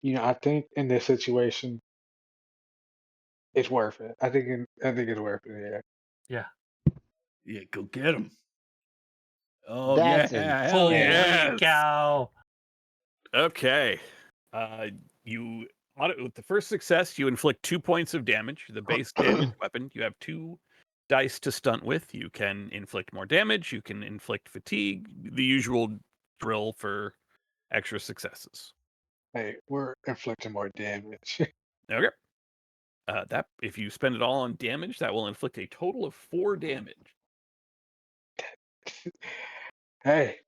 you know, I think in this situation, it's worth it. I think it's worth it. Yeah. Yeah, go get him. Oh, That's yeah. Hell yeah. Yes. Holy cow. Okay. You with the first success, you inflict 2 points of damage. The base damage weapon. You have 2 dice to stunt with. You can inflict more damage. You can inflict fatigue. The usual drill for extra successes. Hey, we're inflicting more damage. Okay. That if you spend it all on damage, that will inflict a total of 4 damage. Hey,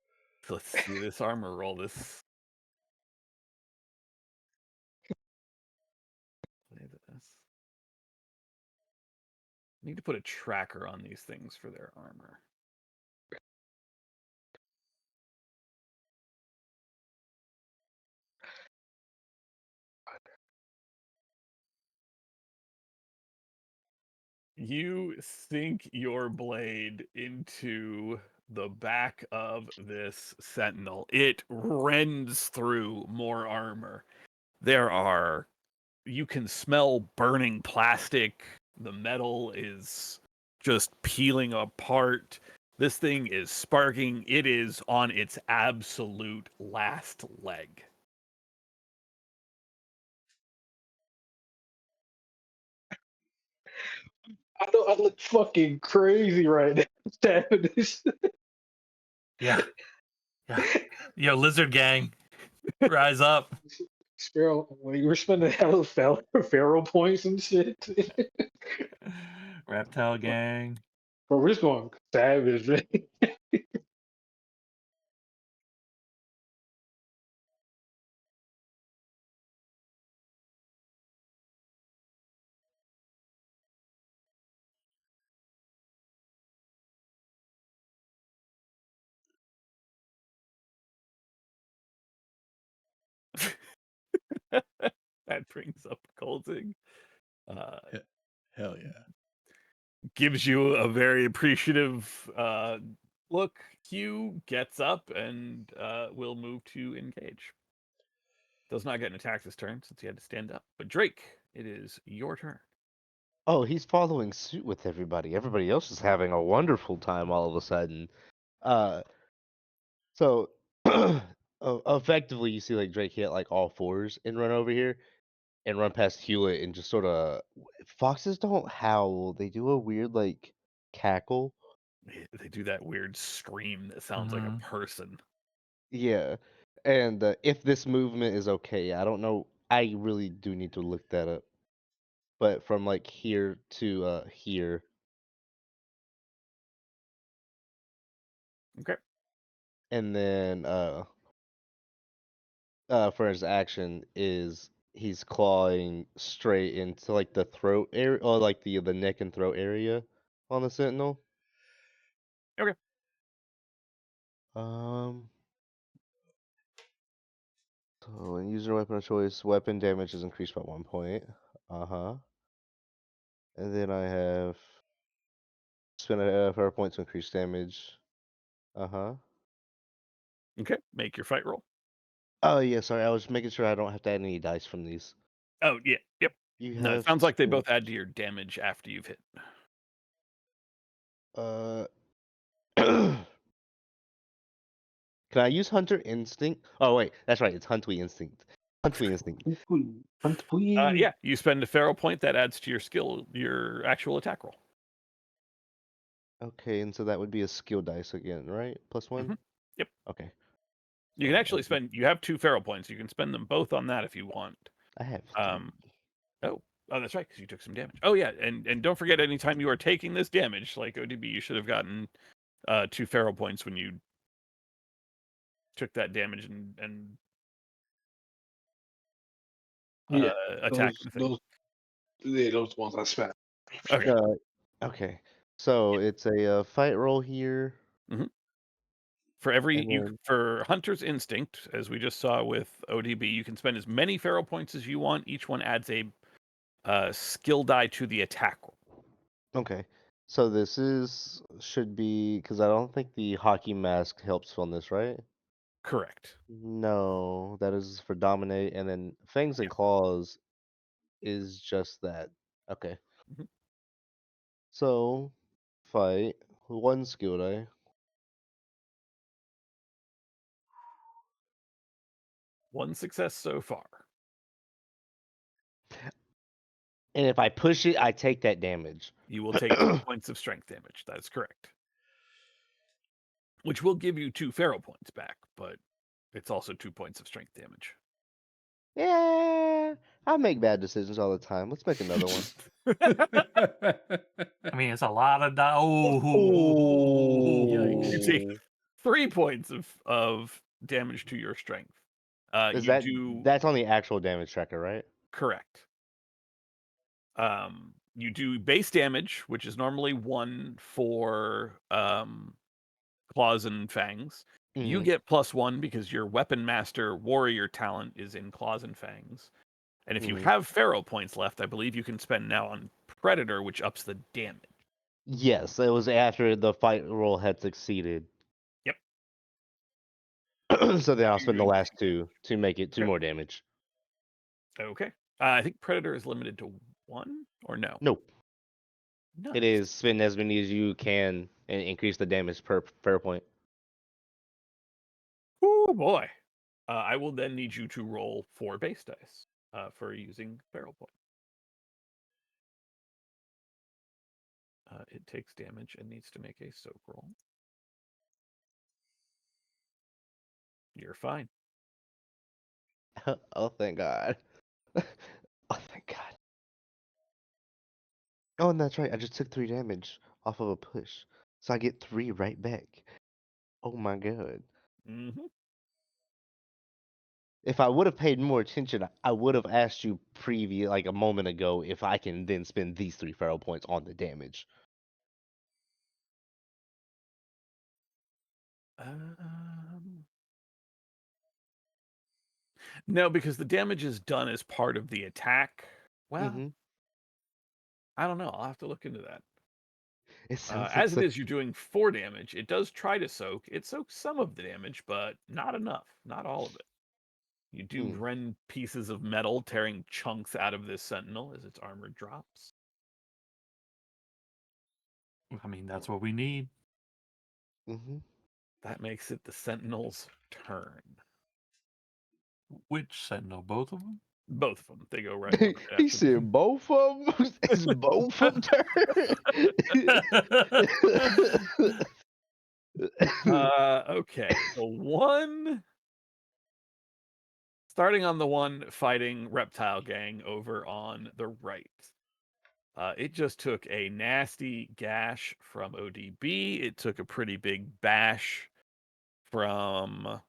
So let's see this armor roll. This. Play this. Need to put a tracker on these things for their armor. You sink your blade into the back of this sentinel. It rends through more armor. You can smell burning plastic. The metal is just peeling apart. This thing is sparking. It is on its absolute last leg. I know I look fucking crazy right now stabbing this. Yeah. Yo, lizard gang, rise up. Sparrow, well, you were spending hell of pharaoh points and shit. Reptile gang. Bro, we're just going savage, man. brings up Kolzig. Hell yeah. Gives you a very appreciative look. Hugh gets up and will move to engage. Does not get an attack this turn since he had to stand up. But Drake, it is your turn. Oh, he's following suit with everybody. Everybody else is having a wonderful time all of a sudden. So effectively, you see like Drake hit like all fours and run over here and run past Hewlett and just sort of. Foxes don't howl; they do a weird like cackle. They do that weird scream that sounds like a person. Yeah, and if this movement is okay, I don't know. I really do need to look that up. But from like here to here. Okay. And then for his action is he's clawing straight into like the throat area or like the neck and throat area on the sentinel. Okay. So when using a weapon of choice, weapon damage is increased by 1 point. And then I have spend a power point to increase damage. Okay. Make your fight roll. Oh yeah, sorry, I was making sure I don't have to add any dice from these. Oh yeah. Yep. You No, it have sounds like they spent- both add to your damage after you've hit. Can I use Hunter Instinct? Oh wait, that's right. It's Huntley Instinct. Huntley Instinct. Yeah, you spend a feral point that adds to your skill, your actual attack roll. Okay, and so that would be a skill dice again, right? +1. Mhm. Yep. Okay. You So can actually that'd spend. You have 2 feral points. You can spend them both on that if you want. I have. Oh, that's right, because you took some damage. Oh yeah, and don't forget, anytime you are taking this damage, like ODB, you should have gotten 2 feral points when you took that damage and Yeah, attacked the thing. those ones I spent. Okay. Okay. So it's a fight roll here. For every And then- for Hunter's Instinct, as we just saw with ODB, you can spend as many feral points as you want. Each one adds a skill die to the attack roll. Okay. So this should be because I don't think the hockey mask helps on this, right? Correct. No, that is for dominate, and then fangs and claws is just that. Okay. Mhm. So fight 1 skill die. One success so far. And if I push it, I take that damage. You will take 2 points of strength damage. That is correct. Which will give you 2 feral points back, but it's also 2 points of strength damage. Yeah, I make bad decisions all the time. Let's make another one. I mean, it's a lot of Yikes. You take 3 points of damage to your strength. Is You that's on the actual damage tracker, right? correct. You do base damage, which is normally 1 for claws and fangs. You Mhm. get +1 because your weapon master warrior talent is in claws and fangs. And if you Mhm. have feral points left, I believe you can spend now on predator, which ups the damage. Yes, it was after the fight roll had succeeded. Yep. So then I'll spend the last 2 to make it 2 Okay. more damage. Okay. I think predator is limited to 1 or no? Nope. Nice. It is spend as many as you can and increase the damage per point. Oh boy. I will then need you to roll 4 base dice for using feral point. It takes damage and needs to make a soak roll. You're fine. Oh, thank God. Oh, thank God. Oh, and that's right. I just took 3 damage off of a push. So I get 3 right back. Oh my God. Mm-hmm. If I would have paid more attention, I would have asked you like a moment ago if I can then spend these 3 feral points on the damage. No, because the damage is done as part of the attack. Well, Mhm. I don't know. I'll have to look into that. It sounds like As it such. is, you're doing 4 damage. It does try to soak. It soaks some of the damage, but not enough. Not all of it. You do Hmm. rend pieces of metal, tearing chunks out of this sentinel as its armor drops. I mean, that's what we need. Mhm. That makes it the sentinel's turn. Which sentinel? Both of them? Both of them. They go right one right He after the said both of them. It's both of them turn. Okay. The one starting on the one fighting Reptile Gang over on the right. It just took a nasty gash from ODB. It took a pretty big bash from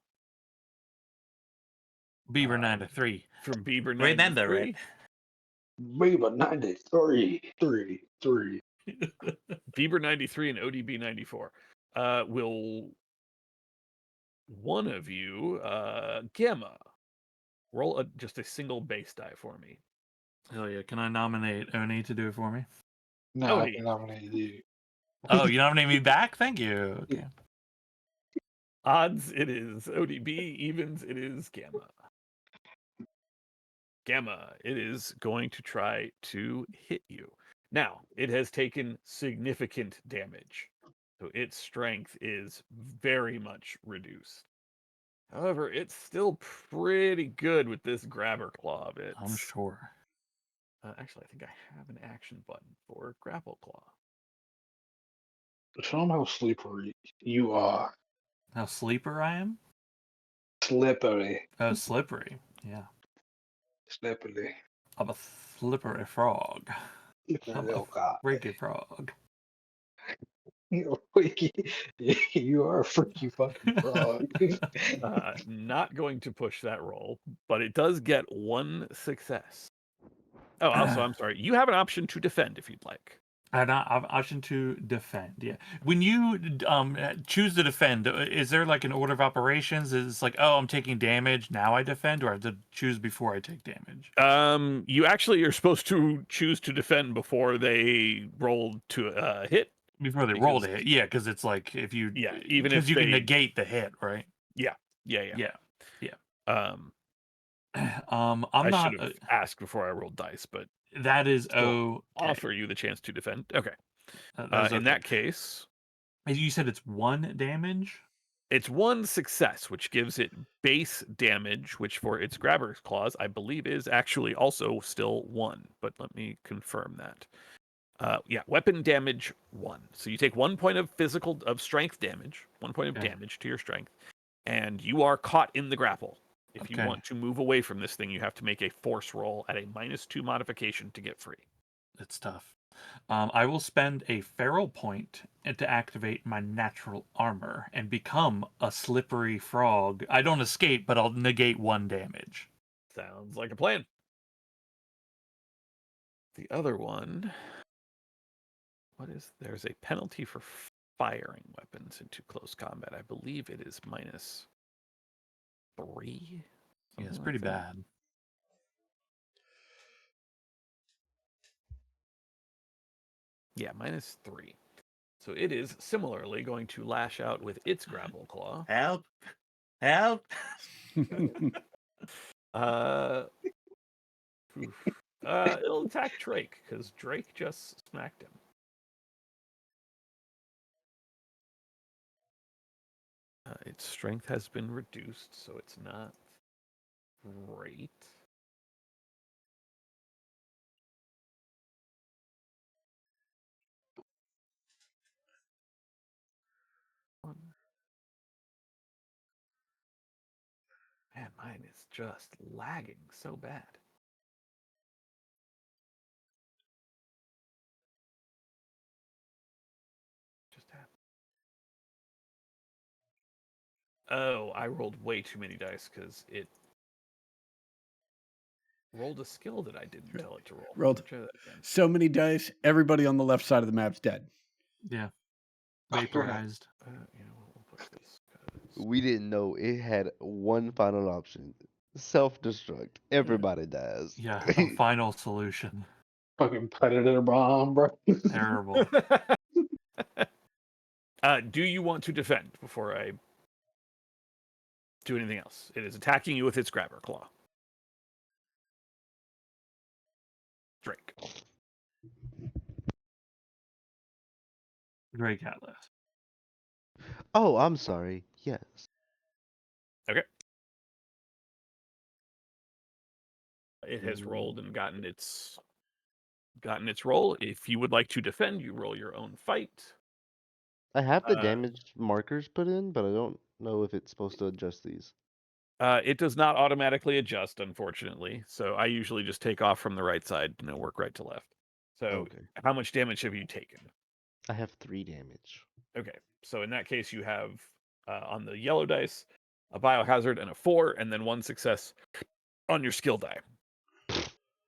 Beaver 93. Beaver Remember 93. it. Beaver 93, 3. Beaver 93 and ODB 94. Will one of you, Gamma, roll just a single base die for me? Hell yeah. Can I nominate Oni to do it for me? No, I Oni. can nominate you. Oh, you nominate me back? Thank you. Okay. Odds it is ODB, evens it is Gamma. Gamma, it is going to try to hit you. Now, it has taken significant damage, so its strength is very much reduced. However, it's still pretty good with this grabber claw of its. I'm sure. Actually, I think I have an action button for grapple claw. Show them how slippery you are. How sleeper I am? Slippery. Oh, slippery. Yeah. Slippery. I'm a slippery frog. Slippery I'm a little guy. freaky frog. You're a freaky. You are a freaky fucking frog. Not going to push that roll, but it does get 1 success. Oh, also, I'm sorry. You have an option to defend if you'd like. And I have option to defend. Yeah. When you choose to defend, is there like an order of operations? Is it like, oh, I'm taking damage, now I defend, or I have to choose before I take damage? You actually are supposed to choose to defend before they roll to hit. Before they roll the hit, yeah, because it's like if you, even because if you they can negate the hit, right? Yeah. I'm I not. should have asked before I rolled dice, but That is still okay. offer you the chance to defend. Okay. That is in okay. that case, You said it's 1 damage. it's 1 success, which gives it base damage, which for its grabber's claws, I believe is actually also still 1. But let me confirm that. Weapon damage 1. So you take 1 point of strength damage, 1 point of Okay. damage to your strength, and you are caught in the grapple. If you Okay. want to move away from this thing, you have to make a force roll at a -2 modification to get free. It's tough. I will spend a feral point to activate my natural armor and become a slippery frog. I don't escape, but I'll negate 1 damage. Sounds like a plan. The other one, there's a penalty for firing weapons into close combat. I believe it is -3. Yeah, it's something pretty like that. bad. Yeah, -3. So it is similarly going to lash out with its grapple claw. Help! Help! It'll attack Drake because Drake just smacked him. Its strength has been reduced, so it's not great. Man, mine is just lagging so bad. Just happened. Oh, I rolled way too many dice because it rolled a skill that I didn't tell it to roll. Rolled Try that again. so many dice. Everybody on the left side of the map's dead. Yeah. Vaporized. We'll push this. 'cause- We didn't know it had one final option. Self-destruct. Everybody dies. Yeah, a final solution. Fucking predator bomb, bro. Terrible. Do you want to defend before I do anything else? It is attacking you with its grabber claw. Drake. Drake Atlas. Oh, I'm sorry. Yes. It has rolled and gotten its roll. If you would like to defend, you roll your own fight. I have the Uh, damage markers put in, but I don't know if it's supposed to adjust these. It does not automatically adjust, unfortunately. So I usually just take off from the right side, work right to left. So Okay. how much damage have you taken? I have 3 damage. Okay, so in that case, you have on the yellow dice a biohazard and a 4, and then 1 success on your skill die.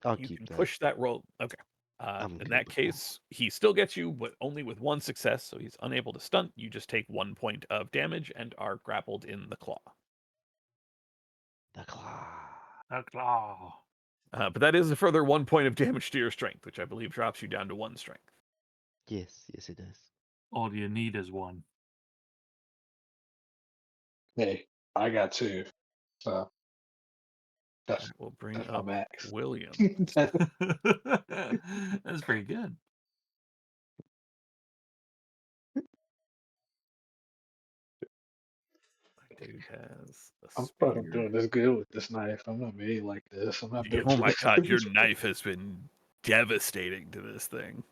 I'll You keep can that. push that roll. Okay. I'm In good that with that. case, he still gets you, but only with 1 success, so he's unable to stunt. You just take 1 point of damage and are grappled in the claw. The claw. A claw. But that is a further 1 point of damage to your strength, which I believe drops you down to 1 strength. Yes, yes, it does. All you need is one. Hey, I got 2. So that's That will bring my up max. William. That's pretty good. My dude has a I'm spear. fucking doing this good with this knife. I'm not made like this. I'm not built Oh for my this. god, your knife has been devastating to this thing.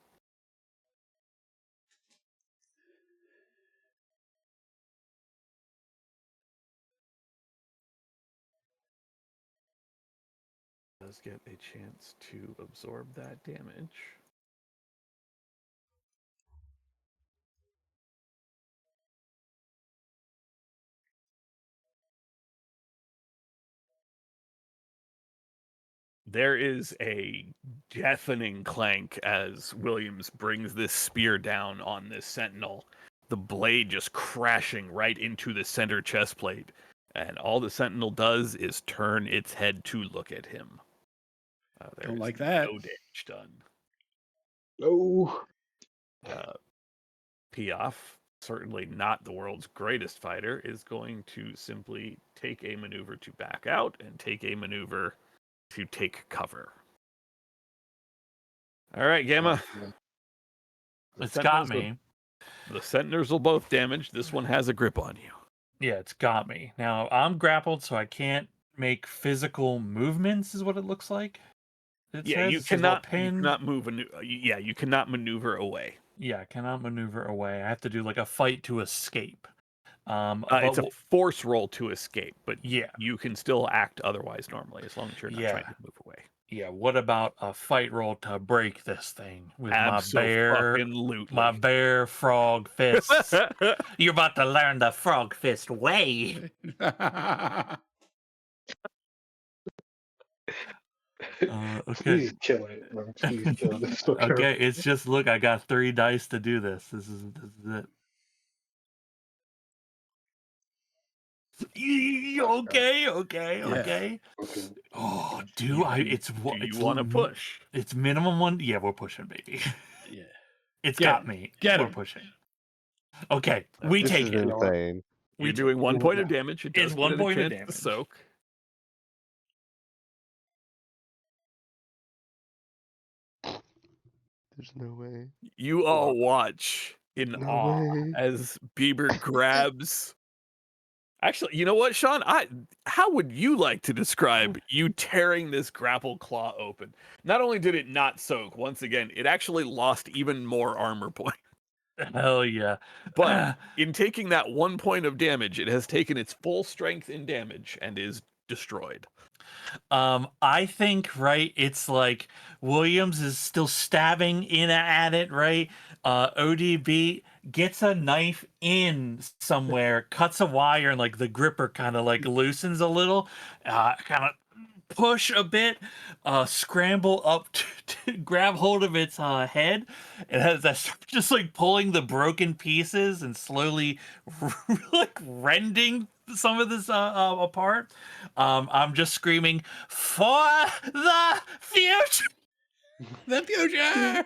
Does get a chance to absorb that damage. There is a deafening clank as Williams brings this spear down on this sentinel, the blade just crashing right into the center chest plate. And all the sentinel does is turn its head to look at him. Don't There's like that. no damage done. No. Piaf, certainly not the world's greatest fighter, is going to simply take a maneuver to back out and take a maneuver to take cover. All right, Gamma. The It's got Sentinels me. The Sentinels will both damage. This one has a grip on you. Yeah, it's got me. Now, I'm grappled, so I can't make physical movements, is what it looks like. It Yeah, says. you It says, well, cannot. You pin. cannot move. Yeah, you cannot maneuver away. Yeah, I cannot maneuver away. I have to do like a fight to escape. But It's a force roll to escape, but yeah, you can still act otherwise normally as long as you're not trying Yeah. to move away. yeah. What about a fight roll to break this thing with my Absolutely. bare frog fists? You're about to learn the frog fist way. Okay. Please kill it, bro. Please kill it. So Okay, it's just look. I got 3 dice to do this. This is it. Okay. Okay. Oh, do I? It's Do you want to push? It's minimum 1. Yeah, we're pushing, baby. Yeah. It's Get got him. me. Get We're him. pushing. Okay, we This take is it. insane. You're doing 1 point of damage. It It's does 1 give it a point of chance to damage. soak. There's no way. You all watch in No awe way. as Bieber grabs. Actually, you know what, Sean? How would you like to describe you tearing this grapple claw open? Not only did it not soak, once again, it actually lost even more armor points. Hell yeah. But in taking that 1 point of damage, it has taken its full strength in damage and is destroyed. I think, right, it's like Williams is still stabbing in at it, right? ODB gets a knife in somewhere, cuts a wire, and like the gripper kind of like loosens a little, kind of push a bit, scramble up to grab hold of its head, and as I start just like pulling the broken pieces and slowly like rending some of this apart. I'm just screaming for the future. The future.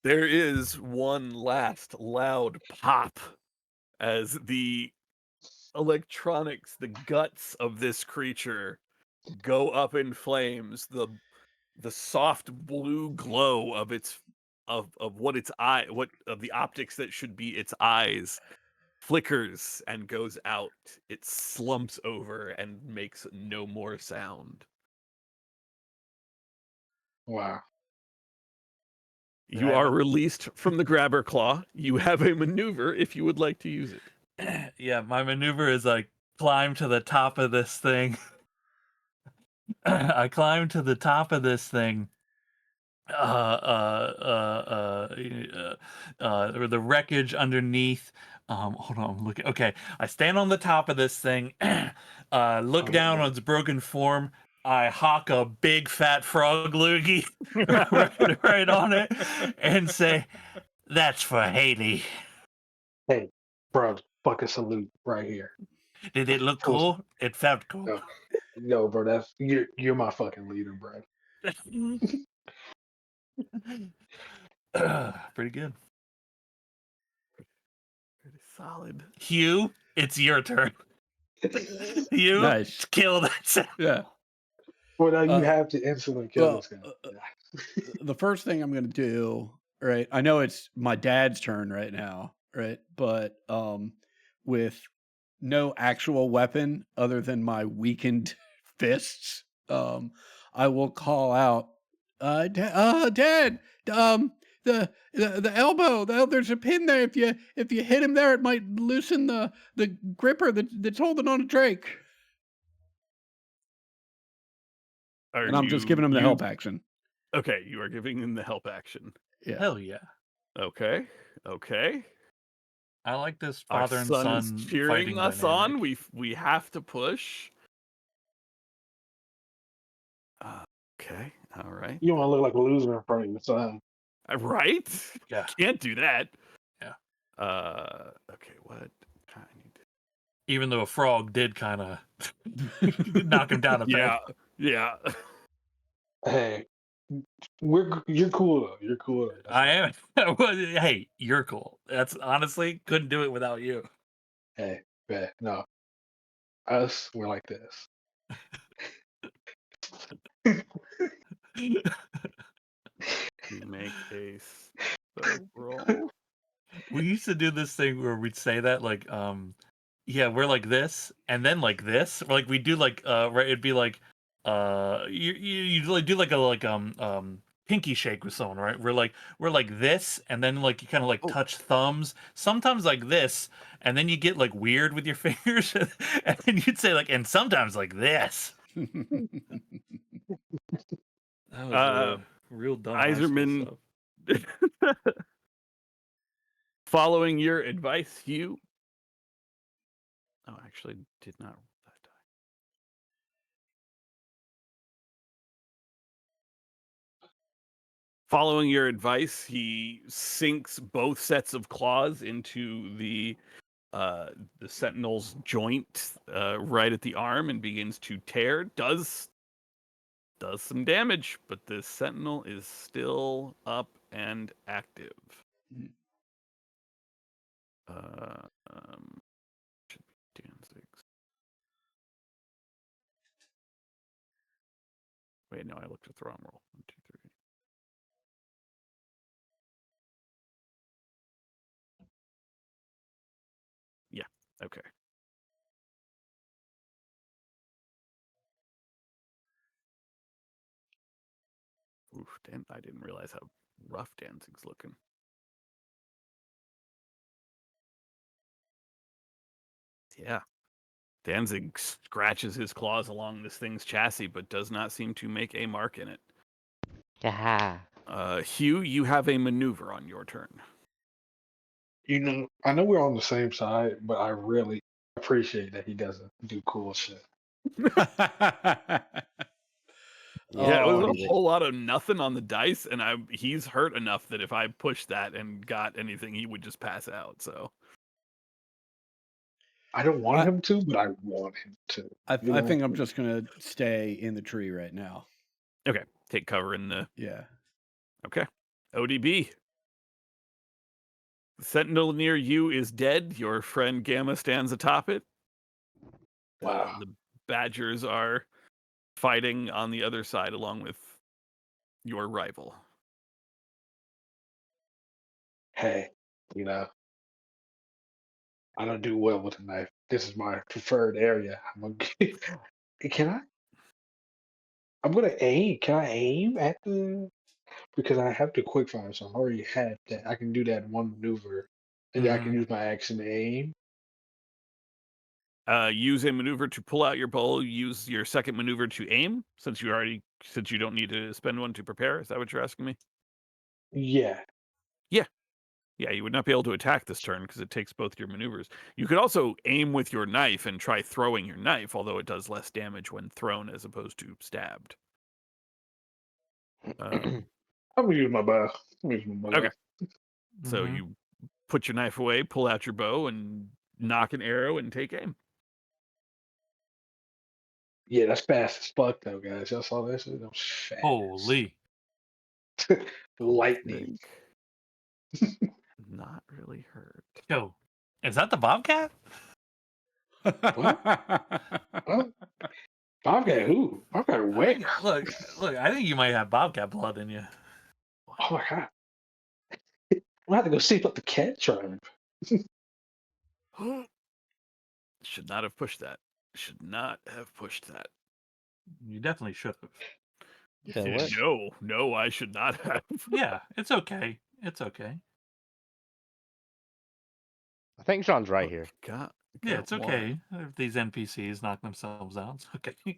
There is one last loud pop as the electronics, the guts of this creature, go up in flames. The soft blue glow of its of what its eye what of the optics that should be its eyes flickers and goes out. It slumps over and makes no more sound. Wow. You are released from the grabber claw. You have a maneuver if you would like to use it. Yeah, my maneuver is like climb to the top of this thing. I climb to the top of this thing. The wreckage underneath. Hold on, I'm looking. Okay, I stand on the top of this thing. Look down on its broken form. I hawk a big fat frog loogie right on it, and say, "That's for Haley." Hey, bro, fucking salute right here. Did it look cool? It felt cool. No, no, bro, that's you're my fucking leader, bro. Pretty good. Pretty solid. Hugh, it's your turn. Hugh, Nice. kill that. Yeah. Well, now you Uh, have to instantly kill well, this guy. The first thing I'm going to do, right? I know it's my dad's turn right now, right? But with no actual weapon other than my weakened fists, I will call out, Dad, the elbow. There's a pin there. If you hit him there, it might loosen the gripper that's holding on to Drake. And I'm just giving him the help action. Okay, you are giving him the help action. Yeah. Hell yeah. Okay. I like this Our father and son son is cheering fighting us dynamic. on. We have to push. Okay. All right. You want to look like a loser in front of your son. Right? Yeah. Can't do that. Yeah. Okay, what I need to... Even though a frog did kind of knock him down a bit. Yeah. Hey, you're cool though. You're cool. Though. I am. Hey, you're cool. That's honestly couldn't do it without you. Hey, man, no. Us, we're like this. You make a spell roll. We used to do this thing where we'd say that like yeah, we're like this and then like this. Or, like we do like right, it'd be like you like do like a pinky shake with someone, right? We're like this and then like you kind of like touch thumbs, sometimes like this, and then you get like weird with your fingers and then you'd say like and sometimes like this. That was real dumb high school Iserman stuff. following your advice, Hugh. Oh, actually did not roll that die. Following your advice, he sinks both sets of claws into the sentinel's joint right at the arm and begins to tear. Does some damage, but the sentinel is still up and active. Should be Danzig's. Wait, no, I looked at the wrong roll. 1, 2, 3. Yeah. Okay. Oof, I didn't realize how rough Danzig's looking. Yeah. Danzig scratches his claws along this thing's chassis, but does not seem to make a mark in it. Yeah. Hugh, you have a maneuver on your turn. You know, I know we're on the same side, but I really appreciate that he doesn't do cool shit. Yeah, it Oh, was what a is it? whole lot of nothing on the dice, and he's hurt enough that if I pushed that and got anything, he would just pass out. So I don't want I- him to, but I want him to. I You know? think I'm just gonna stay in the tree right now. okay, take cover in the Yeah. okay. ODB. The sentinel near you is dead. Your friend Gamma stands atop it. Wow. The Badgers are fighting on the other side along with your rival. Hey, you know, I don't do well with a knife. This is my preferred area. Can I? I'm gonna aim. Can I aim at the? Because I have the quick fire, so I already had that. I can do that in one maneuver, and then I can Mhm. use my action to aim. Use a maneuver to pull out your bow. Use your second maneuver to aim, since you don't need to spend one to prepare. Is that what you're asking me? Yeah. Yeah, you would not be able to attack this turn because it takes both your maneuvers. You could also aim with your knife and try throwing your knife, although it does less damage when thrown as opposed to stabbed. I'm gonna use my bow. I'm gonna use my bow. Okay. So Mhm. you put your knife away, pull out your bow, and knock an arrow and take aim. Yeah, that's fast as fuck though, guys. Y'all saw that shit? That was fast. Holy. Lightning. Not really hurt. Yo, is that the Bobcat? Well, Bobcat who? Bobcat where? Look, I think you might have Bobcat blood in you. Oh my god. We'll have to go see what the cat tribe. Should not have pushed that. Should not have pushed that. You definitely should have. Yeah, what? No, I should not have. Yeah, it's okay. It's okay. I think Sean's right here. Got Yeah, it's one. okay. If these NPCs knock themselves out, it's okay.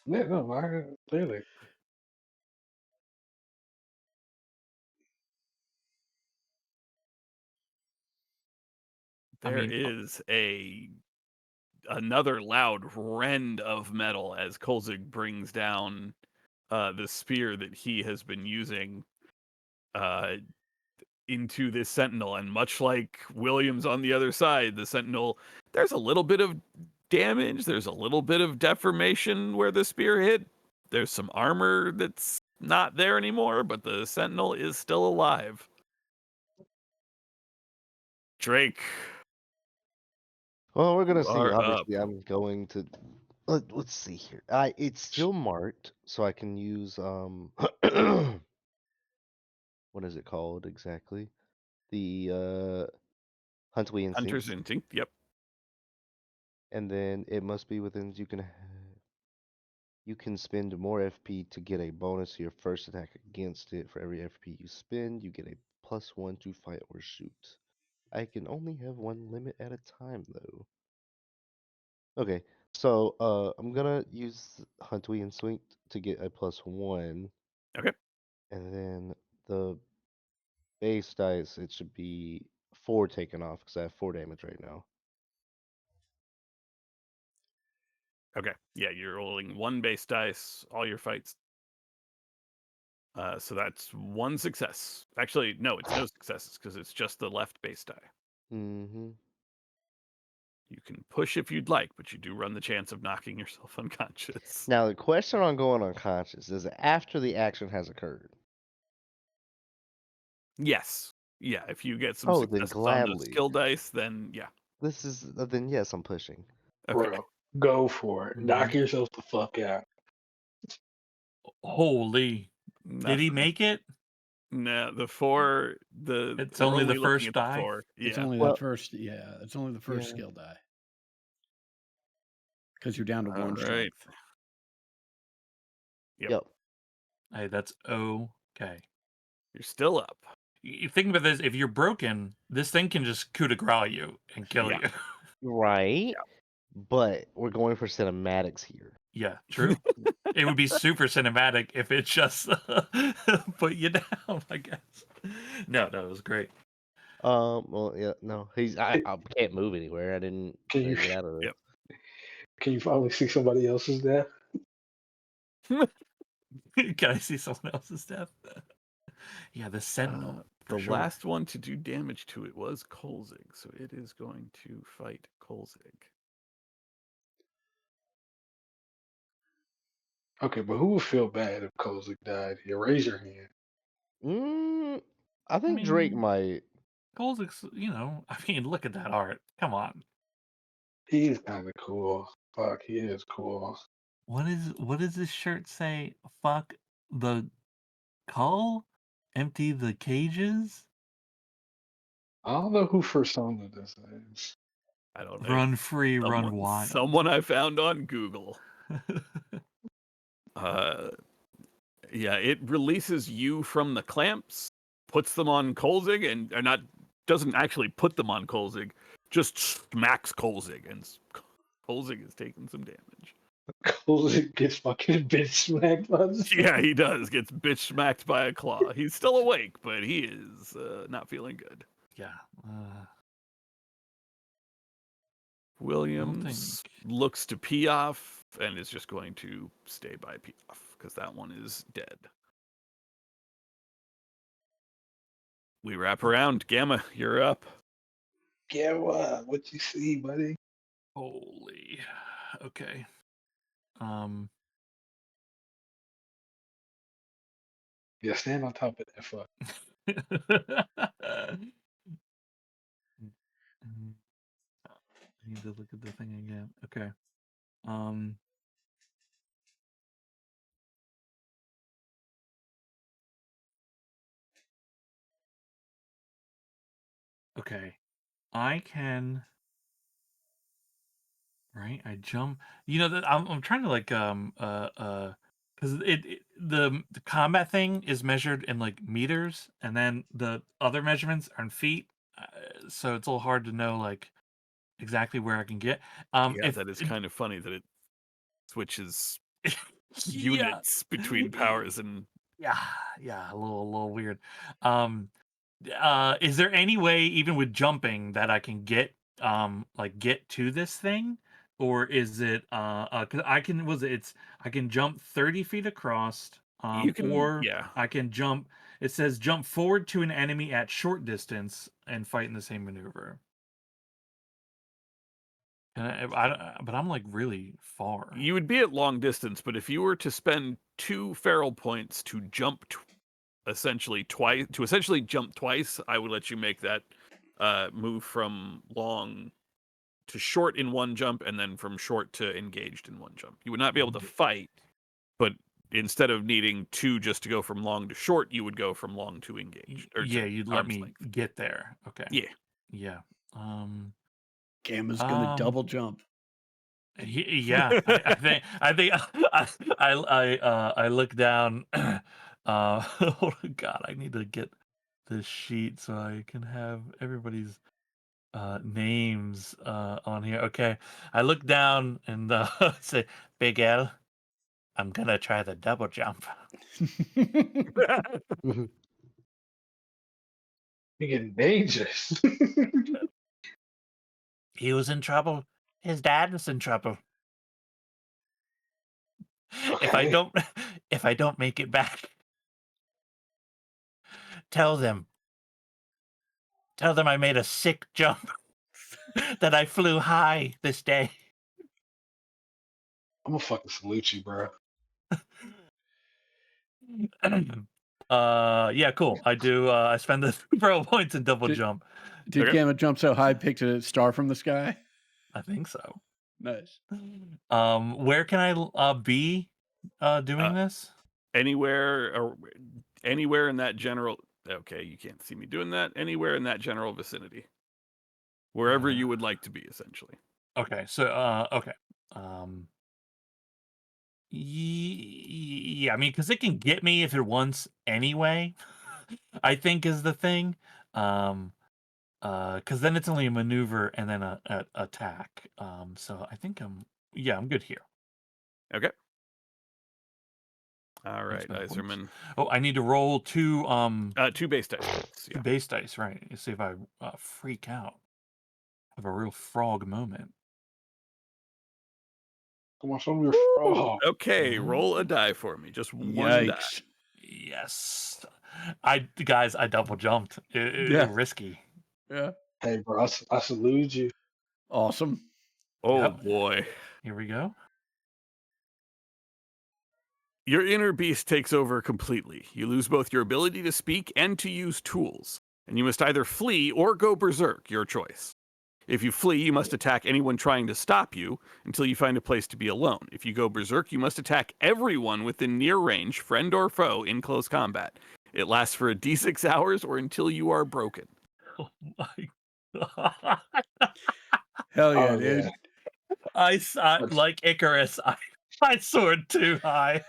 Yeah, no, I clearly. There is another loud rend of metal as Kolzig brings down the spear that he has been using into this sentinel, and much like Williams on the other side, the sentinel, there's a little bit of damage, there's a little bit of deformation where the spear hit, there's some armor that's not there anymore, but the sentinel is still alive. Drake, Well, we're gonna you see. are Obviously, up. I'm going to. Let's see here. It's still marked, so I can use what is it called exactly? The Huntley Hunter's Instinct, Instinct, yep. and then it must be within. You can spend more FP to get a bonus to your first attack against it. For every FP you spend, you get a +1 to fight or shoot. I can only have one limit at a time, though. Okay, so I'm gonna use Huntley Instinct to get a +1. Okay. And then the base dice, it should be 4 taken off because I have 4 damage right now. Okay. Yeah, you're rolling one base dice, all your fights. So that's one success. Actually, no, it's no successes because it's just the left base die. Mm-hmm. You can push if you'd like, but you do run the chance of knocking yourself unconscious. Now the question on going unconscious is after the action has occurred. Yes. Yeah, if you get some Oh, then successes on those gladly. skill dice, then yeah. This is then yes, I'm pushing. Okay. Bro, go for it. Knock yourself the fuck out. Holy. Did he make it? No, the 4, It's we're only the looking first at the die? 4. It's Yeah. only Well- the first. Yeah, it's only the first Yeah. skill die. Because you're down to All one right. strength. Yep. Hey, that's okay. You're still up. You think about this, if you're broken, this thing can just coup de grace you and kill Yeah. you. Right. But we're going for cinematics here. Yeah, true. It would be super cinematic if it just put you down, I guess. No, it was great. Well, yeah, no, I can't move anywhere. I didn't Can you- get out of this. Yep. Can you finally see somebody else's death? Can I see someone else's death? Yeah, the Sentinel. The for sure. last one to do damage to it was Kolzig, so it is going to fight Kolzig. Okay, but who would feel bad if Kozik died here? Raise your hand. I think Drake mean- might. Kolzig's, I mean, look at that art. Come on. He's kind of cool. Fuck, he is cool. What does this shirt say? Fuck the cull? Empty the cages? I don't know who persona this is. I don't know. Run free, run wild. Someone I found on Google. Yeah, it releases you from the clamps, puts them on Kolzig, and or not doesn't actually put them on Kolzig, just smacks Kolzig, and Kolzig is taking some damage. Kozik gets fucking bitch smacked by the Yeah, he does. Gets bitch smacked by a claw. He's still awake, but he is not feeling good. Yeah. Williams looks to Piaf and is just going to stay by Piaf because that one is dead. We wrap around. Gamma, you're up. Yeah, what you see, buddy? Holy. Okay. Yeah, stand on top of that fuck. I need to look at the thing again. Okay. Okay. I can. Right, I jump. I'm trying to like because the combat thing is measured in like meters, and then the other measurements are in feet. So it's a little hard to know like exactly where I can get. Yeah, that is kind of funny that it switches Yeah. units between powers and Yeah, a little weird. Is there any way, even with jumping, that I can get get to this thing, or is it because I can jump 30 feet across, you can or yeah. I can jump. It says jump forward to an enemy at short distance and fight in the same maneuver. And but I'm like really far. You would be at long distance, but if you were to spend 2 feral points to jump essentially jump twice, I would let you make that move from long to short in one jump and then from short to engaged in one jump. You would not be able to fight, but instead of needing 2 just to go from long to short, you would go from long to engaged. Or Yeah, to you'd let arm's me length. get there. Okay. Yeah. Yeah. Gamma's gonna double jump. Yeah, I think I look down. Oh God, I need to get this sheet so I can have everybody's names on here. Okay, I look down and say, "Big L, I'm gonna try the double jump." You're getting dangerous. He was in trouble. His dad was in trouble. If I Okay. don't, if I don't make it back, tell them I made a sick jump, that I flew high this day. I'm gonna fucking salute you, bro. Yeah, cool. I do. I spend the pro points and double Did- jump. Did Okay. Gamma jump so high, picked a star from the sky? I think so. Nice. Where can I be doing this? Anywhere in that general. Okay, you can't see me doing that. Anywhere in that general vicinity, wherever you would like to be, essentially. Okay, so okay. Yeah, I mean, because it can get me if it wants anyway. I think is the thing. Because then it's only a maneuver and then a attack. So I think I'm good here. Okay. All right, my points. Iserman. Oh, I need to roll 2 2 base dice. two Yeah. base dice, right? Let's see if I freak out. Have a real frog moment. Come on, show me your. Woo! Oh, Okay, roll a die for me. Just one die. Yikes. Yes. I double jumped. Yeah. Risky. Yeah. hey, bro, I salute you. Awesome. Oh Yep. boy. Here we go. Your inner beast takes over completely. You lose both your ability to speak and to use tools, and you must either flee or go berserk, your choice. If you flee, you must attack anyone trying to stop you until you find a place to be alone. If you go berserk, you must attack everyone within near range, friend or foe, in close combat. It lasts for a d6 hours or until you are broken. Oh my god. Hell yeah, Oh, dude. Like Icarus, I soared too high.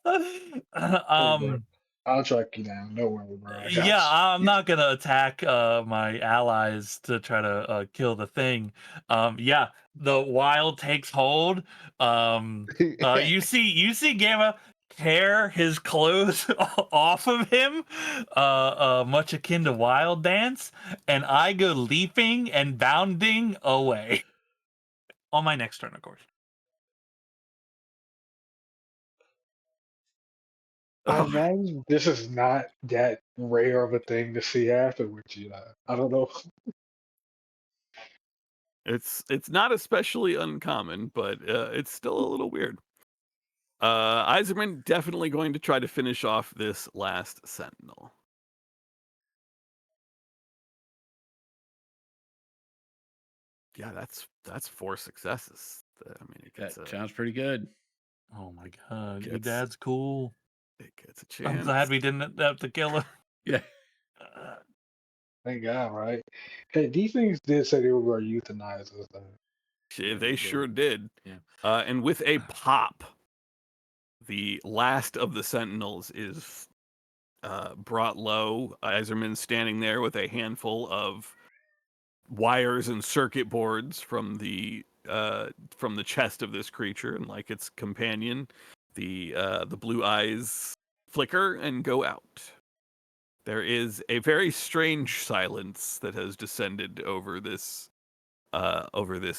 Bro, I'll track you down. Don't worry, bro. I got Yeah, you. I'm not gonna attack my allies to try to kill the thing. Yeah, the wild takes hold. You see Gamma tear his clothes off of him, much akin to wild dance, and I go leaping and bounding away. On my next turn, of course. I imagine this is not that rare of a thing to see afterwards. You know, I don't know. It's not especially uncommon, but it's still a little weird. Iserman definitely going to try to finish off this last sentinel. Yeah, that's 4 successes. I mean, it That gets sounds pretty good. Oh my god, your Gets- dad's cool. it gets a chance. I'm glad we didn't have to kill him. Yeah. Thank God, right? Hey, these things did say they were going to euthanize us. Though. They sure did. Yeah. And with a pop, the last of the sentinels is brought low. Iserman standing there with a handful of wires and circuit boards from the chest of this creature, and like its companion, the blue eyes flicker and go out. There is a very strange silence that has descended over this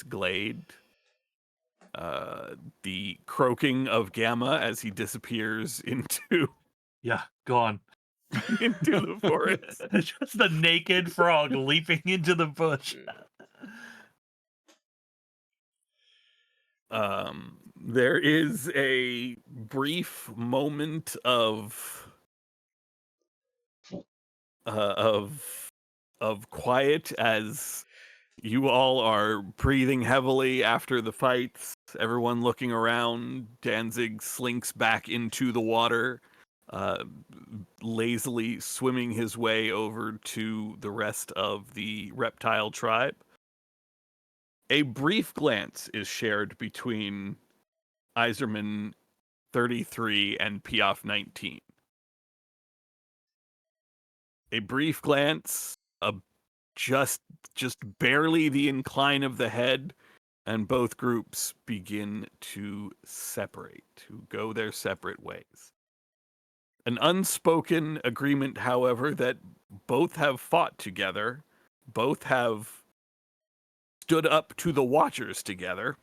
glade. The croaking of Gamma as he disappears into Yeah, go on. into the forest. Just the naked frog leaping into the bush. There is a brief moment of quiet as you all are breathing heavily after the fights. Everyone looking around. Danzig slinks back into the water, lazily swimming his way over to the rest of the reptile tribe. A brief glance is shared between Iserman 33 and Piaf 19. A brief glance, just barely the incline of the head, and both groups begin to separate, to go their separate ways. An unspoken agreement, however, that both have fought together, both have stood up to the Watchers together.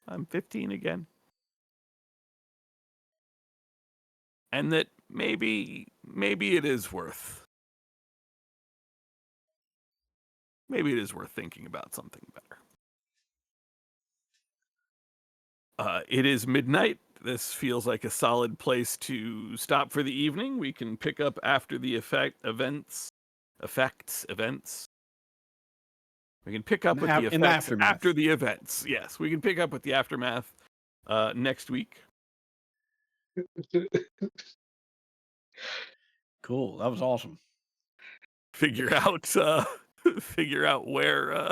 I'm 15 again. And that maybe it is worth thinking about something better. It is midnight. This feels like a solid place to stop for the evening. We can pick up after the events. We can pick up with the In the effects aftermath. after the events. Yes, we can pick up with the aftermath next week. Cool. That was awesome. Figure out where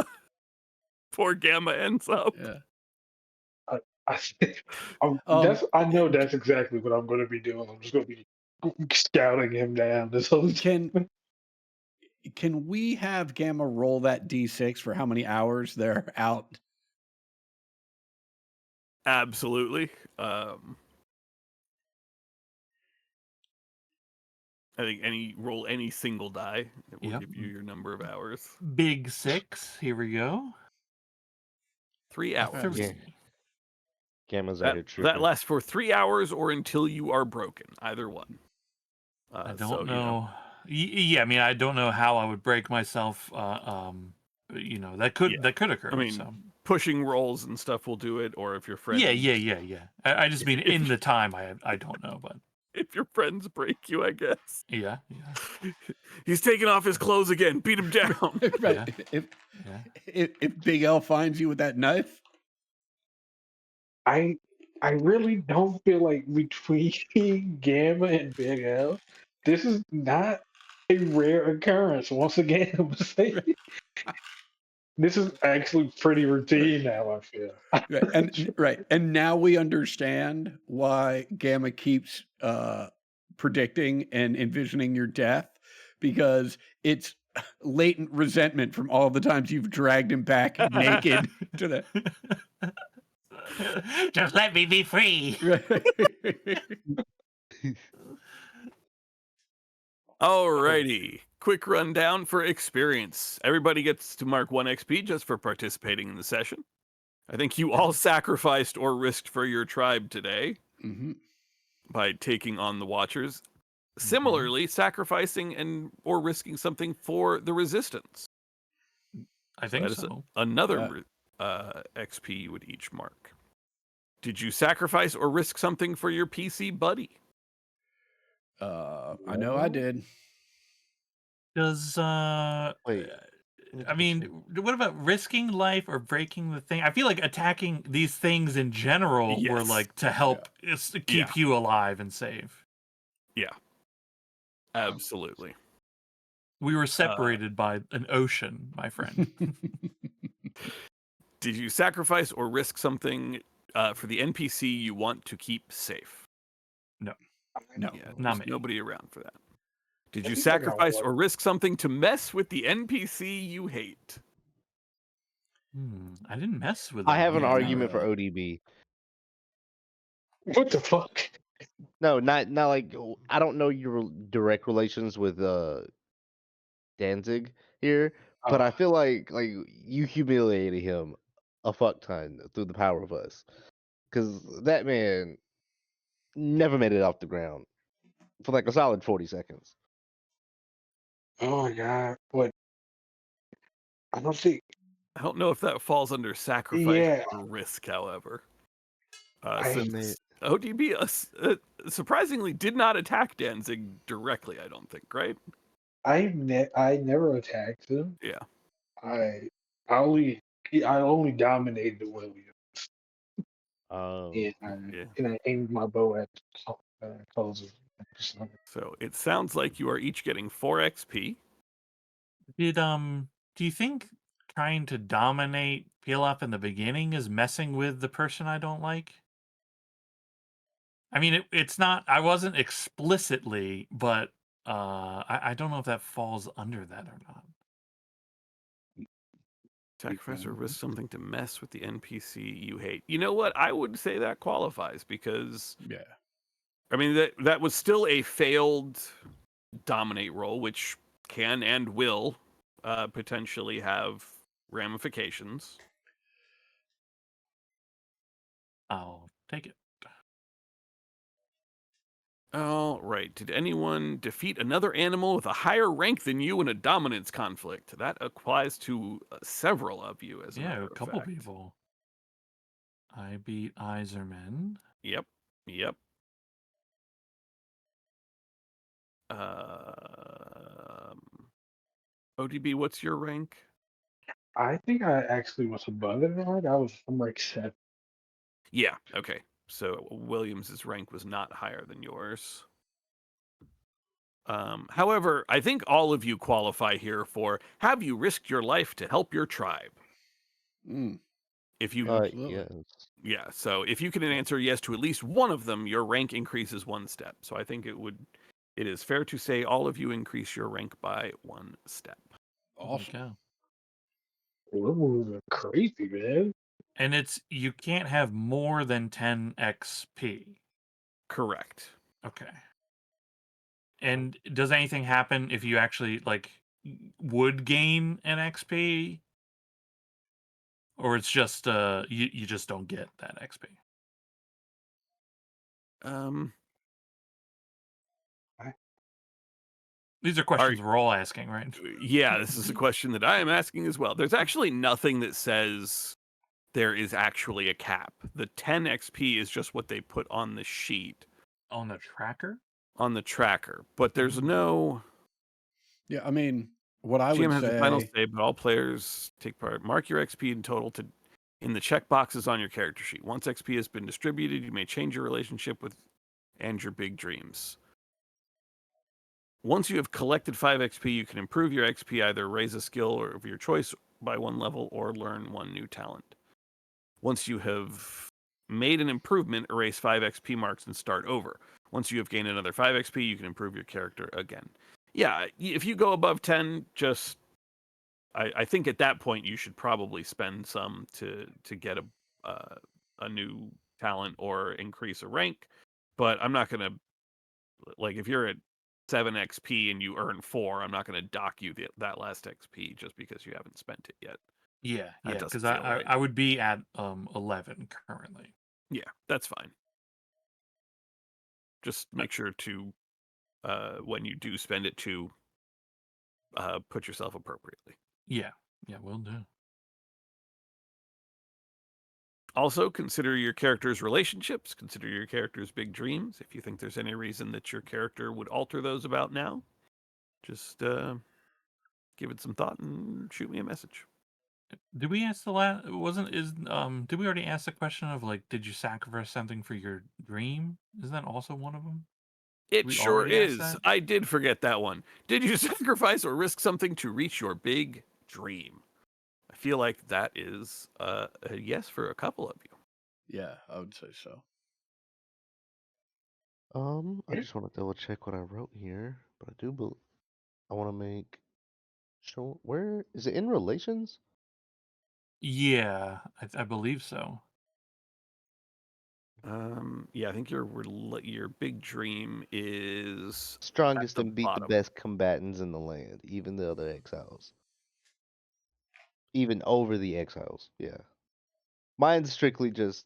poor Gamma ends up. Yeah. I know that's exactly what I'm going to be doing. I'm just going to be scouting him down. This whole Can we have Gamma roll that D6 for how many hours they're out? Absolutely. I think roll any single die. It will Yep. give you your number of hours. Big 6. Here we go. 3 hours. Three. Yeah. Gamma's out here That tripping. lasts for 3 hours or until you are broken. Either one. I So, don't you know. Yeah, I mean, I don't know how I would break myself. That could occur. I mean, so. pushing rolls and stuff will do it, or if your friends, Yeah. I just mean in the time I don't know, but if your friends break you, I guess. yeah. He's taking off his clothes again. Beat him down. Right. Yeah. If Big L finds you with that knife, I really don't feel like between Gamma and Big L, this is not a rare occurrence. Once again, I'm gonna say this is actually pretty routine now. I feel. and now we understand why Gamma keeps predicting and envisioning your death, because it's latent resentment from all the times you've dragged him back naked to the. Just let me be free. Alrighty. Quick rundown for experience. Everybody gets to mark 1 XP just for participating in the session. I think you all sacrificed or risked for your tribe today Mhm. by taking on the Watchers. Similarly, sacrificing and or risking something for the Resistance. I think That is so. another XP you would each mark. Did you sacrifice or risk something for your PC buddy? I know I did. Does Wait. I mean, what about risking life or breaking the thing? I feel like attacking these things in general were Yes. like to help keep you alive and safe. Yeah. Absolutely. We were separated by an ocean, my friend. Did you sacrifice or risk something for the NPC you want to keep safe? No, Yeah, not there's me. nobody around for that. Did I you think I got sacrifice one. or risk something to mess with the NPC you hate? I didn't mess with. I have an them. argument for really. ODB. What the fuck? No, not like I don't know your direct relations with Danzig here, but I feel like you humiliated him a fuck ton through the power of us, because that man never made it off the ground for like a solid 40 seconds. Oh my god! What? I don't think. I don't know if that falls under sacrifice Yeah. or risk, however. I Since ODB surprisingly did not attack Danzig directly, I don't think, right? I never attacked him. Yeah. I only dominated William, Um, and I aimed my bow at closer. So it sounds like you are each getting 4 XP. Do you think trying to dominate Pilaf in the beginning is messing with the person I don't like? I mean, it's not. I wasn't explicitly, but I don't know if that falls under that or not. Sacrifice or risk something to mess with the NPC you hate. You know what? I would say that qualifies because Yeah. I mean that was still a failed dominate roll, which can and will potentially have ramifications. I'll take it. All right. Did anyone defeat another animal with a higher rank than you in a dominance conflict? That applies to several of you, as a Yeah, matter a of couple fact. people. I beat Iserman. Yep. ODB, what's your rank? I think I actually was above it. I'm like 7. Yeah. Okay. So Williams's rank was not higher than yours. However, I think all of you qualify here for have you risked your life to help your tribe? If you yes. Yeah, so if you can answer yes to at least one of them, your rank increases 1 step. So I think it is fair to say all of you increase your rank by 1 step. Awesome. Okay. We're moving crazy, man. And you can't have more than 10 XP. Correct. Okay. And does anything happen if you actually would gain an XP? or it's just you just don't get that XP. These are questions we're all asking, right? Yeah, this is a question that I am asking as well. There's actually nothing that says there is actually a cap. The 10 XP is just what they put on the sheet, On the tracker? on the tracker, but there's no. Yeah, I mean, what I GM would has the final say, say, but all players take part. Mark your XP in total in the check boxes on your character sheet. Once XP has been distributed, you may change your relationship with and your big dreams. Once you have collected 5 XP, you can improve your XP, either raise a skill or of your choice by 1 level or learn 1 new talent. Once you have made an improvement, erase 5 XP marks and start over. Once you have gained another 5 XP, you can improve your character again. Yeah, if you go above 10, just I think at that point you should probably spend some to get a new talent or increase a rank. But I'm not gonna, like, if you're at 7 XP and you earn 4, I'm not gonna dock you that last XP just because you haven't spent it yet. Yeah, That yeah, doesn't because feel right. I would be at 11 currently. Yeah, that's fine. Just make sure to, when you do spend it, to put yourself appropriately. Yeah, will do. Also, consider your character's relationships. Consider your character's big dreams. If you think there's any reason that your character would alter those about now, just give it some thought and shoot me a message. Did we ask did we already ask the question of, like, did you sacrifice something for your dream? Is that also one of them? It We sure already asked is. that? I did forget that one. Did you sacrifice or risk something to reach your big dream? I feel like that is a yes for a couple of you. yeah, I would say so. I just want to double check what I wrote here, but I want to make sure. Where is it in relations? Yeah, I believe so. Yeah, I think your big dream is Strongest the and beat the bottom. best combatants in the land, even the other exiles. Even over the exiles, yeah. Mine's strictly just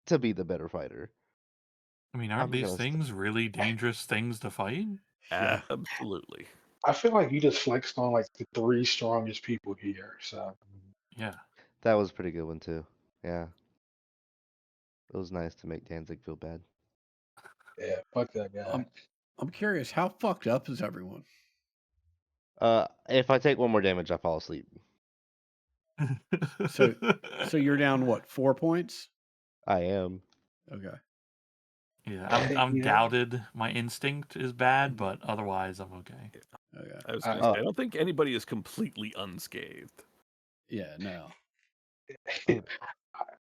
to be the better fighter. I mean, I'm aren't these gonna things really dangerous things to fight? Yeah. Absolutely. I feel like you just flexed on like the 3 strongest people here. So Yeah. That was a pretty good one too. Yeah. It was nice to make Danzig feel bad. yeah, fuck that guy. I'm curious, how fucked up is everyone? If I take 1 more damage, I fall asleep. So you're down what, 4 points? I am. Okay. yeah, I'm Yeah. doubted. My instinct is bad, but otherwise I'm okay. Okay. I was I- gonna say, I don't think anybody is completely unscathed. Yeah, no.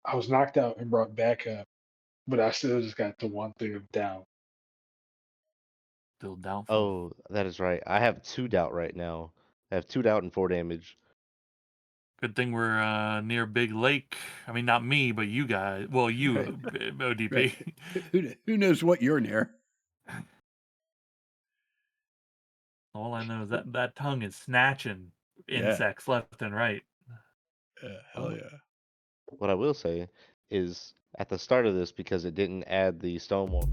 I was knocked out and brought back up, but I still just got the 1 thing of down. Still doubtful. Oh, that is right. I have 2 doubt right now. I have 2 doubt and 4 damage. Good thing we're near Big Lake. I mean, not me, but you guys. Well, you, Right. ODP. Right. Who knows what you're near? All I know is that tongue is snatching Yeah. insects left and right. Hell yeah. What I will say is at the start of this, because it didn't add the Stonewall